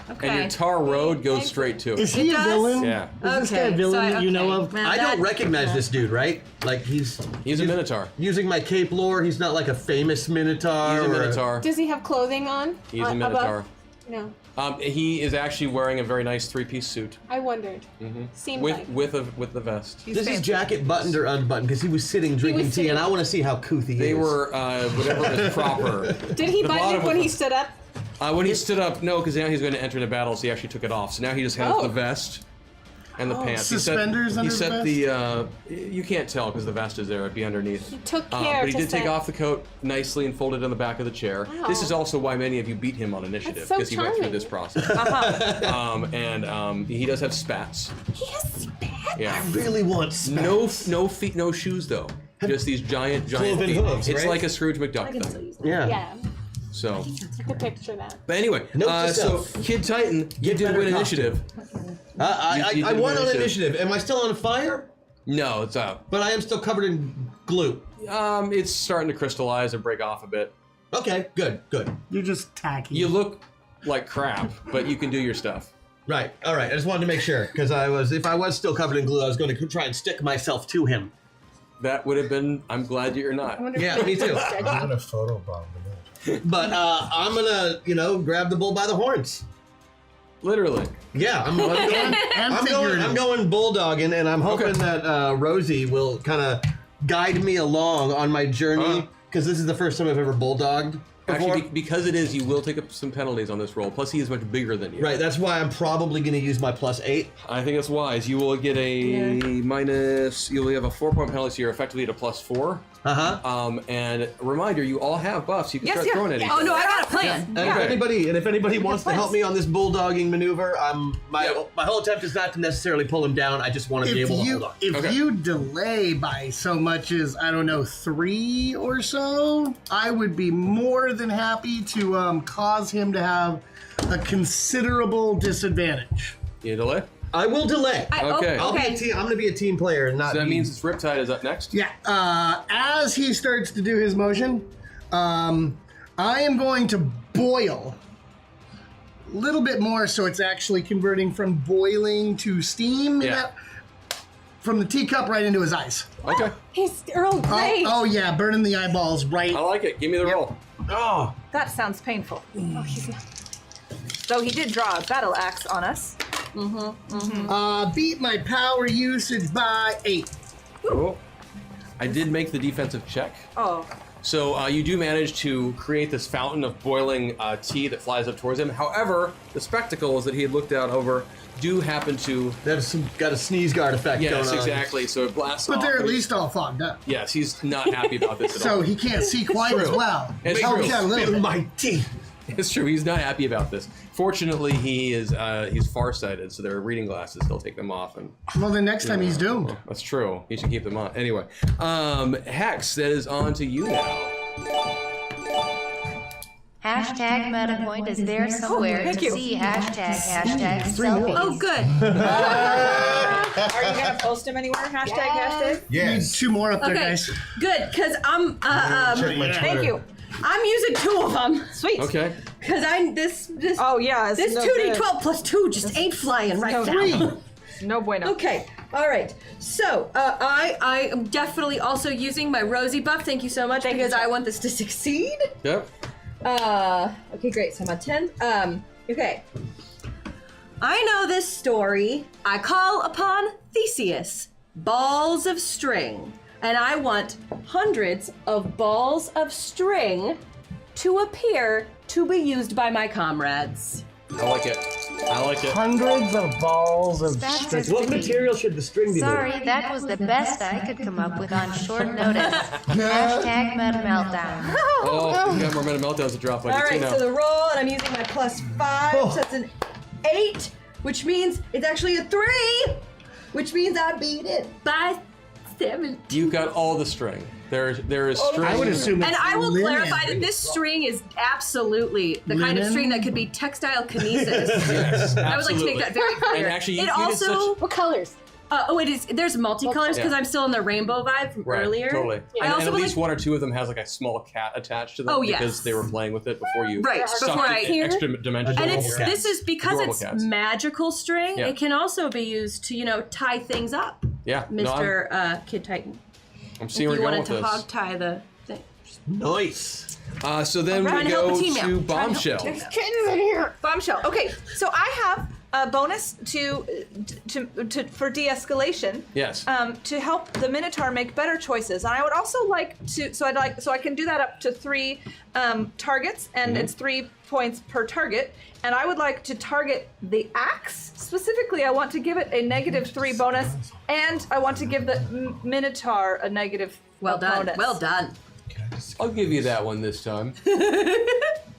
and your Okay. tar road goes straight to Is it. he It a does? villain? Yeah, Is this guy a villain you know of? Well, I that- don't recognize this dude, right? Like he's a Minotaur. using my cape lore. He's not like a famous Minotaur. He's a or Minotaur. Does he have clothing on? He's a Above? Minotaur. No. He is actually wearing a very nice 3-piece suit I wondered. Seemed with like. with the vest. He's This is fancy. jacket buttoned or unbuttoned because he was sitting drinking tea, sitting. and I want to see how couth he They is. were whatever is proper. Did he The button bottom it when was- he stood up? When he stood up, no, because now he's going to enter the battle, so he actually took it off. So now he just has Oh. the vest and the pants. Suspenders under he the set vest? the you can't tell because the vest is there. It'd be underneath. He took care But he to did take set- off the coat nicely and folded it on the back of the chair. Wow. This is also why many of you beat him on initiative, That's so because he went through charming. this process. He does have spats. He has spats. Yeah. really want spats. No feet, no shoes though. Just these giant Cloven feet. hooves, It's right? like a Scrooge McDuck thing. Yeah. Yeah. So. Take a picture of that. But anyway, so Kid Titan, you did win initiative. I won on initiative. Am I still on fire? No, it's out. But I am still covered in glue. It's starting to crystallize and break off a bit. Okay, good. You're just tacky. You look like crap, but you can do your stuff. Right. All right. I just wanted to make sure because if I was still covered in glue, I was going to try and stick myself to him. That would have been. I'm glad you're not. Yeah, me too. I'm gonna photobomb the But I'm gonna, grab the bull by the horns. Literally. Yeah, I'm going bulldogging, and I'm hoping that Rosie will kind of guide me along on my journey because this is the first time I've ever bulldogged. Actually, because it is, you will take up some penalties on this roll. Plus, he is much bigger than you. Right, that's why I'm probably going to use my +8. I think it's wise. You will get a minus. You'll have a 4-point penalty, so you're effectively at a +4. And reminder, you all have buffs. You can start throwing anything. Oh no, I got a plan. And if anybody wants to help me on this bulldogging maneuver, my whole attempt is not to necessarily pull him down. I just want to be able to hold on. If you delay by so much as 3 or so, I would be more than happy to cause him to have a considerable disadvantage. You delay? I will delay. Okay. I'm going to be a team player and not. So that means it's Riptide is up next? Yeah. As he starts to do his motion, I am going to boil a little bit more so it's actually converting from boiling to steam. Yeah. From the teacup right into his eyes. Okay. He's Earl Grey. Oh yeah, burning the eyeballs right. I like it. Give me the roll. Oh. That sounds painful. Oh, he's not. So he did draw a battle axe on us. Beat my power usage by 8. Cool. I did make the defensive check. Oh. So you do manage to create this fountain of boiling tea that flies up towards him. However, the spectacles that he had looked out over do happen to... That's got a sneeze guard effect going on. Yes, exactly. So it blasts off. But they're at least all fogged up. Yes, he's not happy about this at all. So he can't see quite as well. It's true. Yeah, a little bit. My teeth. It's true. He's not happy about this. Fortunately, he's farsighted, so there are reading glasses. He'll take them off. And well, the next time he's doomed. That's true. He should keep them on. Anyway, Hex, that is on to you now. Hashtag MetaPoint is there somewhere to see hashtag selfie. Oh, good. Are you gonna post him anywhere? Hashtag? Yes. 2 more up there, Okay, guys. good, because I'm. Check my Thank Twitter. you. I'm using 2 of them. Sweet. Okay. Because this. Oh yeah. This no 2d12 good. plus 2 just ain't flying right no now. No bueno. Okay, all right. So I am definitely also using my Rosie buff. Thank you so much because I want this to succeed. Yep. Okay, great. So I'm on 10. Okay. I know this story. I call upon Theseus, balls of string, and I want hundreds of balls of string to appear to be used by my comrades. I like it. I like it. Hundreds of balls of That's string. a What material should the string be made of? Sorry, that was the best I could come up with on short notice. Hashtag Meta Meltdown. Oh, we got more Meta Meltdowns to drop on All you too right, now. so the roll, and I'm using my +5, so that's an 8, which means it's actually a 3, which means I beat it by 7. You've got all the string. There is string. I would assume it's And I will linen. clarify that this string is absolutely the kind of Linen? string that could be textile kinesis. Yes, I would like to make that very clear. And actually, it you did also. What colors? It is. There's multicolors because Yeah. I'm still in the rainbow vibe from Right, earlier. totally. I And also at would least like, 1 or 2 of them has like a small cat attached to them Oh, yes. because they were playing with it before you Right, sucked before it I- extra dimensional. and cats. this is because Adorable it's cats. magical string. Yeah. It can also be used to tie things up. Yeah, no, Mr. Kid Titan. I'm seeing If where you you're going wanted with to this. hog tie the thing. Nice. So then Trying we to help go the team out. to Trying to help the Bombshell. team. Kittens in here. Bombshell. Okay, so I have a bonus to for de-escalation. Yes. To help the Minotaur make better choices, and I would also like to. So I can do that up to 3 targets, and it's 3 points per target. And I would like to target the axe specifically. I want to give it a -3 bonus, and I want to give the Minotaur a negative. Well done. bonus. Well done. I'll give you that one this time.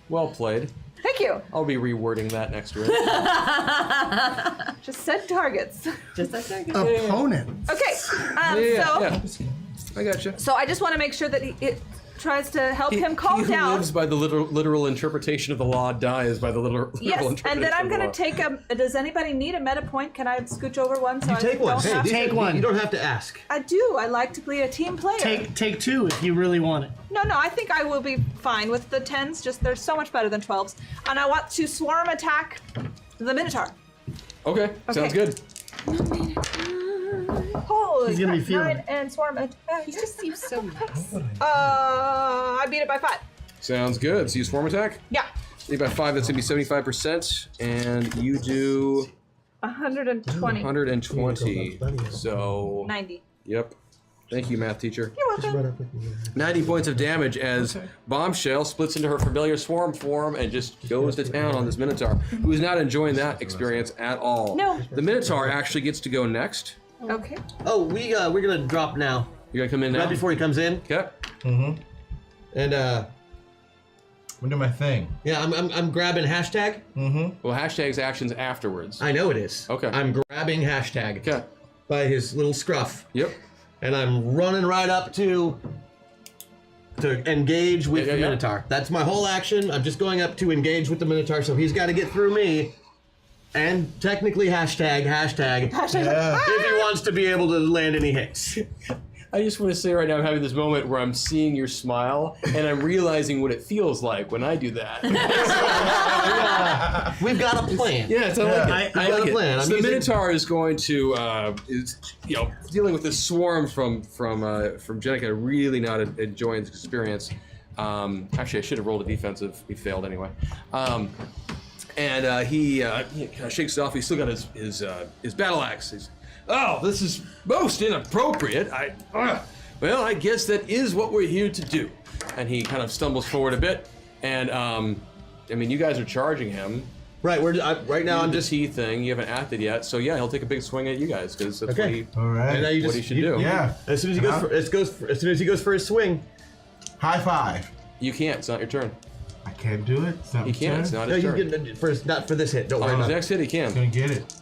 Well played. Thank you. I'll be rewording that next round. Just said targets. Just that target. Opponent. Okay. Yeah. I gotcha. So I just want to make sure that tries to help him calm He who down. lives by the literal interpretation of the law dies by the literal Yes, interpretation and then I'm of the gonna law. take a. Does anybody need a meta point? Can I scooch over one? So You I take one. don't Hey, have- Take one. You don't have to ask. I do. I like to be a team player. Take 2 if you really want it. No, I think I will be fine with the 10s. Just they're so much better than 12s. And I want to swarm attack the Minotaur. Okay, sounds good. Holy He's gonna be crap, feeling 9 it. and swarm attack. He just seems so nice. I beat it by 5. Sounds good. So you swarm attack? Yeah. You by 5, that's gonna be 75%, and you do 120. 120. So 90. Yep. Thank you, math teacher. You're welcome. 90 points of damage as Bombshell splits into her familiar swarm form and just goes to town on this Minotaur, who is not enjoying that experience at all. No. The Minotaur actually gets to go next. Okay. Oh, we're gonna drop now. You're gonna come in now? Right before he comes in. Okay. And I'm doing my thing. yeah, I'm grabbing hashtag. Well, hashtag's actions afterwards. I know it is. Okay. I'm grabbing hashtag Okay. by his little scruff. Yep. And I'm running right up to engage with Yeah, the yeah. Minotaur. That's my whole action. I'm just going up to engage with the Minotaur, so he's got to get through me. And technically hashtag. If he wants to be able to land any hits. I just want to say right now I'm having this moment where I'm seeing your smile and I'm realizing what it feels like when I do that. We've got a plan. Yes, I like it. We've I got like a plan. it. I'm So the using- Minotaur is going to, dealing with this swarm from Jenica, really not enjoying this experience. Actually, I should have rolled a defensive. He failed anyway. He kind of shakes it off. He's still got his battle axe. He's, oh, this is most inappropriate. Well, I guess that is what we're here to do. And he kind of stumbles forward a bit. And you guys are charging him. Right, right now I'm the just T thing. You haven't acted yet, so yeah, he'll take a big swing at you guys because that's Okay. All right. And now you what he should do. Yeah. as soon as he as soon as he goes for his swing. High five. You can't. It's not your turn. I can't do it. It's not He my can't. turn. It's not No, his he's turn. getting not for this hit. Don't worry On his about it. next hit, he can. Gonna get it.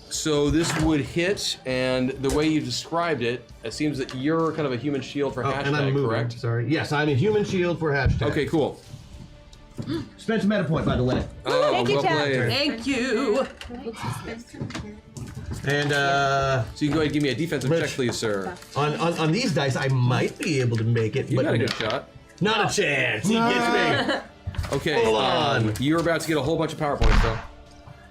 So this would hit, and the way you described it, it seems that you're kind of a human shield for Oh, hashtag, and I'm moving. correct? Sorry. Yes, I'm a human shield for hashtag. Okay, cool. Spent a meta point, by the way. Oh, Thank you, well Chad. played. Thank you. And So you can go ahead and give me a defensive Rich. check, please, sir. on these dice, I might be able to make it, You but got a no. good shot. Not a chance. He gets me. Okay, Hold on. you're about to get a whole bunch of power points, though.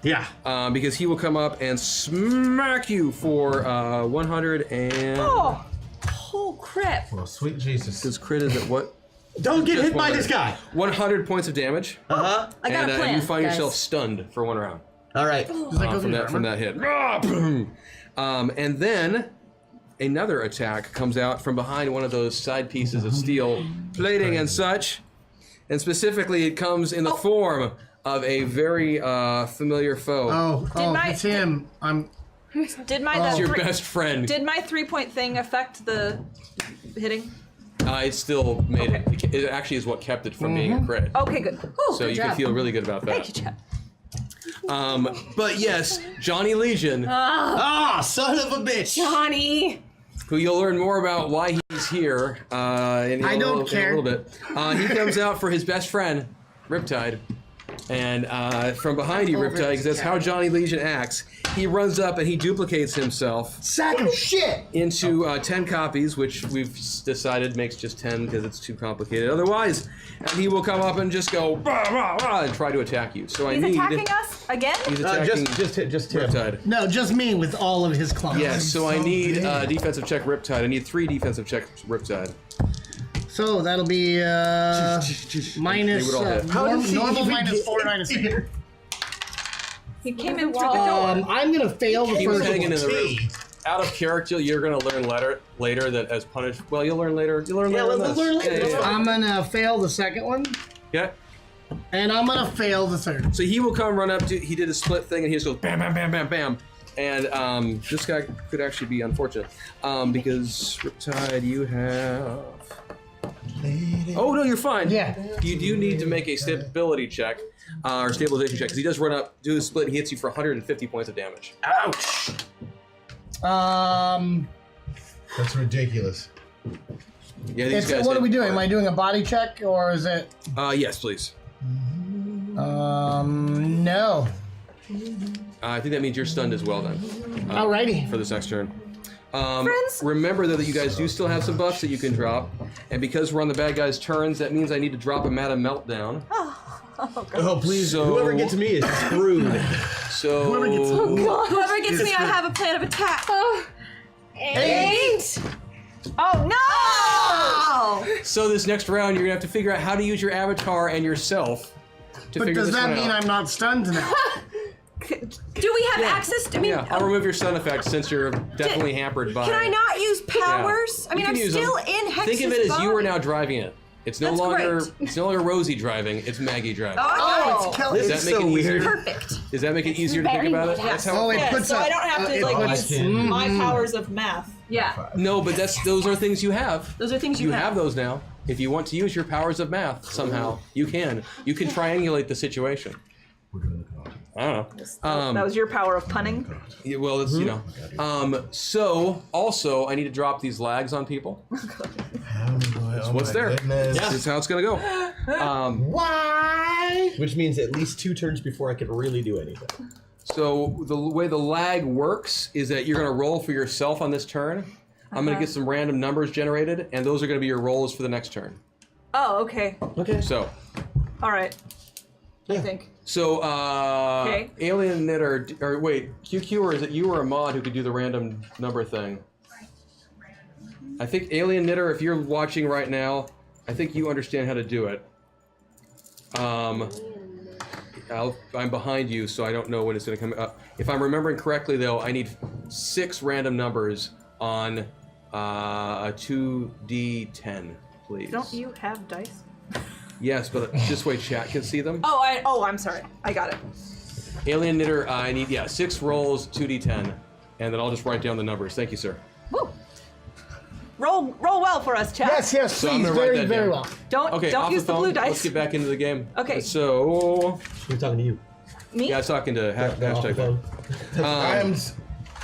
Yeah. Because he will come up and smack you for 100 and... Oh crap. Well, sweet Jesus. His crit is at what? Don't get Just hit by 100. this guy. 100 points of damage. Uh-huh. I got And a plan. you find guys. yourself stunned for one round. All right. From that hit. And then another attack comes out from behind one of those side pieces of steel plating and such. And specifically, it comes in the form of a very familiar foe. It's him. Did my It's the your three- best friend. Did my 3-point thing affect the hitting? It still made it. It actually is what kept it from being a crit. Okay, good. So you can feel really good about that. Thank you, Chad. But yes, Johnny Legion, Son of a bitch. Johnny. who you'll learn more about why he's here in I don't care. a little bit. He comes out for his best friend, Riptide. And from behind you, Riptide, because that's how Johnny Legion acts, he runs up and he duplicates himself Sack of shit. into 10 copies, which we've decided makes just 10 because it's too complicated otherwise. And he will come up and just go rah, rah, rah, and try to attack you. So He's I need. attacking us again? He's attacking Just him. Riptide. No, just me with all of his claws. Yes, so I need defensive check Riptide. I need 3 defensive check Riptide. So that'll be minus They would all hit. normal minus 4 minus 8. He came in through the door. I'm gonna fail the He was first hanging in one. the room. Out of character, you're going to learn later that as punishment. Well, you'll learn later. You'll learn later. we'll learn later. Yeah. I'm gonna fail the second one, Yeah. and I'm gonna fail the third. So he will come run up to. He did a split thing, and he just goes bam, bam, bam, bam, bam. And this guy could actually be unfortunate because Riptide, you have. Oh no, you're fine. Yeah. You do need to make a stability check or stabilization check because he does run up, do the split, and he hits you for 150 points of damage. Ouch. That's ridiculous. Yeah, these guys. What are we doing? Am I doing a body check or is it? Yes, please. No. I think that means you're stunned as well then. Alrighty. For this next turn. Friends? Remember though that you guys do still have some buffs that you can drop, and because we're on the bad guys' turns, that means I need to drop a Meta Meltdown. Oh, please. So- Whoever gets me is screwed. So Whoever gets me, I have a plan of attack. 8. Oh no! So this next round, you're gonna have to figure out how to use your avatar and yourself to But figure does this that one mean out. I'm not stunned now? Do we have access to, Yeah, I'll remove your stun effect since you're definitely hampered by. Can I not use powers? Yeah. I mean, You can I'm use still them. in Hex's Think of it as body. you are now driving it. It's no That's longer great. it's no longer Rosie driving. It's Maggie driving. Oh, it's Kelly. Does This that is make so it easier? weird. perfect. Does that make it easier to think Very about it? much. That's how. Oh, it Yeah, puts so up. I don't have to it like puts- use my powers of math. Yeah. No, but those are things you have. Those are things you have those now. If you want to use your powers of math somehow, you can. You can triangulate the situation. I don't know. That was your power of punning. Yeah, well, it's, you know. So, also, I need to drop these lags on people. What's there? Goodness. Yeah, this is how it's going to go. Why? Which means at least 2 turns before I can really do anything. So, the way the lag works is that you're going to roll for yourself on this turn. I'm going to get some random numbers generated, and those are going to be your rolls for the next turn. Oh, okay. Okay. So, All right. I think. So, Okay. Alien Knitter, or wait, QQ, or is it you or a mod who could do the random number thing? I think Alien Knitter, if you're watching right now, I think you understand how to do it. I'm behind you, so I don't know when it's going to come up. If I'm remembering correctly, though, I need 6 random numbers on a 2d10, please. Don't you have dice? Yes, but this way chat can see them. Oh, I'm sorry. I got it. Alien Knitter, I need, 6 rolls, 2d10. And then I'll just write down the numbers. Thank you, sir. Woo. Roll well for us, chat. Yes, So I'm please. gonna write Very, that very down. well. Don't Okay, off use the phone. blue dice. Let's get back into the game. Okay. So, We're talking to you. Me? yeah, I was talking to hashtag that.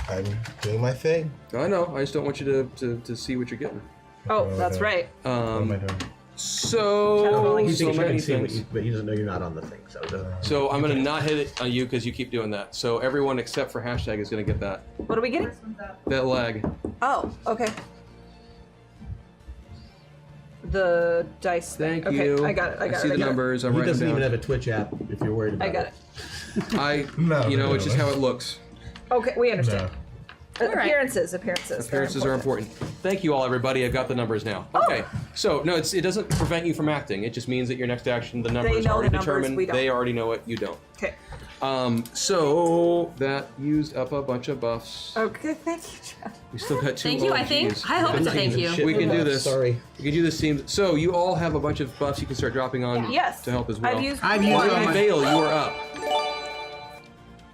I'm doing my thing. I know. I just don't want you to see what you're getting. Oh, that's right. What am I doing? So He thinks you many can see, things. but he doesn't know you're not on the thing. So it doesn't. So I'm gonna not hit it on you because you keep doing that. So everyone except for hashtag is gonna get that What are we getting? lag. Oh, okay. The dice. Thank okay, you. I got it. I got see it. the numbers. I'm He writing doesn't them even down. have a Twitch app if you're worried about I got it. No, It's just how it looks. Okay, we understand. right. Appearances. Appearances are important. Thank you all, everybody. I've got the numbers now. Okay. So, no, it doesn't prevent you from acting. It just means that your next action, the numbers know already the numbers, determined. we don't. They already know it. You don't. Okay. So that used up a bunch of buffs. Okay, thank you, Chad. We still got 2. Thank you, I think. OGs. I hope it's a thank you. We can do this. Sorry. We can do this team. So you all have a bunch of buffs you can start dropping on Yes. to help as well. I've used Rosie one. Vale, you are up.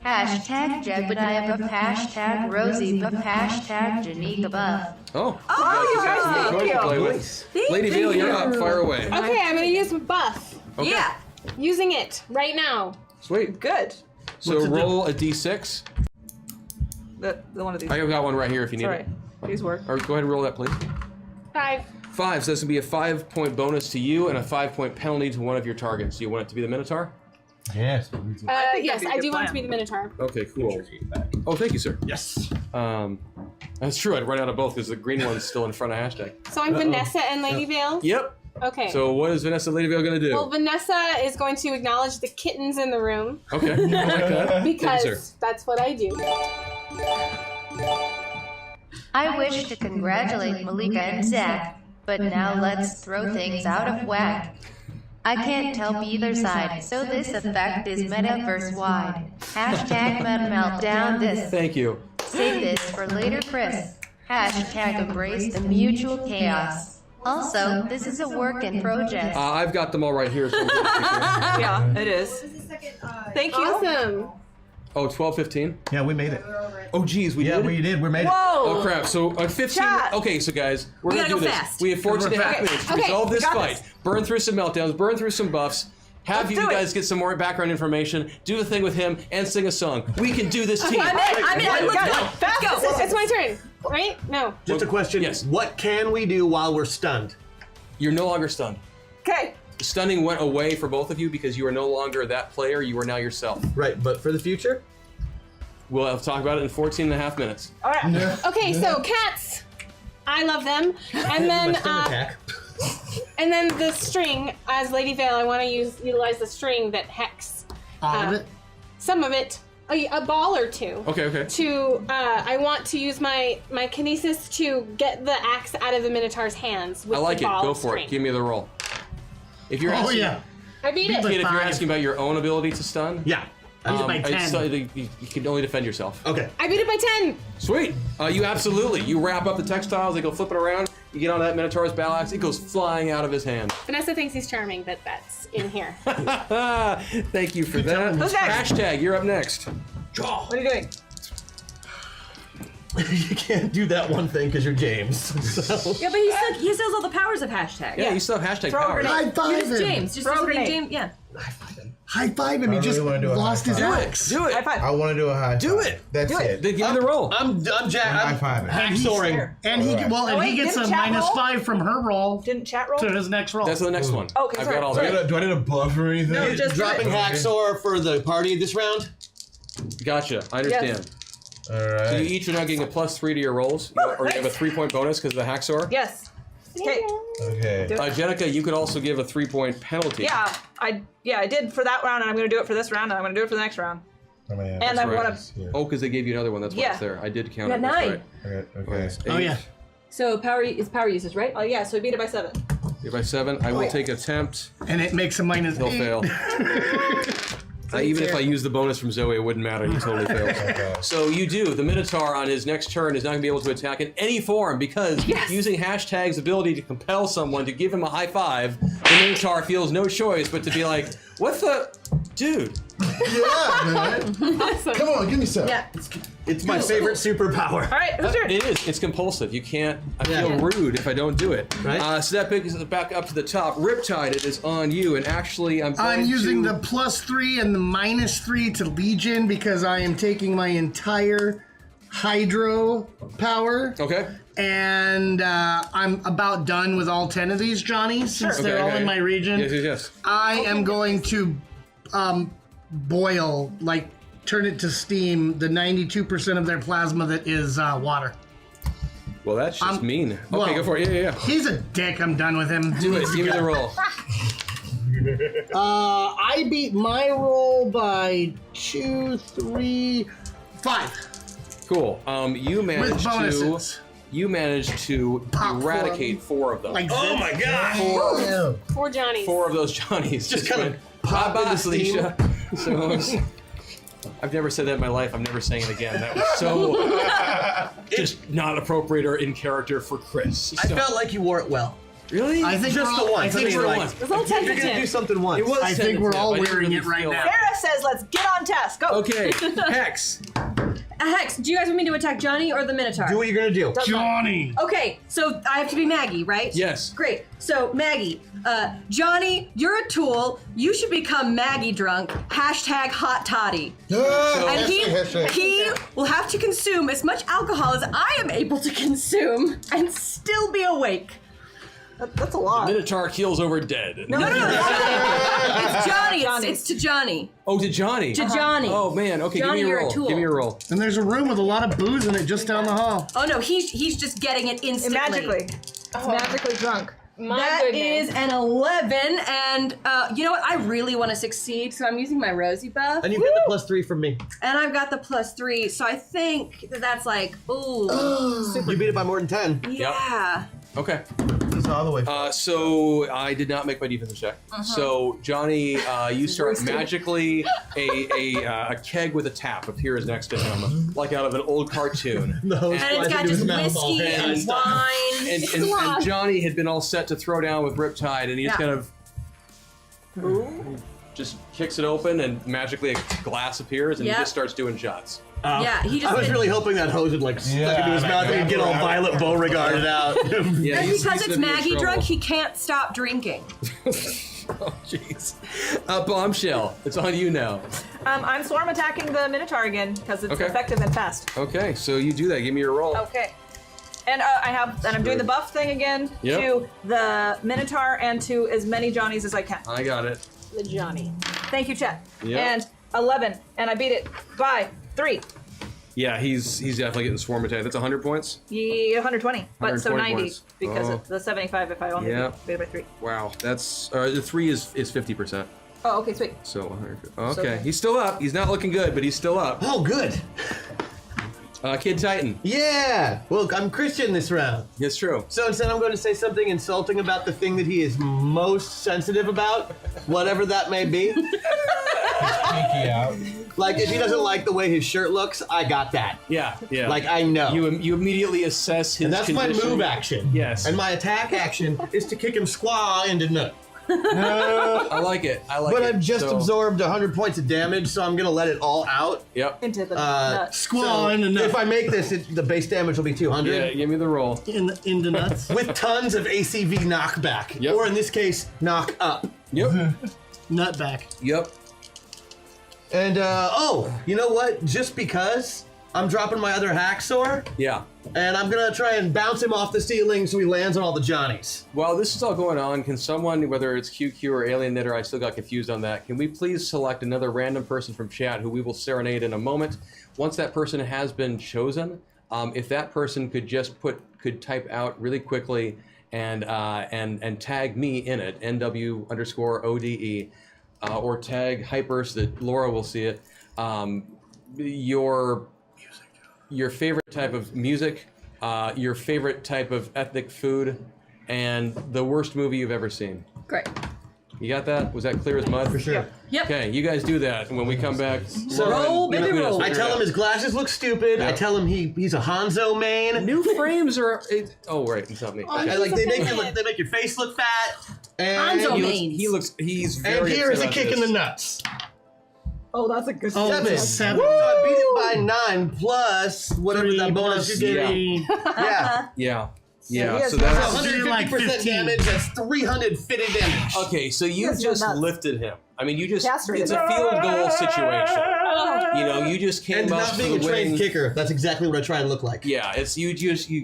Hashtag Jebediah buff, hashtag Rosie buff, hashtag Janika buff. Oh. Oh, you guys, Go thank ahead and play you. with. Lady Vale, you're up. Fire away. Okay, I'm gonna use buff. Okay. Yeah. Using it right now. Sweet. Good. So roll a d6. The one of these. I got one right here if you need Sorry. it. These work. Or go ahead and roll that, please. 5. 5. So this would be a 5-point bonus to you and a 5-point penalty to one of your targets. Do you want it to be the Minotaur? Yes. think Yes, that'd be a I good do want plan. to be the Minotaur. Okay, cool. Oh, thank you, sir. Yes. That's true. I'd run out of both because the green one's still in front of hashtag. So I'm Vanessa and Lady Vale. Yep. Okay. So what is Vanessa Lady Vale going to do? Well, Vanessa is going to acknowledge the kittens in the room Okay. I like that. Thank you, because sir. that's what I do. I wish to congratulate Malika and Zach, but now let's throw things out of whack. I can't tell either side, so this effect is metaverse-wide. Hashtag MetaMeltdown this. Thank you. Save this for later, Chris. Hashtag embrace the mutual chaos. Also, this is a work in progress. I've got them all right here. So I'm gonna keep going. Yeah, it is. Thank you. Awesome. Oh, 12, 15? Yeah, we made it. Oh, geez, we Yeah, did? we did. We made it. Whoa. Oh, crap. So, 15... Chat. Okay, so, guys, we're We going to do gotta this. go fast. We have 14 and a half minutes to Okay, resolve we this got fight. this. Burn through some meltdowns, burn through some buffs, have Let's you do it. guys get some more background information, do the thing with him, and sing a song. We can do this team. I'm in. We Let's got go. it. Fast Let's go. decisions. It's my turn. Right? No. Just a question. Yes. What can we do while we're stunned? You're no longer stunned. Okay. Stunning went away for both of you because you are no longer that player. You are now yourself. Right, but for the future? We'll have to talk about it in 14 and a half minutes. All right. Okay, so cats. I love them. And then and then the string, as Lady Vale, I want to utilize the string that Hex. All of it? Some of it. A ball or two. Okay. I want to use my kinesis to get the axe out of the Minotaur's hands with I like the it. ball Go of for string. it. Give me the roll. If you're asking, I beat it. Kid, if you're 5. asking about your own ability to stun, Yeah. I beat it by 10. you can only defend yourself. Okay. I beat it by 10. Sweet. You absolutely. You wrap up the textiles. They go flipping around. You get on that Minotaur's battle axe. It goes flying out of his hand. Vanessa thinks he's charming, but that's in here. Thank you for that. Who's next? Hashtag, you're up next. What are you doing? You can't do that one thing because you're James. So. Yeah, but he still has all the powers of hashtag. Yeah, you still have hashtag Throw a power. grenade. High five Just him. James. Just Throw a his name, grenade. James. Yeah. High five him. He I just really wanna do a lost high his five. axe. Do it. High five. I want to do a high Do five. it. That's Do it. it. Then give me the roll. I'm Jack. High five. I'm soaring. And he Alright. well, and wait, he gets a didn't chat minus roll? 5 from her roll Didn't chat roll? to his next roll. That's the next one. Okay, I've sorry, got all sorry. that. Do I need a buff or anything? No, just Dropping Hacksaw for the party this round? Gotcha. I understand. All So right. you each are now getting a +3 to your rolls, or you have a 3-point bonus because of the hacksaw. Yes. Okay. Okay. Jenica, you could also give a 3-point penalty. Yeah, I did for that round, and I'm going to do it for this round, and I'm going to do it for the next round. How many And I right. want to. Oh, because they gave you another one. That's why it's there. I did count You it. got That's 9. right. Okay. Oh yeah. So it's power uses, right? Oh yeah, so we beat it by 7. You're by 7. I will take attempt. And it makes a minus He'll 8. fail. Even if I use the bonus from Zoe, it wouldn't matter. He totally fails. So you do. The Minotaur on his next turn is not going to be able to attack in any form because using hashtag's ability to compel someone to give him a high five, the Minotaur feels no choice but to be like, "What the, dude?" Yeah, man. Awesome. Come on, give me some. Yeah. It's my favorite superpower. All right, who's turn? It is. It's compulsive. You can't. I Yeah. feel rude if I don't do it. Right. So that brings us back up to the top. Riptide, it is on you. And actually, I'm using to... the +3 and the -3 to Legion because I am taking my entire Hydro power. Okay. And I'm about done with all 10 of these Johnnies since Okay, they're all okay. in my region. Yes. I am going to boil, like turn it to steam, the 92% of their plasma that is water. Well, that's just mean. Okay, well, go for it. Yeah. He's a dick. I'm done with him. Do it. Give me the roll. I beat my roll by 2, 3, 5. Cool. You managed With bonuses. You managed to Pop eradicate 4 of them. Like Oh my god! 4 Johnnies. 4 of those Johnnies Just kind of went, pop "Bye-bye, into steam." Alicia." So I've never said that in my life. I'm never saying it again. That was so just not appropriate or in character for Chris. I So- felt like you wore it well. Really? I think Just we're the all, once. I think mean, we're like, all, It's a little if you're gonna do tentative. something once. It was I think we're all tentative. I didn't wearing it really right feel now. that. Sarah says, "Let's get on task." Go. Okay, Hex. Hex, do you guys want me to attack Johnny or the Minotaur? Do what you're gonna do. Johnny. Okay, so I have to be Maggie, right? Yes. Great. So Maggie, Johnny, you're a tool. You should become Maggie drunk. Hashtag hot toddy. And he will have to consume as much alcohol as I am able to consume and still be awake. That's a lot. Minotaur keels over dead. No. It's Johnny. It's to Johnny. Oh, to Johnny. To Johnny. Oh man. Okay, Johnny, give me you're a a roll. tool. Give me a roll. And there's a room with a lot of booze in it just down the hall. Oh no, he's just getting it instantly. Magically. It's magically drunk. My That goodness. is an 11, and you know what? I really want to succeed, so I'm using my Rosie buff. And you get the +3 from me. And I've got the +3, so I think that's like, ooh, You beat it by more than 10. yeah. Okay. It's all the way. So I did not make my defensive check. So Johnny, you start magically a keg with a tap appears next to him, like out of an old cartoon. The host And it's got just whiskey and wine. And Johnny had been all set to throw down with Riptide, and he just Yeah. kind of just kicks it open, and magically a glass appears, and Yeah. he just starts doing shots. Yeah, he just I was did- really hoping that hose would like stuck into his mouth and he'd get all Violet Beauregarded out. Yeah, And he's because gonna it's be in Maggie trouble. drunk, he can't stop drinking. Oh, jeez. Bombshell, it's on you now. I'm swarm attacking the Minotaur again because it's Okay. effective and fast. Okay, so you do that. Give me your roll. Okay. And I'm doing the buff thing again Yep. to the Minotaur and to as many Johnnies as I can. I got it. The Johnny. Thank you, chat. Yep. And 11, and I beat it by 3. Yeah, he's definitely getting swarm attack. That's 100 points. Yeah, 120, but so 120 90 points. because Oh. it's the 75 if I only beat it by 3. Wow, that's the 3 is 50%. Oh, okay, sweet. So 100. Okay, So good. he's still up. He's not looking good, but he's still up. Oh, good. Kid Titan. Yeah. Well, I'm Christian this round. It's true. So instead, I'm going to say something insulting about the thing that he is most sensitive about, whatever that may be. Pinky out. Like, if he doesn't like the way his shirt looks, I got that. Yeah, yeah. Like, I know. You immediately assess his And that's condition. my move action. Yes. And my attack action is to kick him squaw into nut. I like it. I like But it. I've just So- absorbed 100 points of damage, so I'm going to let it all out. Yep. Into the nut. Squaw into nut. If I make this, the base damage will be 200. Yeah, give me the roll. In the nuts. With tons of ACV knockback. Yep. Or in this case, knock up. Yep. Nut back. Yep. And, you know what? Just because I'm dropping my other hacksaw, Yeah. and I'm going to try and bounce him off the ceiling so he lands on all the Johnnies. While this is all going on, can someone, whether it's QQ or Alien Knitter, I still got confused on that, can we please select another random person from chat who we will serenade in a moment? Once that person has been chosen, if that person could just could type out really quickly and tag me in it, NW_ODE, or tag Hyper so that Laura will see it. Your favorite type of music, your favorite type of ethnic food, and the worst movie you've ever seen. Great. You got that? Was that clear as mud? For sure. Yep. Okay, you guys do that, and when we come back, So Laura roll, and baby, between us, roll. we'll I figure tell it him his glasses look stupid. Yeah. I tell him he's a Hanzo main. New frames are. Oh, right, it's not me. I Okay. like they make your face look fat. And Hanzo he looks- mains. He's and very. here is a upset kick about in the this. nuts. Oh, that's a good Oh, Seven. it's a 7. So I beat it by 9 plus whatever that bonus you gave me. Yeah. Yeah, he yeah. has So So that's. 150% like 15. damage. That's 300 fitted damage. Okay, so you Yes, you're just nuts. lifted him. I mean, you just. Castrated. It's a field goal situation. You know, you just came And up not being a to the trained winning. kicker, that's exactly what I try and look like. Yeah, it's you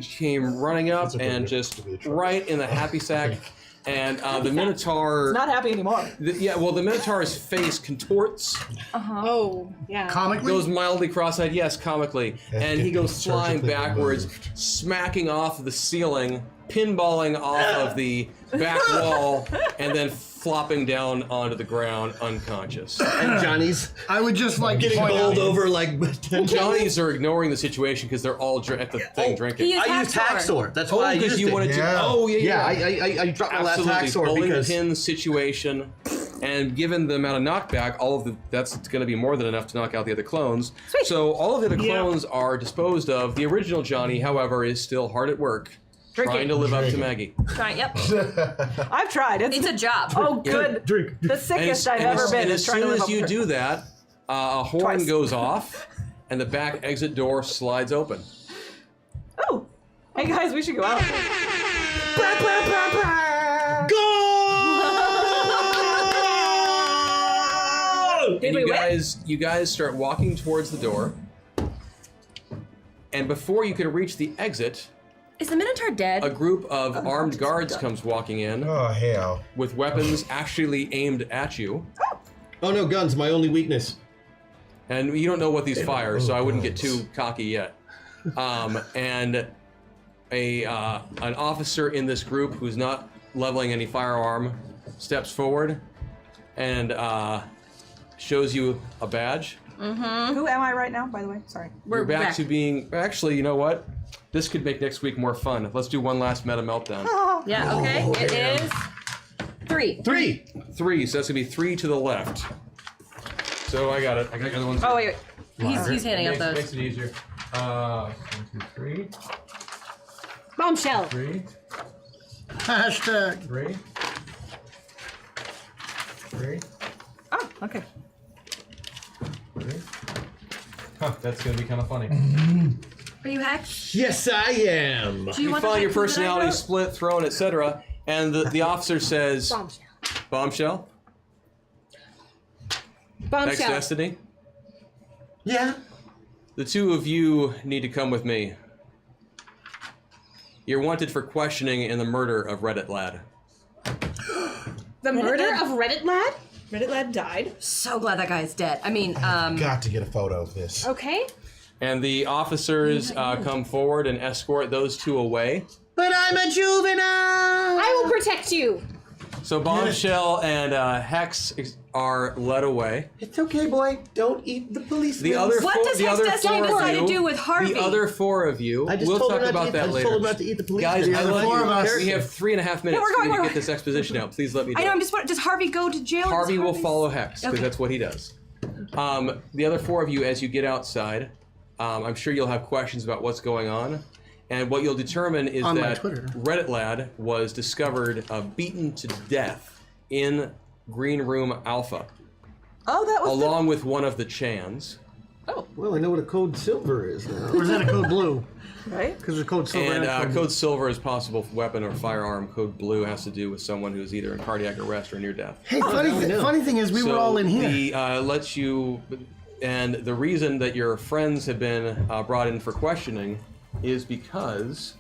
came running up and just right in the happy sack, and the Minotaur. Not happy anymore. The Minotaur's face contorts, Oh, yeah. Comically? goes mildly cross-eyed, yes, comically, and he goes flying surgically backwards, smacking off the ceiling, pinballing off of the back wall, and then flopping down onto the ground unconscious. And Johnny's I would just like getting point bowled out- over like 10 Johnnies are ignoring the situation because they're all at the thing drinking. He is I used hacksaw. That's why I used because you it. wanted to. Yeah. Oh, yeah, Yeah, yeah. I dropped my last Absolutely, hacksaw bowling because pin situation, and given the amount of knockback, that's going to be more than enough to knock out the other clones. So all of the other clones are disposed of. The original Johnny, however, is still hard at work, trying to live up to Maggie. Right, yep. I've tried. It's a job. Oh, good. The sickest I've ever been and is as trying soon to live as up you to do that, a horn Twice. goes off, and the back exit door slides open. Oh, hey guys, we should go out. Did And we win? you guys start walking towards the door, and before you can reach the exit, Is the Minotaur dead? a group of armed guards comes walking in Oh, hell. with weapons actually aimed at you, oh no, guns, my only weakness. and you don't know what these fire, so I wouldn't get too cocky yet. And an officer in this group who's not leveling any firearm steps forward and shows you a badge. Who am I right now, by the way? Sorry. You're back to being. Actually, you know what? This could make next week more fun. Let's do one last meta meltdown. Yeah, okay. It is 3. 3, so that's gonna be 3 to the left. So I got it. I got the other ones. Oh, wait. He's handing out those. Makes it easier. 1, 2, 3, Bombshell. 3, Hashtag. 3, 3, Oh, okay. 3. Huh, that's gonna be kind of funny. Are you hacked? Yes, I am. Do you You want find the your hack food that I personality wrote? split, thrown, etc., and the officer says, Bombshell. Bombshell? Next Bombshell. Destiny? Yeah. The two of you need to come with me. You're wanted for questioning in the murder of Reddit Lad. The murder of Reddit Lad? Reddit Lad died. So glad that guy is dead. I mean, Got to get a photo of this. Okay. And the officers come forward and escort those two away. But I'm a juvenile! I will protect you. So Bombshell and Hex are led away. It's okay, boy. Don't eat the police. The other what four, does the Hex other Destiny four of decide you, to do with Harvey? The other four of you. I just We'll told talk him not to about eat- that I just later. told him not to eat the police. Guys, The I other love four you. of us. We have 3.5 minutes we're for me going, to we're get this exposition out. Please let me do I know. it. I'm just. Does Harvey go to jail? Harvey will Harvey's- follow Hex because Okay. that's what he does. The other four of you, as you get outside, I'm sure you'll have questions about what's going on. And what you'll determine is On my that Twitter. Reddit Lad was discovered beaten to death in Green Room Alpha, Oh, that was along with one of the Chans. Well, I know what a code silver is now. Or is that a code blue? right. Because the code silver And Code Silver is possible weapon or firearm. Code Blue has to do with someone who's either in cardiac arrest or near death. Hey, funny thing is, we were all in here. He lets you, and the reason that your friends have been brought in for questioning is because.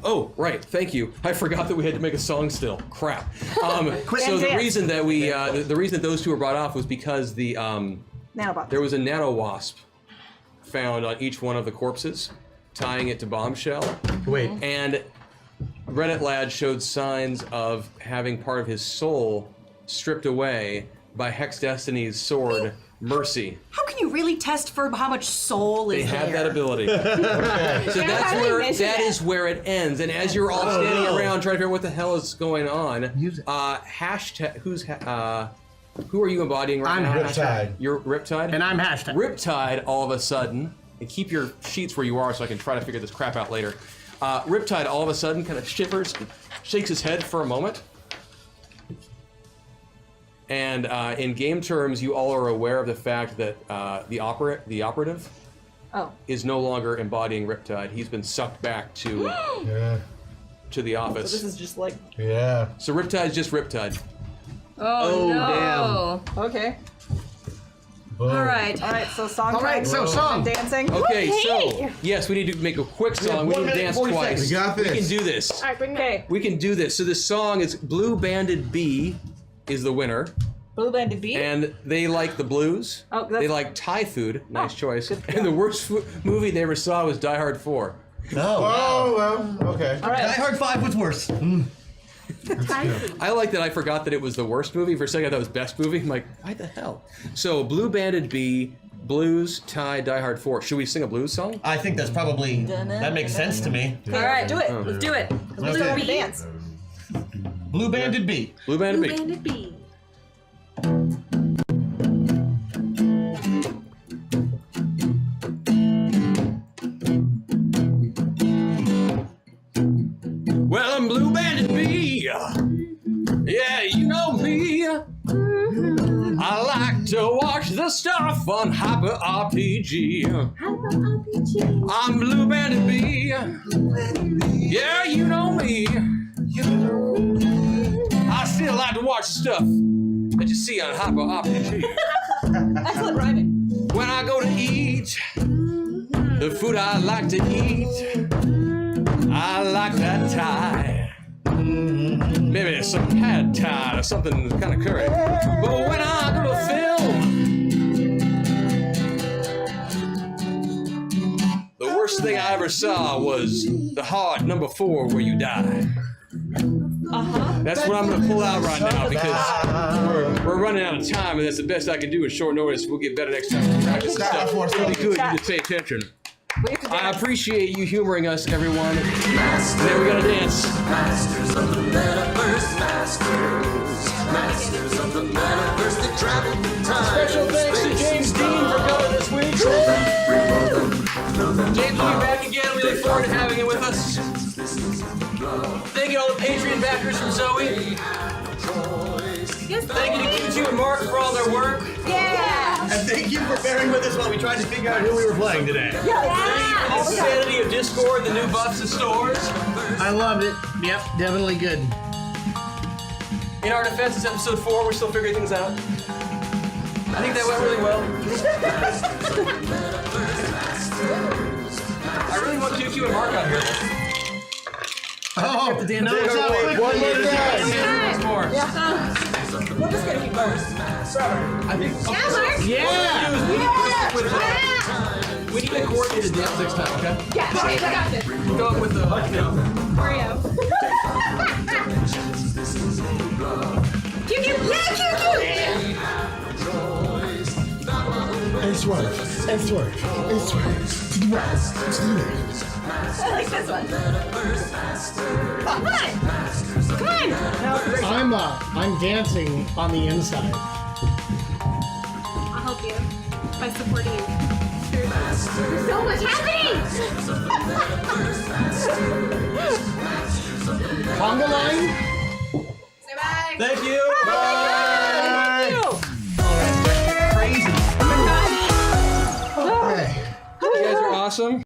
Oh, right. Thank you. I forgot that we had to make a song still. Crap. So the reason that the reason that those two were brought off was because the Nanobot. there was a nano wasp found on each one of the corpses, tying it to Bombshell. Wait. And Reddit Lad showed signs of having part of his soul stripped away by Hex Destiny's sword, Mercy. How can you really test for how much soul is They there? have that ability. So that is where it ends. And as you're all standing around trying to figure out what the hell is going on, hashtag who are you embodying right I'm now? Riptide. You're Riptide? And I'm hashtag. Riptide, all of a sudden, and keep your sheets where you are so I can try to figure this crap out later. Riptide all of a sudden kind of shivers, shakes his head for a moment. And in game terms, you all are aware of the fact that the operative is no longer embodying Riptide. He's been sucked back to the office. So this is just like. Yeah. So Riptide's just Riptide. Oh, no. Damn. Okay. Boom. All right. All right. So song. All right, so time. song. Dancing. Okay, so yes, we need to make a quick song. We need to dance twice. We got this. We can do this. All right, bring that. Okay. We can do this. So this song is Blue Banded Bee is the winner. Blue Banded Bee. And they like the blues. Oh, that's- they like Thai food. Nice choice. good And the worst movie they ever saw was Die Hard 4. Oh, well, okay. All right. Die Hard 5 was worse. I like that I forgot that it was the worst movie. For a second I thought it was best movie. I'm like, why the hell? So Blue Banded Bee, blues, Thai, Die Hard 4. Should we sing a blues song? I think that's probably, that makes sense to me. All right. Do it. Let's do it. Let's do a dance. Blue Banded Bee. Blue Banded Bee. Banded bee. Well, I'm Blue Banded Bee. Yeah, you know me. I like to watch the stuff on Hyper RPG. I'm Blue Banded Bee. Yeah, you know me. I still like to watch the stuff that you see on Hyper RPG. Excellent rhyming. When I go to eat, the food I like to eat, I like that Thai. Maybe some pad Thai or something kind of curry. But when I go to film, the worst thing I ever saw was the hard number 4 where you die. That's what I'm going to pull out right now because we're running out of time and that's the best I can do at short notice. We'll get better next time. We'll practice and stuff. It'll be good. You just pay attention. I appreciate you humoring us, everyone. Now we gotta dance. Masters of the Metaverse, masters of the Metaverse, they travel through time. Special thanks to James Dean for coming this week. James will be back again. We look forward to having him with us. Thank you to all the Patreon backers from Zoe. Thank you to Q2 and Mark for all their work. Yeah. And thank you for bearing with us while we tried to figure out who we were playing today. Thank you for the insanity of Discord, the new buffs and stores. I loved it. Yep, definitely good. In our defense, it's episode 4. We're still figuring things out. I think that went really well. I really want QQ and Mark out here. Oh, no, it's not. One more time. Once more. We're just gonna keep going. I think. yeah! We need a coordinated dance next time, okay? Yeah, I got this. We'll go with the. Oreo. QQ! Yeah, QQ! And swerve. And swerve. And swerve. To the right. To the left. I like this one. I'm dancing on the inside. I'll help you by supporting you. There's so much happening! Conga line? Say bye. Thank you. Thank you. Crazy. Hey. You guys are awesome.